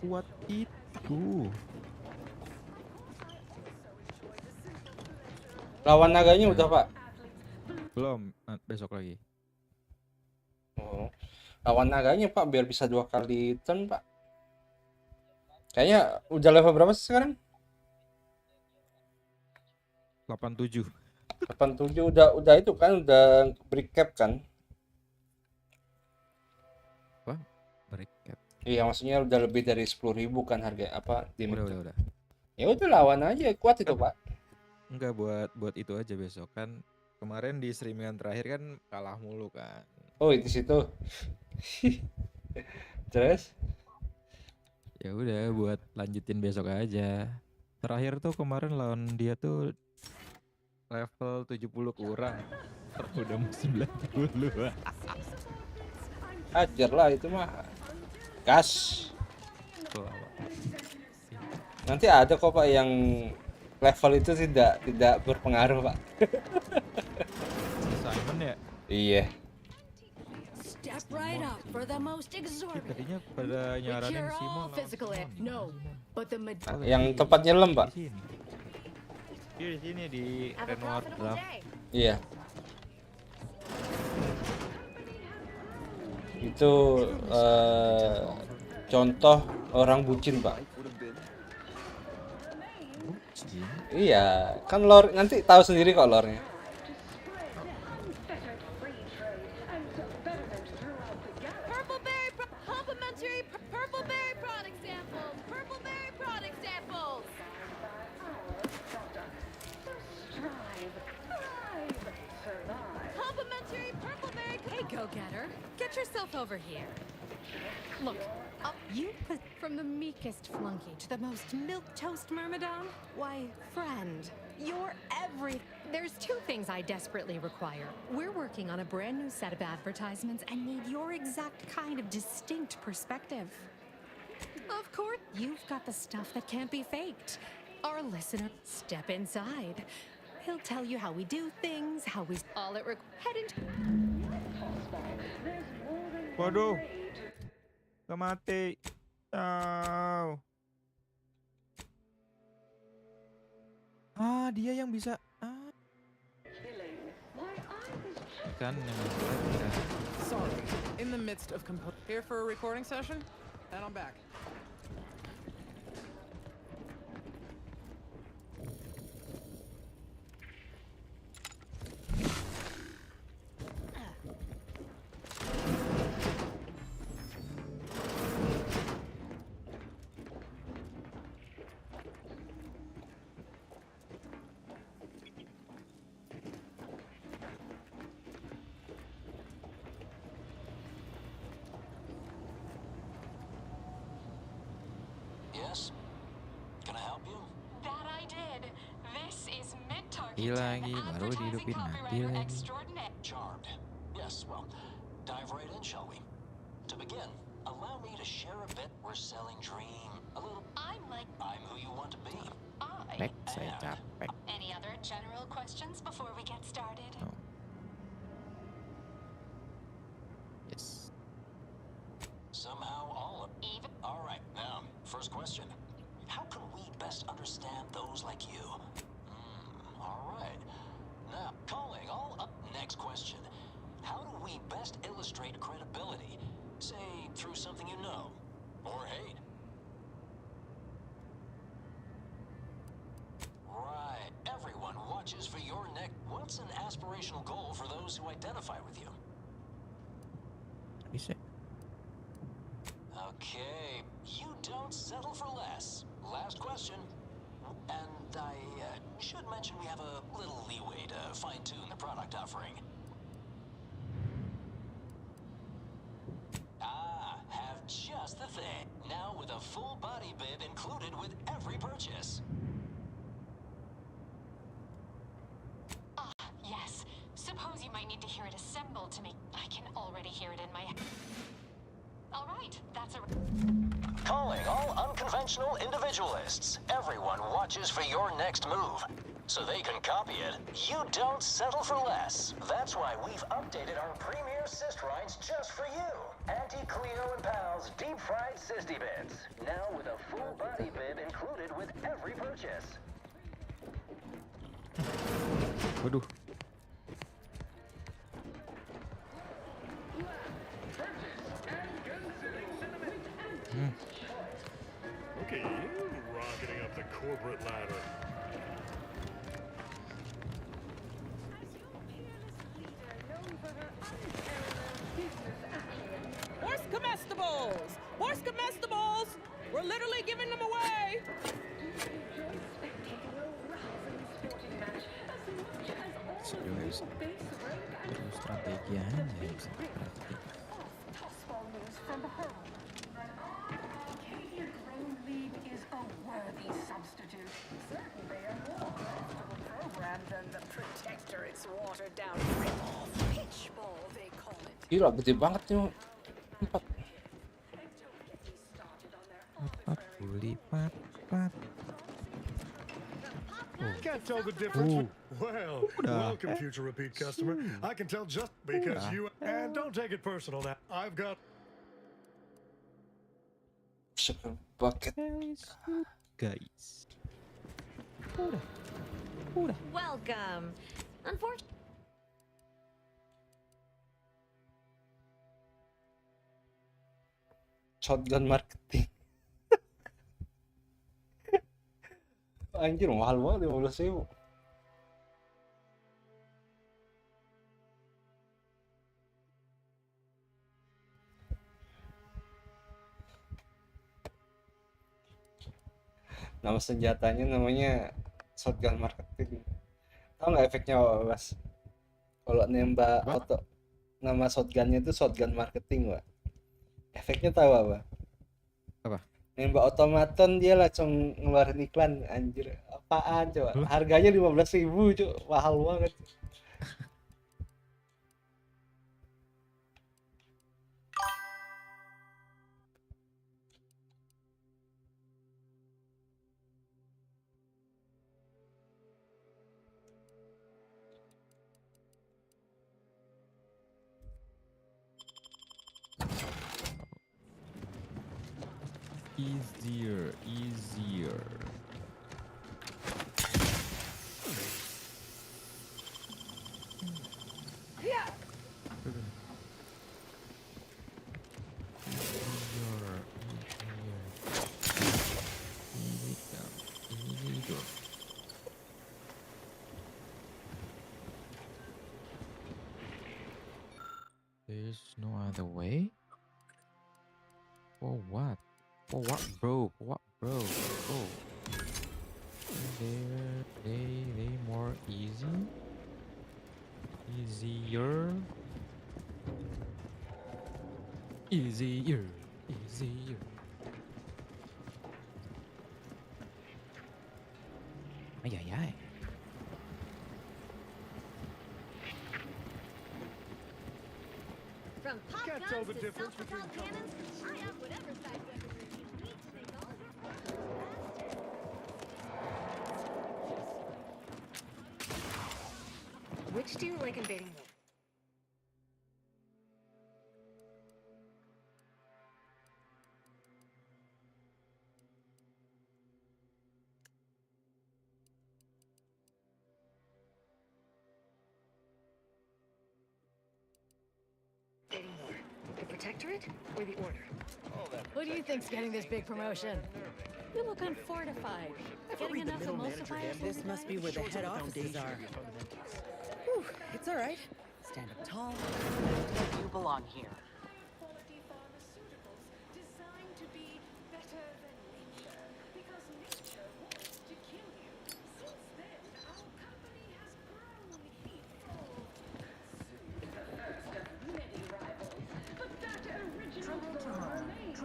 Speaker 16: Kuat itu.
Speaker 4: Lawan naganya udah, Pak?
Speaker 16: Belum, besok lagi.
Speaker 4: Oh. Lawan naganya, Pak, biar bisa 2 kali turn, Pak. Kayaknya udah level berapa sih sekarang?
Speaker 16: 87.
Speaker 4: 87 udah itu kan, udah break cap kan?
Speaker 16: Apa? Break cap.
Speaker 4: Iya, maksudnya udah lebih dari 10.000 kan harga apa di
Speaker 16: Udah.
Speaker 4: Ya udah lawan aja, kuat itu, Pak.
Speaker 16: Enggak, buat itu aja besok kan. Kemarin di streamingan terakhir kan kalah mulu kan.
Speaker 4: Oh, di situ. Terus?
Speaker 16: Ya udah buat lanjutin besok aja. Terakhir tuh kemarin lawan dia tuh level 70 kurang. Udah mau 90.
Speaker 4: Ajar lah itu mah. Gas. Nanti ada kok, Pak, yang level itu tidak berpengaruh, Pak.
Speaker 16: Simon ya?
Speaker 4: Iya.
Speaker 2: Step right up for the most exorbitant.
Speaker 16: Tadinya pada nyaranin Simon
Speaker 2: No, but the
Speaker 4: Yang tempat nyelam, Pak.
Speaker 16: Dia di sini di Renoir Draft.
Speaker 4: Iya. Itu contoh orang bucin, Pak. Iya, kan lore nanti tahu sendiri kok lore-nya.
Speaker 23: Go-getter, get yourself over here. Look, you put from the meekest flunky to the most milquetoast myrmidon. Why, friend, you're There's two things I desperately require. We're working on a brand new set of advertisements and need your exact kind of distinct perspective. Of course, you've got the stuff that can't be faked. Our listener, step inside. He'll tell you how we do things, how we all it head into.
Speaker 16: Waduh, gak mati. Oh. Dia yang bisa. Kan yang
Speaker 7: Sorry, in the midst of here for a recording session, and I'm back.
Speaker 12: Yes? Can I help you?
Speaker 18: That I did. This is mid-target.
Speaker 15: Lagi baru dihidupin mati lagi.
Speaker 12: Charmed. Yes, well, dive right in, shall we? To begin, allow me to share a bit. We're selling dream. A little. I'm who you want to be.
Speaker 15: Saya capek.
Speaker 18: Any other general questions before we get started?
Speaker 15: No. Yes.
Speaker 12: Somehow all of even. All right, now, first question. How can we best understand those like you? All right. Now, calling all up. Next question. How do we best illustrate credibility? Say, through something you know, or hate. Right. Everyone watches for your neck. What's an aspirational goal for those who identify with you?
Speaker 15: Bisa.
Speaker 12: Okay, you don't settle for less. Last question. And I should mention we have a little leeway to fine-tune the product offering. Have just the thing. Now with a full body bib included with every purchase.
Speaker 18: Yes. Suppose you might need to hear it assembled to make. I can already hear it in my head. All right, that's a.
Speaker 12: Calling all unconventional individualists. Everyone watches for your next move, so they can copy it. You don't settle for less. That's why we've updated our premier cyst rides just for you. Anti-Cleo and Pal's deep-fried cysty bits. Now with a full body bib included with every purchase.
Speaker 16: Waduh.
Speaker 19: Okay, rocketing up the corporate ladder.
Speaker 7: Horse comestibles! Horse comestibles! We're literally giving them away!
Speaker 15: Terus strategi aja yang bisa diperhatikan.
Speaker 4: Gila, gede banget nih.
Speaker 15: 44.
Speaker 19: Can't tell the difference. Well, welcome, future repeat customer. I can tell just because you. And don't take it personal now. I've got.
Speaker 4: Bucket.
Speaker 15: Guys.
Speaker 2: Welcome. Unfortunately.
Speaker 4: shotgun marketing. Anjir mahal banget 15.000. Nama senjatanya namanya shotgun marketing. Tahu nggak efeknya apa, Mas? Kalau nembak auto, nama shotgunnya itu shotgun marketing, Pak. Efeknya tahu apa?
Speaker 16: Apa?
Speaker 4: Nembak otomaton dia langsung ngeluarin iklan, anjir. Apaan coba? Harganya 15.000, Cuk. Mahal banget.
Speaker 15: Easier. There's no other way? For what? For what, bro? For what, bro? Oh. They more easy? Easier? Ay.
Speaker 10: From pop
Speaker 19: Can't
Speaker 10: guns
Speaker 19: tell the
Speaker 10: to
Speaker 19: difference
Speaker 10: self-propelled
Speaker 19: between
Speaker 10: cannons, I have whatever size weaponry you need to make all your faster. Which do you like invading more? The Protectorate or the Order?
Speaker 17: Who do you think's getting this big promotion? You look unfortified. Getting enough emulsifiers?
Speaker 14: This must be where the head offices are. Whew, it's all right. Stand up tall.
Speaker 8: You belong here.
Speaker 10: Quality pharmaceuticals designed to be better than nature. Because nature wants to kill you. Since then, our company has grown evolved. Many rivals, but that original foe remains.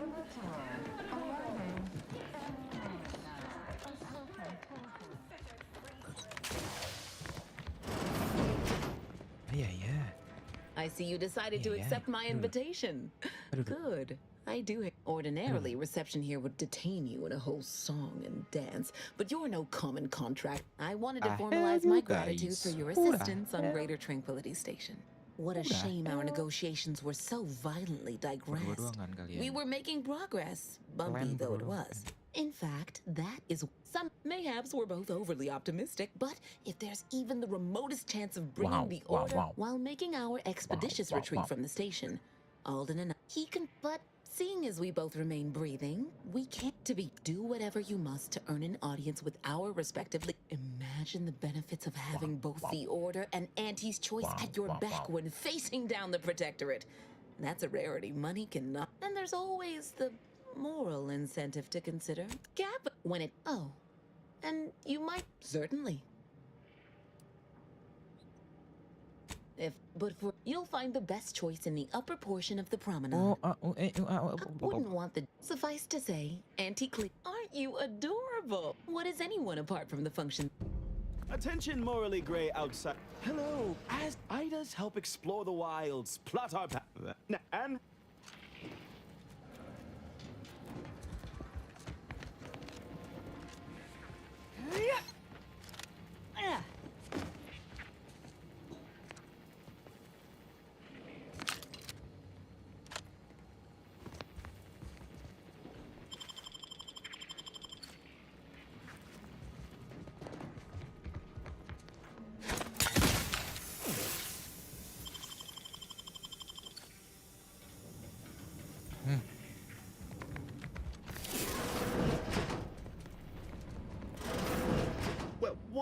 Speaker 15: Yeah.
Speaker 7: I see you decided to accept my invitation. Good. I do. Ordinarily, reception here would detain you in a whole song and dance, but you're no common contract. I wanted to formalize my gratitude for your assistance on Greater Tranquility Station. What a shame our negotiations were so violently digressed. We were making progress, bumpy though it was. In fact, that is some. Mayhaps we're both overly optimistic, but if there's even the remotest chance of bringing the order while making our expeditious retreat from the station, Alden and he can. But seeing as we both remain breathing, we can't do whatever you must to earn an audience with our respectively. Imagine the benefits of having both the Order and Auntie's Choice at your back when facing down the Protectorate. That's a rarity money cannot. And there's always the moral incentive to consider. Gap when it. Oh, and you might certainly. But you'll find the best choice in the upper portion of the promenade. Wouldn't want the. Suffice to say, Auntie Cle. Aren't you adorable? What is anyone apart from the function?
Speaker 1: Attention, morally gray outside. Hello, as Idas help explore the wilds, plot our path, and.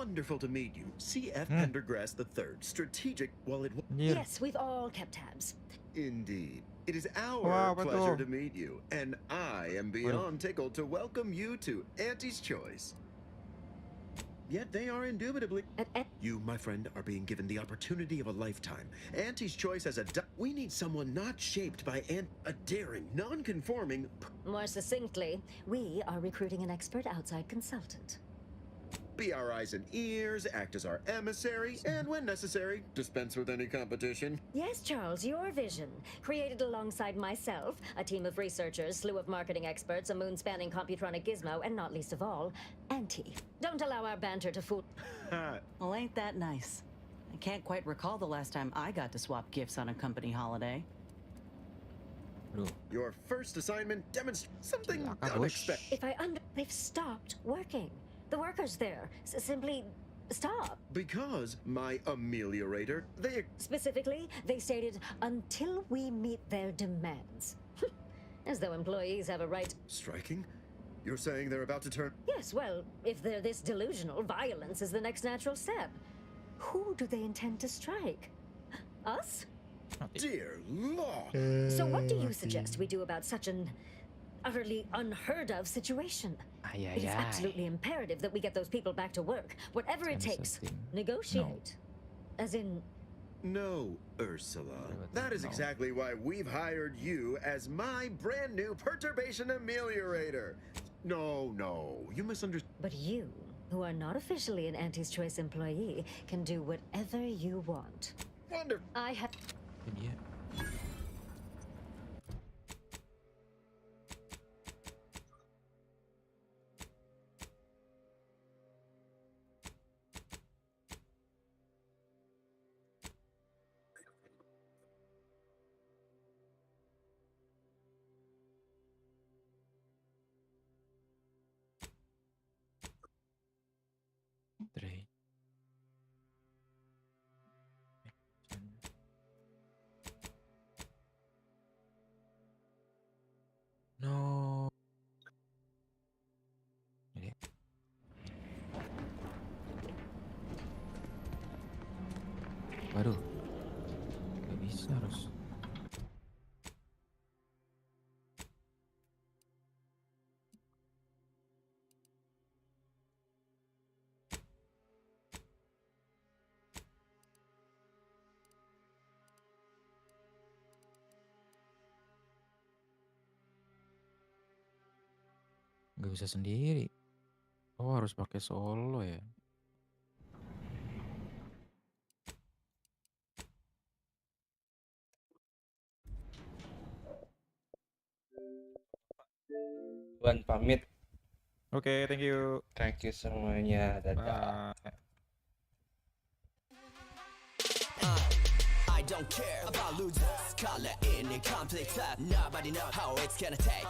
Speaker 11: Wonderful to meet you. CF Pendergrass III, strategic while it...
Speaker 13: Yes, we've all kept tabs.
Speaker 11: Indeed. It is our pleasure to meet you, and I am beyond tickled to welcome you to Auntie's Choice. Yet they are indubitably... You, my friend, are being given the opportunity of a lifetime. Auntie's Choice as we need someone not shaped by a daring, non-conforming...
Speaker 13: More succinctly, we are recruiting an expert outside consultant.
Speaker 11: Be our eyes and ears, act as our emissary, and when necessary, dispense with any competition.
Speaker 13: Yes, Charles, your vision. Created alongside myself, a team of researchers, slew of marketing experts, a moon-spanning computronic gizmo, and not least of all, Auntie. Don't allow our banter to fool...
Speaker 14: Well, ain't that nice? I can't quite recall the last time I got to swap gifts on a company holiday.
Speaker 11: Your first assignment demonstrates something unexpected.
Speaker 13: They've stopped working. The workers there simply stop.
Speaker 11: Because my ameliorator,
Speaker 13: Specifically, they stated, until we meet their demands. As though employees have a right...
Speaker 11: Striking? You're saying they're about to turn...
Speaker 13: Yes, well, if they're this delusional, violence is the next natural step. Who do they intend to strike? Us?
Speaker 11: Dear law!
Speaker 13: So what do you suggest we do about such an utterly unheard of situation? It is absolutely imperative that we get those people back to work, whatever it takes. Negotiate. As in...
Speaker 11: No, Ursula. That is exactly why we've hired you as my brand new perturbation ameliorator. No, you misunderstood.
Speaker 13: But you, who are not officially an Auntie's Choice employee, can do whatever you want.
Speaker 11: Wonderful.
Speaker 13: I have...
Speaker 15: No. Ini. Waduh. Gak bisa harus. Gak bisa sendiri. Oh, harus pakai solo ya.
Speaker 4: Tuan pamit.
Speaker 16: Oke, thank you.
Speaker 4: Thank you semuanya. Dadah.
Speaker 20: I don't care about losers. Color in a conflict. Nobody know how it's gonna take.